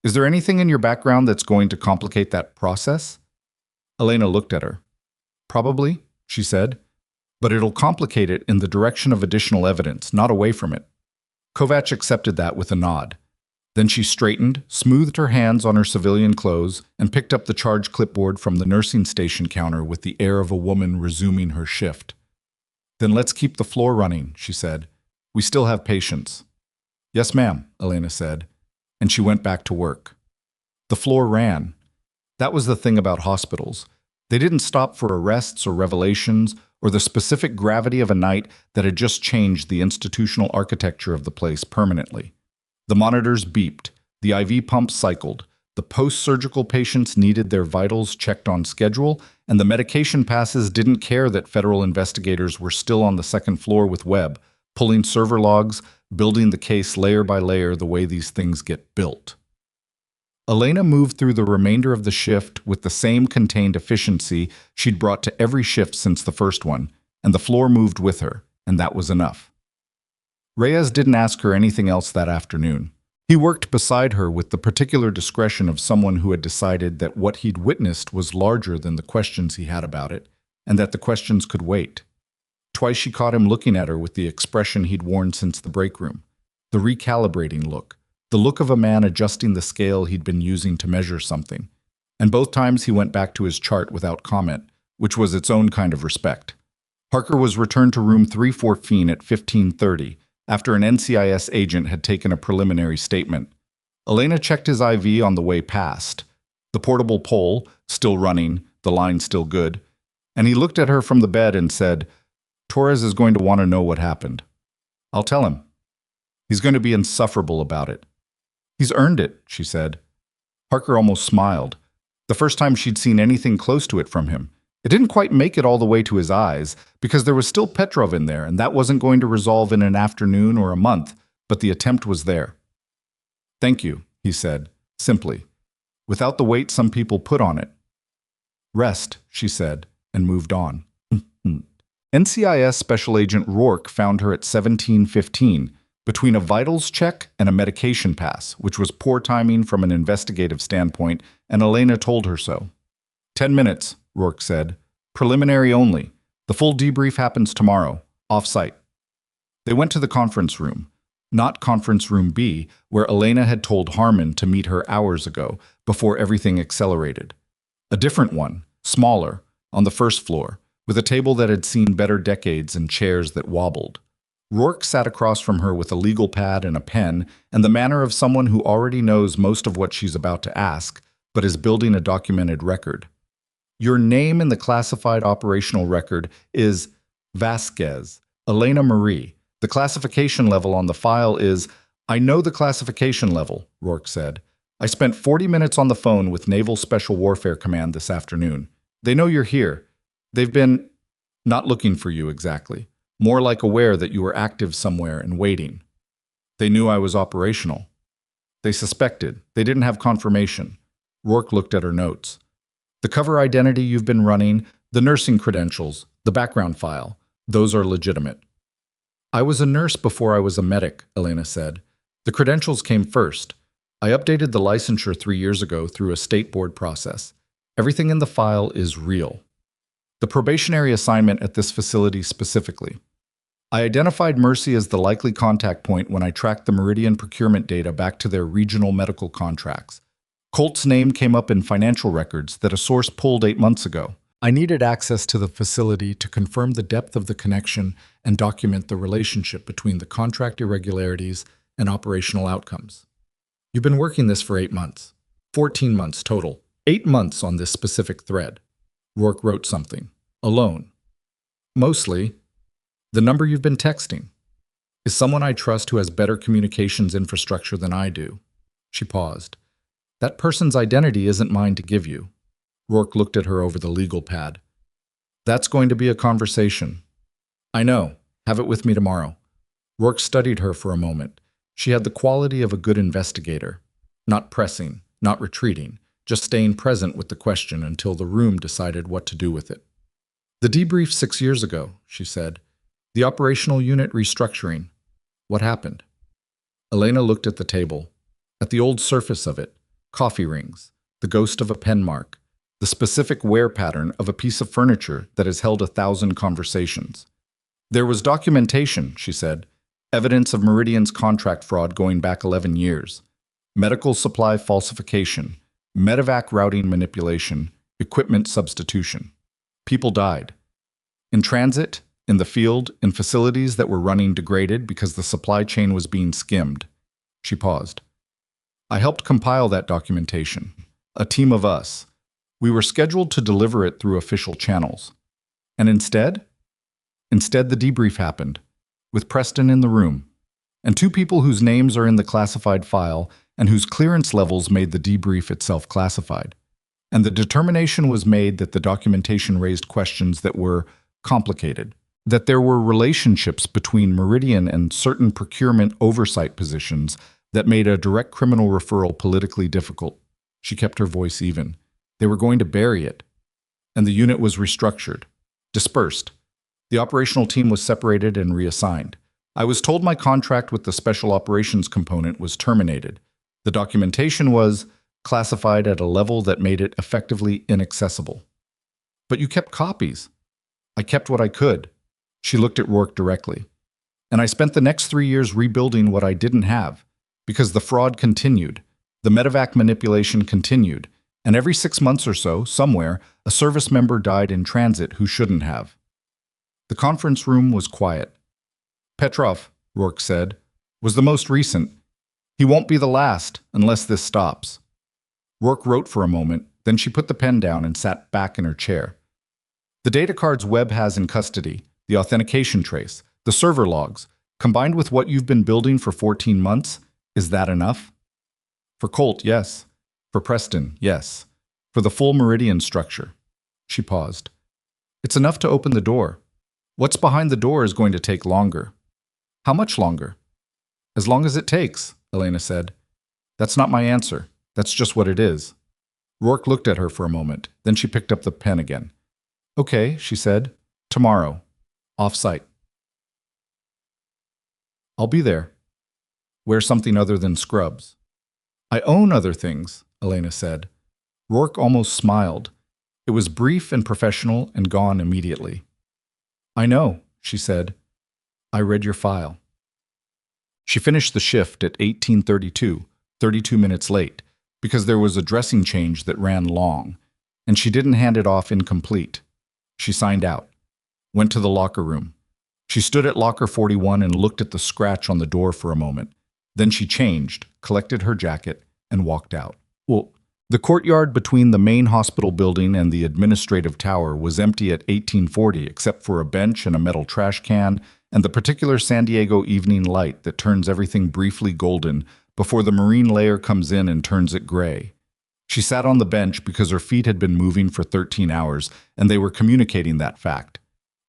Is there anything in your background that's going to complicate that process? Elena looked at her. Probably, she said, but it'll complicate it in the direction of additional evidence, not away from it. Kovac accepted that with a nod. Then she straightened, smoothed her hands on her civilian clothes, and picked up the charge clipboard from the nursing station counter with the air of a woman resuming her shift. Then let's keep the floor running, she said. We still have patients. Yes, ma'am, Elena said, and she went back to work. The floor ran. That was the thing about hospitals. They didn't stop for arrests or revelations or the specific gravity of a night that had just changed the institutional architecture of the place permanently. The monitors beeped, the IV pumps cycled, the post-surgical patients needed their vitals checked on schedule, and the medication passes didn't care that federal investigators were still on the second floor with Webb, pulling server logs, building the case layer by layer the way these things get built. Elena moved through the remainder of the shift with the same contained efficiency she'd brought to every shift since the first one, and the floor moved with her, and that was enough. Reyes didn't ask her anything else that afternoon. He worked beside her with the particular discretion of someone who had decided that what he'd witnessed was larger than the questions he had about it, and that the questions could wait. Twice she caught him looking at her with the expression he'd worn since the break room, the recalibrating look, the look of a man adjusting the scale he'd been using to measure something. And both times he went back to his chart without comment, which was its own kind of respect. Parker was returned to room 314 at 15:30, after an NCIS agent had taken a preliminary statement. Elena checked his IV on the way past. The portable pole, still running, the line still good, and he looked at her from the bed and said, Torres is going to want to know what happened. I'll tell him. He's going to be insufferable about it. He's earned it, she said. Parker almost smiled. The first time she'd seen anything close to it from him. It didn't quite make it all the way to his eyes, because there was still Petrov in there, and that wasn't going to resolve in an afternoon or a month, but the attempt was there. Thank you, he said, simply, without the weight some people put on it. Rest, she said, and moved on. NCIS Special Agent Rourke found her at 17:15, between a vitals check and a medication pass, which was poor timing from an investigative standpoint, and Elena told her so. 10 minutes, Rourke said. Preliminary only. The full debrief happens tomorrow, off-site. They went to the conference room, not conference room B, where Elena had told Harmon to meet her hours ago, before everything accelerated. A different one, smaller, on the first floor, with a table that had seen better decades and chairs that wobbled. Rourke sat across from her with a legal pad and a pen, and the manner of someone who already knows most of what she's about to ask, but is building a documented record. Your name in the classified operational record is Vasquez, Elena Marie. The classification level on the file is, I know the classification level, Rourke said. I spent 40 minutes on the phone with Naval Special Warfare Command this afternoon. They know you're here. They've been not looking for you exactly, more like aware that you were active somewhere and waiting. They knew I was operational. They suspected. They didn't have confirmation. Rourke looked at her notes. The cover identity you've been running, the nursing credentials, the background file, those are legitimate. I was a nurse before I was a medic, Elena said. The credentials came first. I updated the licensure 3 years ago through a state board process. Everything in the file is real. The probationary assignment at this facility specifically. I identified Mercy as the likely contact point when I tracked the Meridian procurement data back to their regional medical contracts. Colt's name came up in financial records that a source pulled 8 months ago. I needed access to the facility to confirm the depth of the connection and document the relationship between the contract irregularities and operational outcomes. You've been working this for 8 months. 14 months total. 8 months on this specific thread. Rourke wrote something. Alone. Mostly, the number you've been texting is someone I trust who has better communications infrastructure than I do. She paused. That person's identity isn't mine to give you. Rourke looked at her over the legal pad. That's going to be a conversation. I know. Have it with me tomorrow. Rourke studied her for a moment. She had the quality of a good investigator. Not pressing, not retreating, just staying present with the question until the room decided what to do with it. The debrief 6 years ago, she said. The operational unit restructuring. What happened? Elena looked at the table. At the old surface of it, coffee rings, the ghost of a pen mark, the specific wear pattern of a piece of furniture that has held 1,000 conversations. There was documentation, she said, evidence of Meridian's contract fraud going back 11 years, medical supply falsification, medevac routing manipulation, equipment substitution. People died. In transit, in the field, in facilities that were running degraded because the supply chain was being skimmed. She paused. I helped compile that documentation. A team of us. We were scheduled to deliver it through official channels. And instead? Instead, the debrief happened, with Preston in the room, and two people whose names are in the classified file and whose clearance levels made the debrief itself classified. And the determination was made that the documentation raised questions that were complicated, that there were relationships between Meridian and certain procurement oversight positions that made a direct criminal referral politically difficult. She kept her voice even. They were going to bury it. And the unit was restructured, dispersed. The operational team was separated and reassigned. I was told my contract with the special operations component was terminated. The documentation was classified at a level that made it effectively inaccessible. But you kept copies. I kept what I could. She looked at Rourke directly. And I spent the next 3 years rebuilding what I didn't have, because the fraud continued, the medevac manipulation continued, and every 6 months or so, somewhere, a service member died in transit who shouldn't have. The conference room was quiet. Petrov, Rourke said, was the most recent. He won't be the last unless this stops. Rourke wrote for a moment, then she put the pen down and sat back in her chair. The data cards Webb has in custody, the authentication trace, the server logs, combined with what you've been building for 14 months, is that enough? For Colt, yes. For Preston, yes. For the full Meridian structure. She paused. It's enough to open the door. What's behind the door is going to take longer. How much longer? As long as it takes, Elena said. That's not my answer. That's just what it is. Rourke looked at her for a moment. Then she picked up the pen again. Okay, she said. Tomorrow. Off-site. I'll be there. Wear something other than scrubs. I own other things, Elena said. Rourke almost smiled. It was brief and professional and gone immediately. I know, she said. I read your file. She finished the shift at 18:32, 32 minutes late, because there was a dressing change that ran long, and she didn't hand it off incomplete. She signed out, went to the locker room. She stood at locker 41 and looked at the scratch on the door for a moment. Then she changed, collected her jacket, and walked out. Well, the courtyard between the main hospital building and the administrative tower was empty at 1840 except for a bench and a metal trash can and the particular San Diego evening light that turns everything briefly golden before the marine layer comes in and turns it gray. She sat on the bench because her feet had been moving for 13 hours and they were communicating that fact.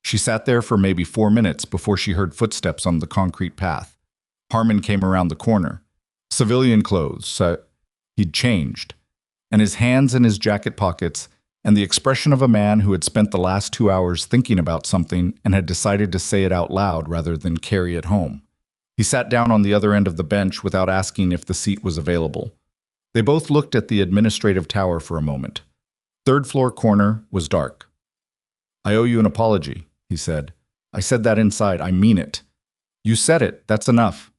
She sat there for maybe 4 minutes before she heard footsteps on the concrete path. Harmon came around the corner. Civilian clothes, so he'd changed. And his hands in his jacket pockets, and the expression of a man who had spent the last 2 hours thinking about something and had decided to say it out loud rather than carry it home. He sat down on the other end of the bench without asking if the seat was available. They both looked at the administrative tower for a moment. Third floor corner was dark. I owe you an apology, he said. I said that inside. I mean it. You said it. That's enough.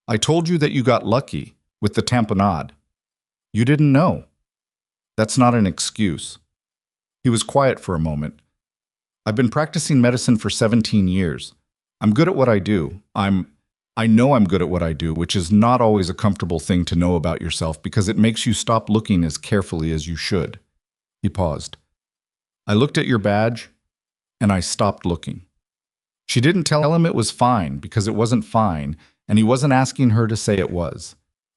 I told you that you got lucky with the tamponade. You didn't know. That's not an excuse. He was quiet for a moment. I've been practicing medicine for 17 years. I'm good at what I do. I know I'm good at what I do, which is not always a comfortable thing to know about yourself because it makes you stop looking as carefully as you should. He paused. I looked at your badge, and I stopped looking. She didn't tell him it was fine because it wasn't fine, and he wasn't asking her to say it was.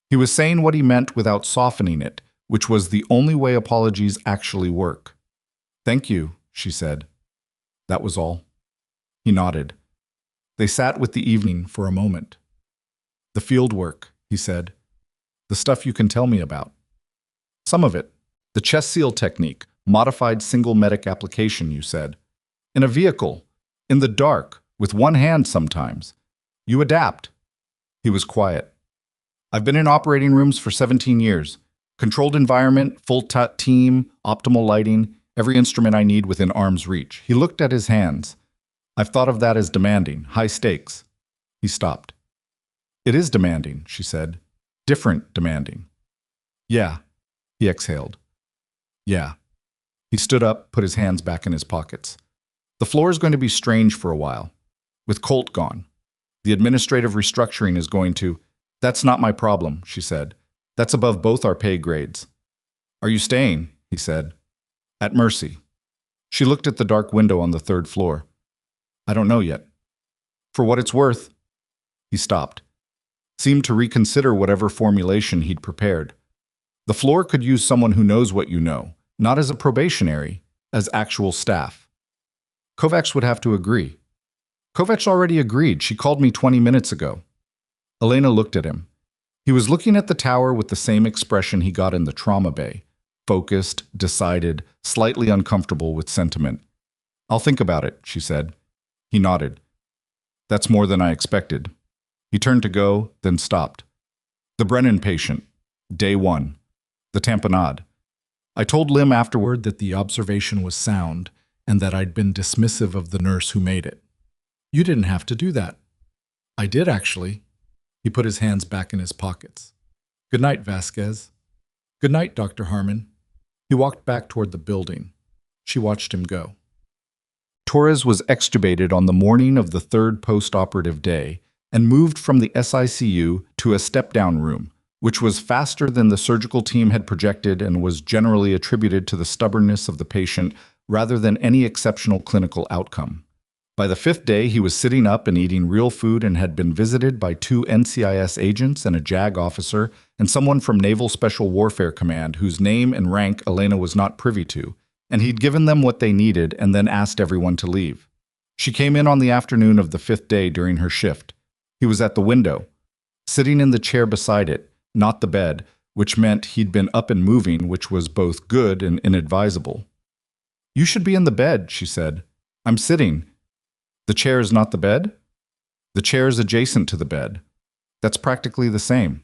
He was saying what he meant without softening it, which was the only way apologies actually work. Thank you, she said. That was all. He nodded. They sat with the evening for a moment. The field work, he said. The stuff you can tell me about. Some of it. The chest seal technique, modified single medic application, you said. In a vehicle, in the dark, with one hand sometimes. You adapt. He was quiet. I've been in operating rooms for 17 years. Controlled environment, team, optimal lighting, every instrument I need within arm's reach. He looked at his hands. I've thought of that as demanding, high stakes. He stopped. It is demanding, she said. Different demanding. Yeah, he exhaled. Yeah. He stood up, put his hands back in his pockets. The floor is going to be strange for a while. With Colt gone. The administrative restructuring is going to... That's not my problem, she said. That's above both our pay grades. Are you staying? He said. At Mercy. She looked at the dark window on the third floor. I don't know yet. For what it's worth. He stopped. Seemed to reconsider whatever formulation he'd prepared. The floor could use someone who knows what you know, not as a probationary, as actual staff. Kovacs would have to agree. Kovacs already agreed. She called me 20 minutes ago. Elena looked at him. He was looking at the tower with the same expression he got in the trauma bay. Focused, decided, slightly uncomfortable with sentiment. I'll think about it, she said. He nodded. That's more than I expected. He turned to go, then stopped. The Brennan patient. Day 1. The tamponade. I told Lim afterward that the observation was sound and that I'd been dismissive of the nurse who made it. You didn't have to do that. I did, actually. He put his hands back in his pockets. Good night, Vasquez. Good night, Dr. Harmon. He walked back toward the building. She watched him go. Torres was extubated on the morning of the third post-operative day and moved from the SICU to a step-down room, which was faster than the surgical team had projected and was generally attributed to the stubbornness of the patient rather than any exceptional clinical outcome. By the 5th day, he was sitting up and eating real food and had been visited by 2 NCIS agents and a JAG officer and someone from Naval Special Warfare Command whose name and rank Elena was not privy to, and he'd given them what they needed and then asked everyone to leave. She came in on the afternoon of the 5th day during her shift. He was at the window, sitting in the chair beside it, not the bed, which meant he'd been up and moving, which was both good and inadvisable. You should be in the bed, she said. I'm sitting. The chair is not the bed? The chair is adjacent to the bed. That's practically the same.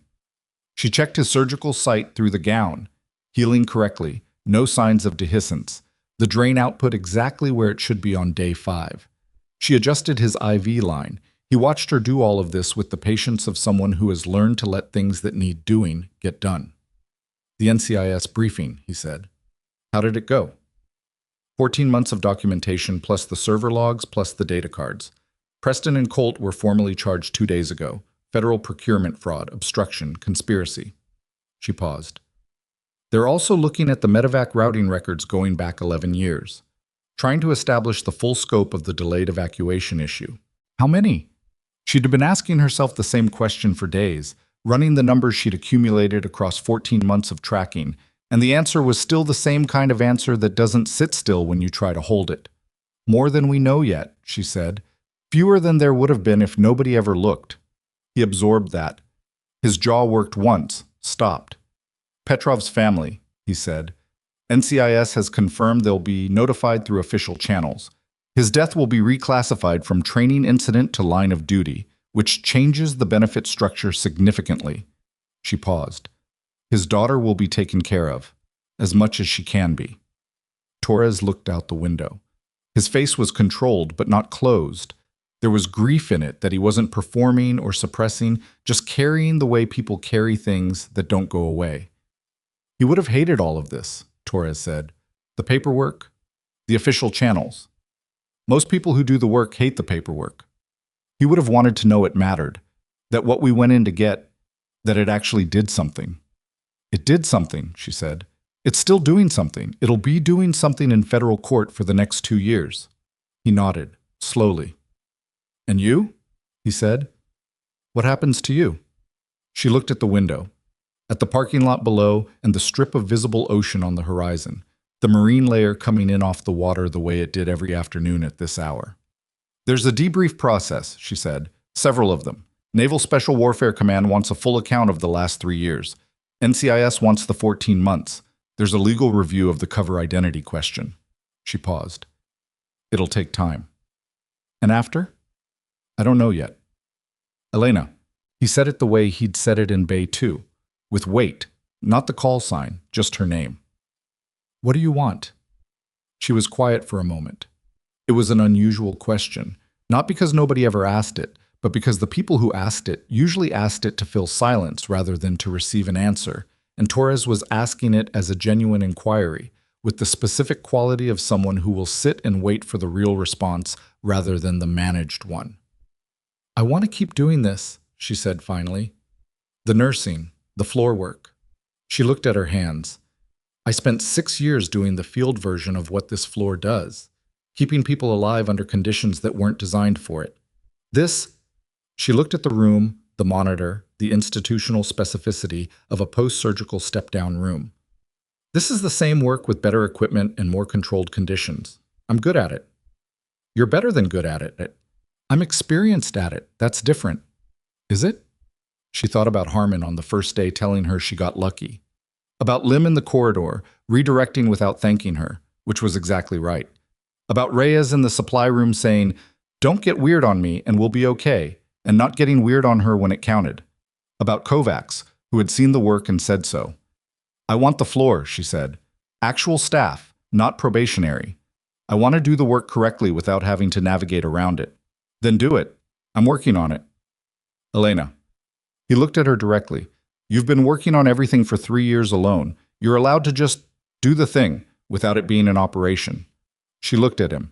She checked his surgical site through the gown, healing correctly, no signs of dehiscence, the drain output exactly where it should be on day 5. She adjusted his IV line. He watched her do all of this with the patience of someone who has learned to let things that need doing get done. The NCIS briefing, he said. How did it go? 14 months of documentation plus the server logs plus the data cards. Preston and Colt were formally charged 2 days ago. Federal procurement fraud, obstruction, conspiracy. She paused. They're also looking at the medevac routing records going back 11 years, trying to establish the full scope of the delayed evacuation issue. How many? She'd been asking herself the same question for days, running the numbers she'd accumulated across 14 months of tracking, and the answer was still the same kind of answer that doesn't sit still when you try to hold it. More than we know yet, she said. Fewer than there would have been if nobody ever looked. He absorbed that. His jaw worked once, stopped. Petrov's family, he said. NCIS has confirmed they'll be notified through official channels. His death will be reclassified from training incident to line of duty, which changes the benefit structure significantly. She paused. His daughter will be taken care of, as much as she can be. Torres looked out the window. His face was controlled, but not closed. There was grief in it that he wasn't performing or suppressing, just carrying the way people carry things that don't go away. He would have hated all of this, Torres said. The paperwork, the official channels. Most people who do the work hate the paperwork. He would have wanted to know it mattered, that what we went in to get, that it actually did something. It did something, she said. It's still doing something. It'll be doing something in federal court for the next 2 years. He nodded, slowly. And you? He said. What happens to you? She looked at the window, at the parking lot below and the strip of visible ocean on the horizon, the marine layer coming in off the water the way it did every afternoon at this hour. There's a debrief process, she said, several of them. Naval Special Warfare Command wants a full account of the last 3 years. NCIS wants the 14 months. There's a legal review of the cover identity question. She paused. It'll take time. And after? I don't know yet. Elena, He said it the way he'd said it in Bay 2, with weight, not the call sign, just her name. "What do you want?" She was quiet for a moment. It was an unusual question, not because nobody ever asked it, but because the people who asked it usually asked it to fill silence rather than to receive an answer, and Torres was asking it as a genuine inquiry, with the specific quality of someone who will sit and wait for the real response rather than the managed one. "I want to keep doing this," she said finally. "The nursing, the floor work." She looked at her hands. "I spent 6 years doing the field version of what this floor does, keeping people alive under conditions that weren't designed for it. This," she looked at the room, the monitor, the institutional specificity of a post-surgical step-down room. "This is the same work with better equipment and more controlled conditions. I'm good at it." "You're better than good at it." "I'm experienced at it. That's different." "Is it?" She thought about Harmon on the first day telling her she got lucky. About Lim in the corridor, redirecting without thanking her, which was exactly right. About Reyes in the supply room saying, "Don't get weird on me and we'll be okay," and not getting weird on her when it counted. About Kovacs, who had seen the work and said so. "I want the floor," she said. "Actual staff, not probationary. I want to do the work correctly without having to navigate around it." "Then do it. I'm working on it." "Elena." He looked at her directly. "You've been working on everything for 3 years alone. You're allowed to just do the thing without it being an operation." She looked at him.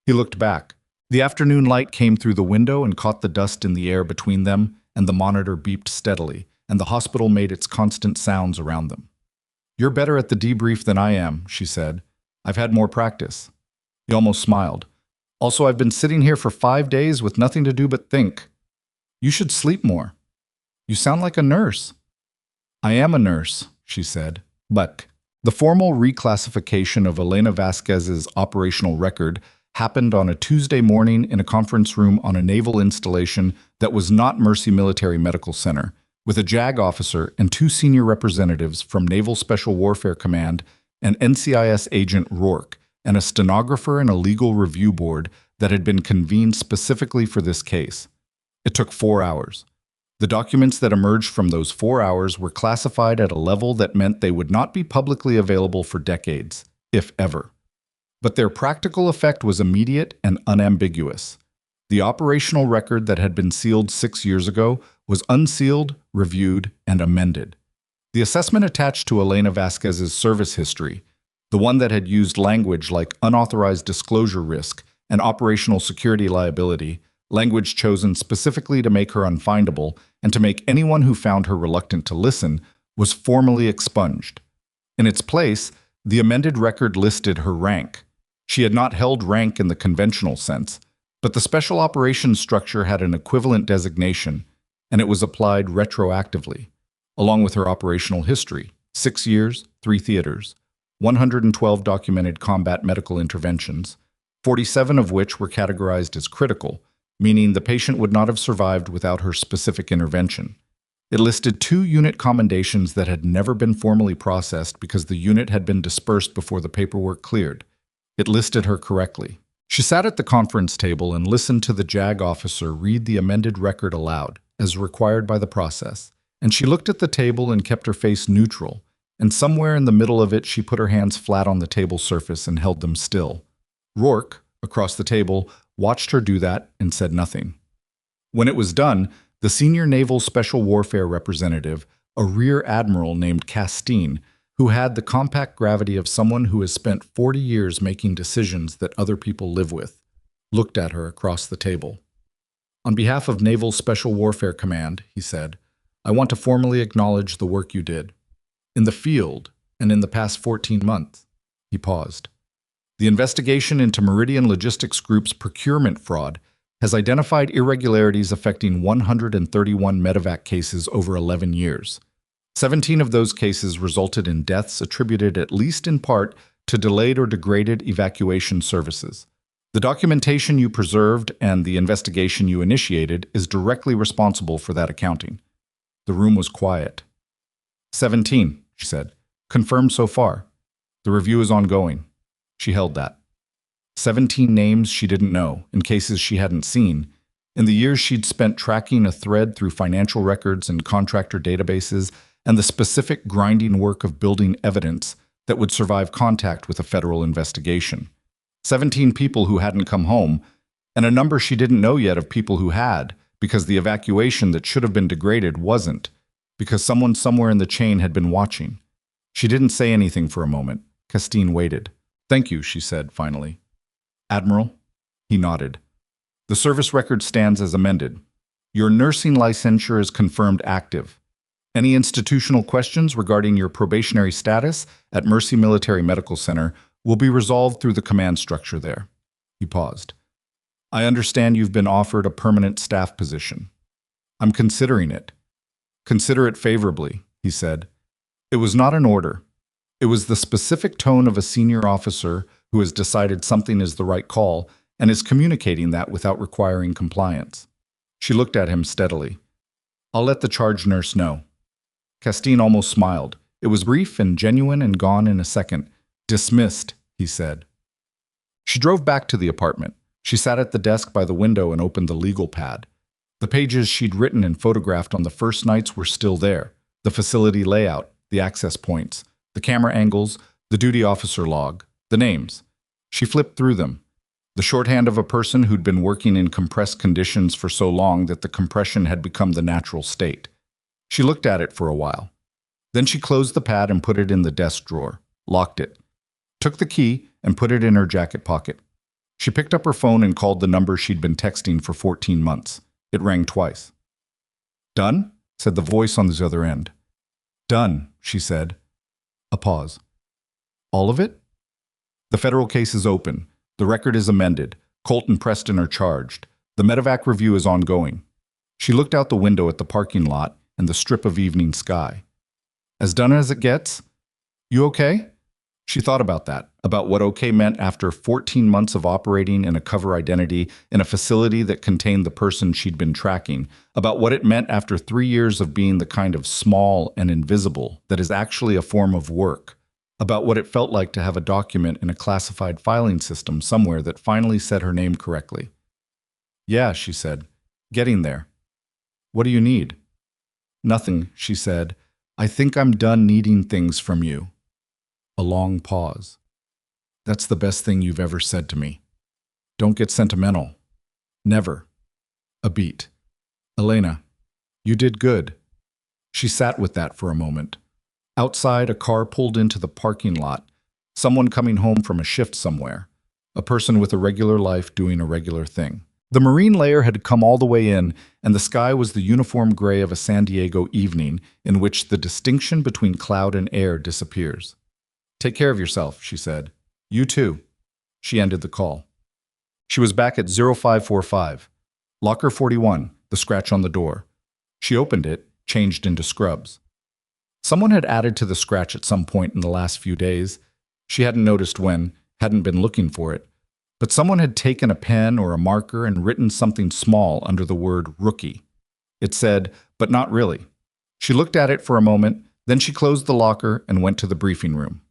He looked back. The afternoon light came through the window and caught the dust in the air between them, and the monitor beeped steadily, and the hospital made its constant sounds around them. "You're better at the debrief than I am," she said. "I've had more practice." He almost smiled. "Also, I've been sitting here for 5 days with nothing to do but think. You should sleep more. You sound like a nurse." "I am a nurse," she said, "but..." The formal reclassification of Elena Vasquez's operational record happened on a Tuesday morning in a conference room on a naval installation that was not Mercy Military Medical Center, with a JAG officer and 2 senior representatives from Naval Special Warfare Command and NCIS agent Rourke, and a stenographer and a legal review board that had been convened specifically for this case. It took 4 hours. The documents that emerged from those 4 hours were classified at a level that meant they would not be publicly available for decades, if ever. But their practical effect was immediate and unambiguous. The operational record that had been sealed 6 years ago was unsealed, reviewed, and amended. The assessment attached to Elena Vasquez's service history, the one that had used language like unauthorized disclosure risk and operational security liability, language chosen specifically to make her unfindable and to make anyone who found her reluctant to listen, was formally expunged. In its place, the amended record listed her rank. She had not held rank in the conventional sense, but the special operations structure had an equivalent designation, and it was applied retroactively, along with her operational history: 6 years, 3 theaters, 112 documented combat medical interventions, 47 of which were categorized as critical, meaning the patient would not have survived without her specific intervention. It listed 2 unit commendations that had never been formally processed because the unit had been dispersed before the paperwork cleared. It listed her correctly. She sat at the conference table and listened to the JAG officer read the amended record aloud, as required by the process, and she looked at the table and kept her face neutral, and somewhere in the middle of it she put her hands flat on the table surface and held them still. Rourke, across the table, watched her do that and said nothing. When it was done, the senior naval special warfare representative, a rear admiral named Castine, who had the compact gravity of someone who has spent 40 years making decisions that other people live with, looked at her across the table. "On behalf of Naval Special Warfare Command," he said, "I want to formally acknowledge the work you did. In the field, and in the past 14 months." He paused. "The investigation into Meridian Logistics Group's procurement fraud has identified irregularities affecting 131 medevac cases over 11 years. 17 of those cases resulted in deaths attributed at least in part to delayed or degraded evacuation services. The documentation you preserved and the investigation you initiated is directly responsible for that accounting." The room was quiet. 17, she said. "Confirmed so far. The review is ongoing." She held that. 17 names she didn't know, in cases she hadn't seen, In the years she'd spent tracking a thread through financial records and contractor databases, and the specific grinding work of building evidence that would survive contact with a federal investigation. 17 people who hadn't come home, and a number she didn't know yet of people who had, because the evacuation that should have been degraded wasn't, because someone somewhere in the chain had been watching. She didn't say anything for a moment. Castine waited. "Thank you," she said, finally. "Admiral?" He nodded. "The service record stands as amended. Your nursing licensure is confirmed active. Any institutional questions regarding your probationary status at Mercy Military Medical Center will be resolved through the command structure there." He paused. "I understand you've been offered a permanent staff position." "I'm considering it." "Consider it favorably," he said. It was not an order. It was the specific tone of a senior officer who has decided something is the right call and is communicating that without requiring compliance. She looked at him steadily. "I'll let the charge nurse know." Castine almost smiled. It was brief and genuine and gone in a second. "Dismissed," he said. She drove back to the apartment. She sat at the desk by the window and opened the legal pad. The pages she'd written and photographed on the first nights were still there. The facility layout, the access points, the camera angles, the duty officer log, the names. She flipped through them. The shorthand of a person who'd been working in compressed conditions for so long that the compression had become the natural state. She looked at it for a while. Then she closed the pad and put it in the desk drawer, locked it, took the key and put it in her jacket pocket. She picked up her phone and called the number she'd been texting for 14 months. It rang twice. "Done?" said the voice on the other end. "Done," she said. A pause. "All of it?" "The federal case is open. The record is amended. Colt and Preston are charged. The medevac review is ongoing." She looked out the window at the parking lot and the strip of evening sky. "As done as it gets? You okay?" She thought about that, about what okay meant after 14 months of operating in a cover identity in a facility that contained the person she'd been tracking, about what it meant after 3 years of being the kind of small and invisible that is actually a form of work, about what it felt like to have a document in a classified filing system somewhere that finally said her name correctly. "Yeah," she said. "Getting there." "What do you need?" "Nothing," she said. "I think I'm done needing things from you." A long pause. "That's the best thing you've ever said to me. Don't get sentimental. Never." A beat. "Elena, you did good." She sat with that for a moment. Outside, a car pulled into the parking lot. Someone coming home from a shift somewhere. A person with a regular life doing a regular thing. The marine layer had come all the way in, and the sky was the uniform gray of a San Diego evening in which the distinction between cloud and air disappears. "Take care of yourself," she said. "You too." She ended the call. She was back at 0545. Locker 41, the scratch on the door. She opened it, changed into scrubs. Someone had added to the scratch at some point in the last few days. She hadn't noticed when, hadn't been looking for it. But someone had taken a pen or a marker and written something small under the word rookie. It said, "but not really." She looked at it for a moment, then she closed the locker and went to the briefing room.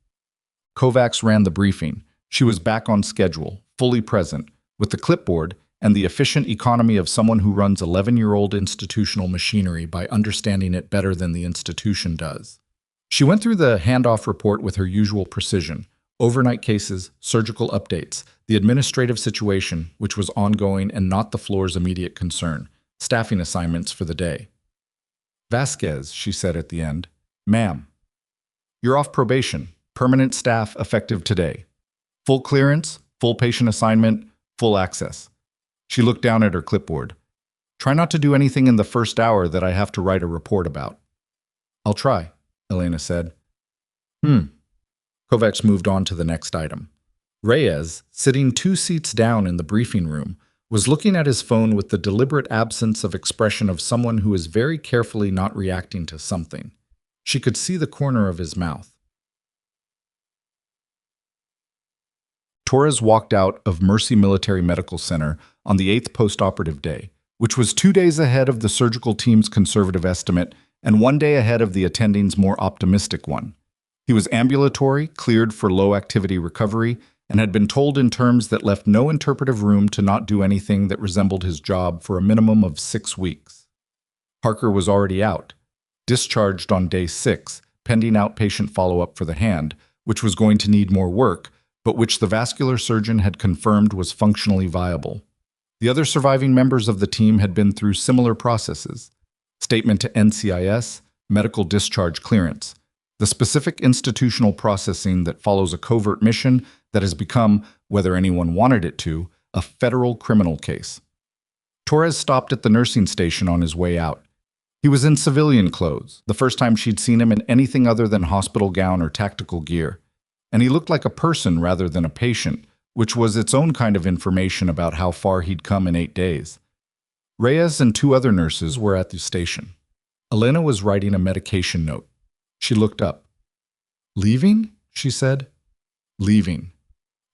Kovacs ran the briefing. She was back on schedule, fully present, with the clipboard and the efficient economy of someone who runs 11-year-old institutional machinery by understanding it better than the institution does. She went through the handoff report with her usual precision. Overnight cases, surgical updates, the administrative situation, which was ongoing and not the floor's immediate concern, staffing assignments for the day. "Vasquez," she said at the end. "Ma'am, you're off probation. Permanent staff effective today. Full clearance, full patient assignment, full access." She looked down at her clipboard. "Try not to do anything in the first hour that I have to write a report about." "I'll try," Elena said. Kovacs moved on to the next item. Reyes, sitting 2 seats down in the briefing room, was looking at his phone with the deliberate absence of expression of someone who is very carefully not reacting to something. She could see the corner of his mouth. Torres walked out of Mercy Military Medical Center on the 8th post-operative day, which was 2 days ahead of the surgical team's conservative estimate and 1 day ahead of the attending's more optimistic one. He was ambulatory, cleared for low-activity recovery, and had been told in terms that left no interpretive room to not do anything that resembled his job for a minimum of 6 weeks. Parker was already out, discharged on day 6, pending outpatient follow-up for the hand, which was going to need more work, but which the vascular surgeon had confirmed was functionally viable. The other surviving members of the team had been through similar processes: statement to NCIS, medical discharge clearance, the specific institutional processing that follows a covert mission that has become, whether anyone wanted it to, a federal criminal case. Torres stopped at the nursing station on his way out. He was in civilian clothes, the first time she'd seen him in anything other than hospital gown or tactical gear. And he looked like a person rather than a patient, which was its own kind of information about how far he'd come in 8 days. Reyes and 2 other nurses were at the station. Elena was writing a medication note. She looked up. "Leaving?" she said. "Leaving."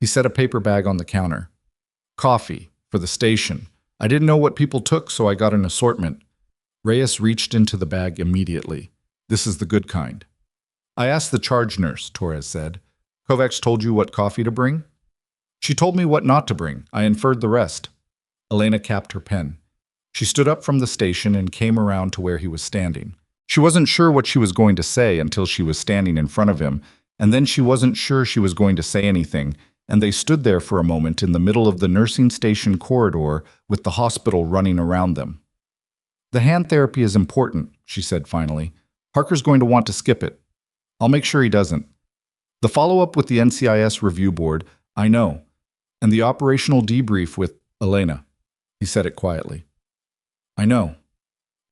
He set a paper bag on the counter. "Coffee, for the station. I didn't know what people took, so I got an assortment." Reyes reached into the bag immediately. "This is the good kind." "I asked the charge nurse," Torres said. "Kovacs told you what coffee to bring?" "She told me what not to bring. I inferred the rest." Elena capped her pen. She stood up from the station and came around to where he was standing. She wasn't sure what she was going to say until she was standing in front of him, and then she wasn't sure she was going to say anything, and they stood there for a moment in the middle of the nursing station corridor with the hospital running around them. "The hand therapy is important," she said finally. "Parker's going to want to skip it. I'll make sure he doesn't. The follow-up with the NCIS review board, I know. And the operational debrief with Elena." He said it quietly. "I know.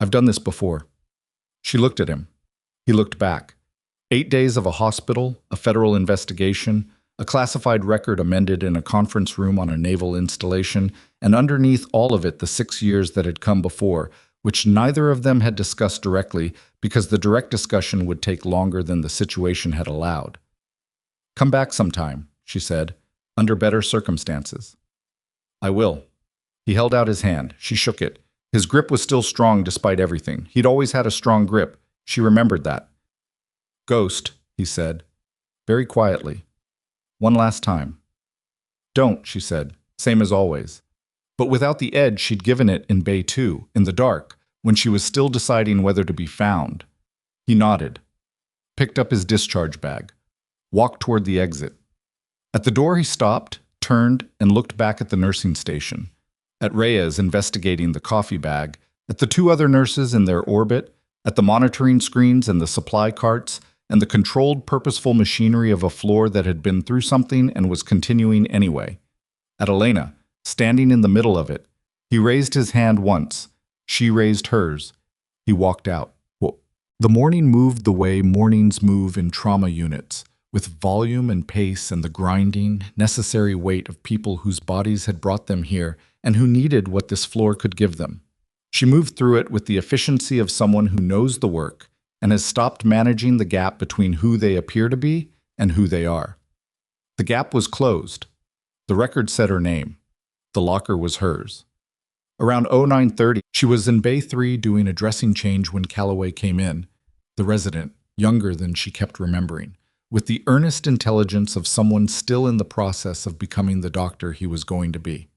I've done this before." She looked at him. He looked back. 8 days of a hospital, a federal investigation, a classified record amended in a conference room on a naval installation, and underneath all of it the 6 years that had come before, which neither of them had discussed directly because the direct discussion would take longer than the situation had allowed. "Come back sometime," she said, "under better circumstances." "I will." He held out his hand. She shook it. His grip was still strong despite everything. He'd always had a strong grip. She remembered that. "Ghost," he said, very quietly. "One last time." "Don't," she said, same as always. But without the edge she'd given it in Bay 2, in the dark, when she was still deciding whether to be found. He nodded, picked up his discharge bag, walked toward the exit. At the door he stopped, turned, and looked back at the nursing station, at Reyes investigating the coffee bag, at the 2 other nurses in their orbit, at the monitoring screens and the supply carts, and the controlled, purposeful machinery of a floor that had been through something and was continuing anyway. At Elena, standing in the middle of it. He raised his hand once. She raised hers. He walked out. The morning moved the way mornings move in trauma units, with volume and pace and the grinding, necessary weight of people whose bodies had brought them here and who needed what this floor could give them. She moved through it with the efficiency of someone who knows the work and has stopped managing the gap between who they appear to be and who they are. The gap was closed. The record said her name. The locker was hers. Around 09:30, she was in Bay 3 doing a dressing change when Calloway came in, the resident, younger than she kept remembering, with the earnest intelligence of someone still in the process of becoming the doctor he was going to be.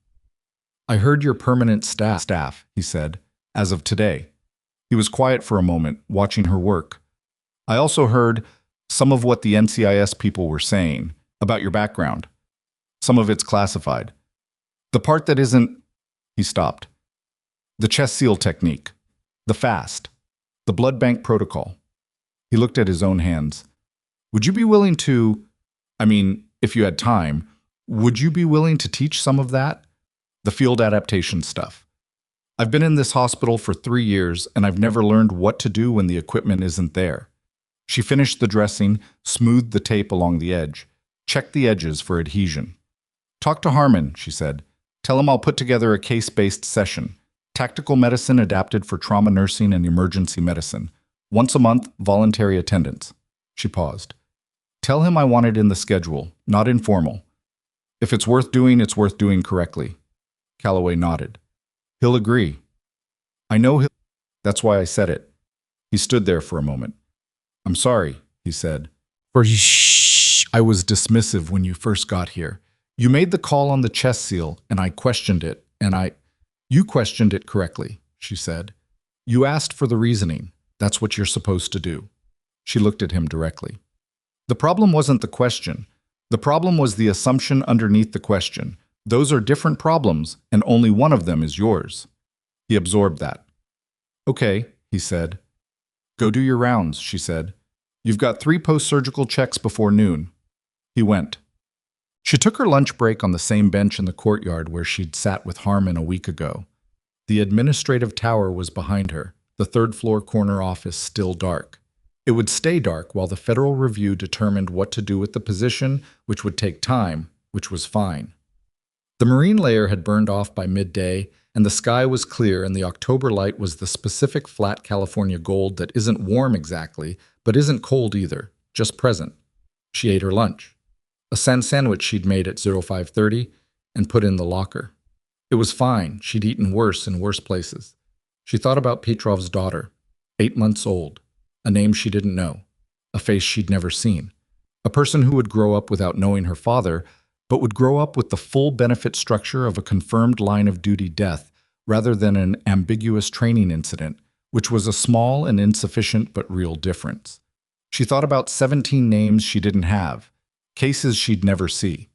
"I heard your permanent staff," he said, "as of today." He was quiet for a moment, watching her work. "I also heard some of what the NCIS people were saying about your background. Some of it's classified. The part that isn't..." He stopped. "The chest seal technique. The fast. The blood bank protocol." He looked at his own hands. "Would you be willing to... if you had time, would you be willing to teach some of that? The field adaptation stuff. I've been in this hospital for 3 years, and I've never learned what to do when the equipment isn't there." She finished the dressing, smoothed the tape along the edge, checked the edges for adhesion. "Talk to Harmon," she said. "Tell him I'll put together a case-based session. Tactical medicine adapted for trauma nursing and emergency medicine. Once a month, voluntary attendance." She paused. "Tell him I want it in the schedule, not informal. If it's worth doing correctly." Calloway nodded. "He'll agree." "I know he'll..." "That's why I said it." He stood there for a moment. "I'm sorry," he said. "I was dismissive when you first got here. You made the call on the chest seal, and I questioned it, You questioned it correctly, she said. You asked for the reasoning. That's what you're supposed to do. She looked at him directly. The problem wasn't the question. The problem was the assumption underneath the question. Those are different problems, and only one of them is yours. He absorbed that. Okay, he said. Go do your rounds, she said. You've got 3 post-surgical checks before noon. He went. She took her lunch break on the same bench in the courtyard where she'd sat with Harmon a week ago. The administrative tower was behind her, the third-floor corner office still dark. It would stay dark while the Federal Review determined what to do with the position, which would take time, which was fine. The marine layer had burned off by midday, and the sky was clear, and the October light was the specific flat California gold that isn't warm exactly, but isn't cold either, just present. She ate her lunch. A sandwich she'd made at 05:30 and put in the locker. It was fine. She'd eaten worse in worse places. She thought about Petrov's daughter, 8 months old, a name she didn't know, a face she'd never seen, a person who would grow up without knowing her father, but would grow up with the full benefit structure of a confirmed line-of-duty death rather than an ambiguous training incident, which was a small and insufficient but real difference. She thought about 17 names she didn't have, cases she'd never see.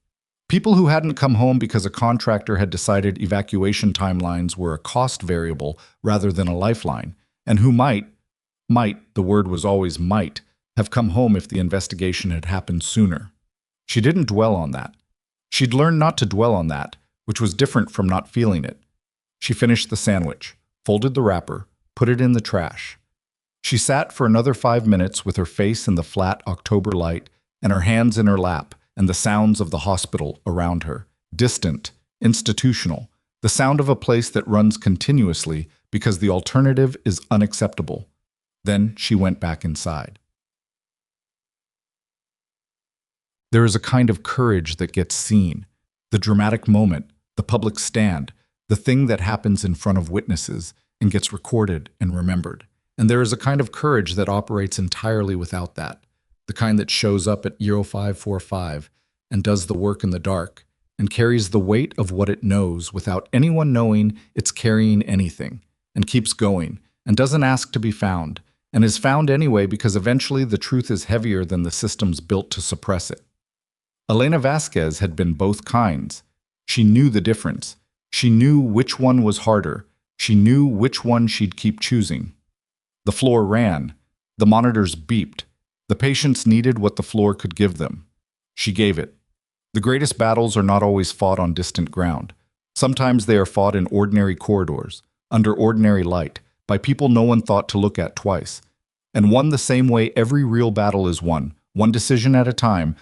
People who hadn't come home because a contractor had decided evacuation timelines were a cost variable rather than a lifeline, and who might, the word was always might, have come home if the investigation had happened sooner. She didn't dwell on that. She'd learned not to dwell on that, which was different from not feeling it. She finished the sandwich, folded the wrapper, put it in the trash. She sat for another 5 minutes with her face in the flat October light and her hands in her lap, and the sounds of the hospital around her, distant, institutional, the sound of a place that runs continuously because the alternative is unacceptable. Then she went back inside. There is a kind of courage that gets seen, the dramatic moment, the public stand, the thing that happens in front of witnesses and gets recorded and remembered. And there is a kind of courage that operates entirely without that, the kind that shows up at 0545 and does the work in the dark and carries the weight of what it knows without anyone knowing it's carrying anything, and keeps going and doesn't ask to be found, and is found anyway because eventually the truth is heavier than the systems built to suppress it. Elena Vasquez had been both kinds. She knew the difference. She knew which one was harder. She knew which one she'd keep choosing. The floor ran. The monitors beeped. The patients needed what the floor could give them. She gave it. The greatest battles are not always fought on distant ground. Sometimes they are fought in ordinary corridors, under ordinary light, by people no one thought to look at twice. And won the same way every real battle is won, one decision at a time,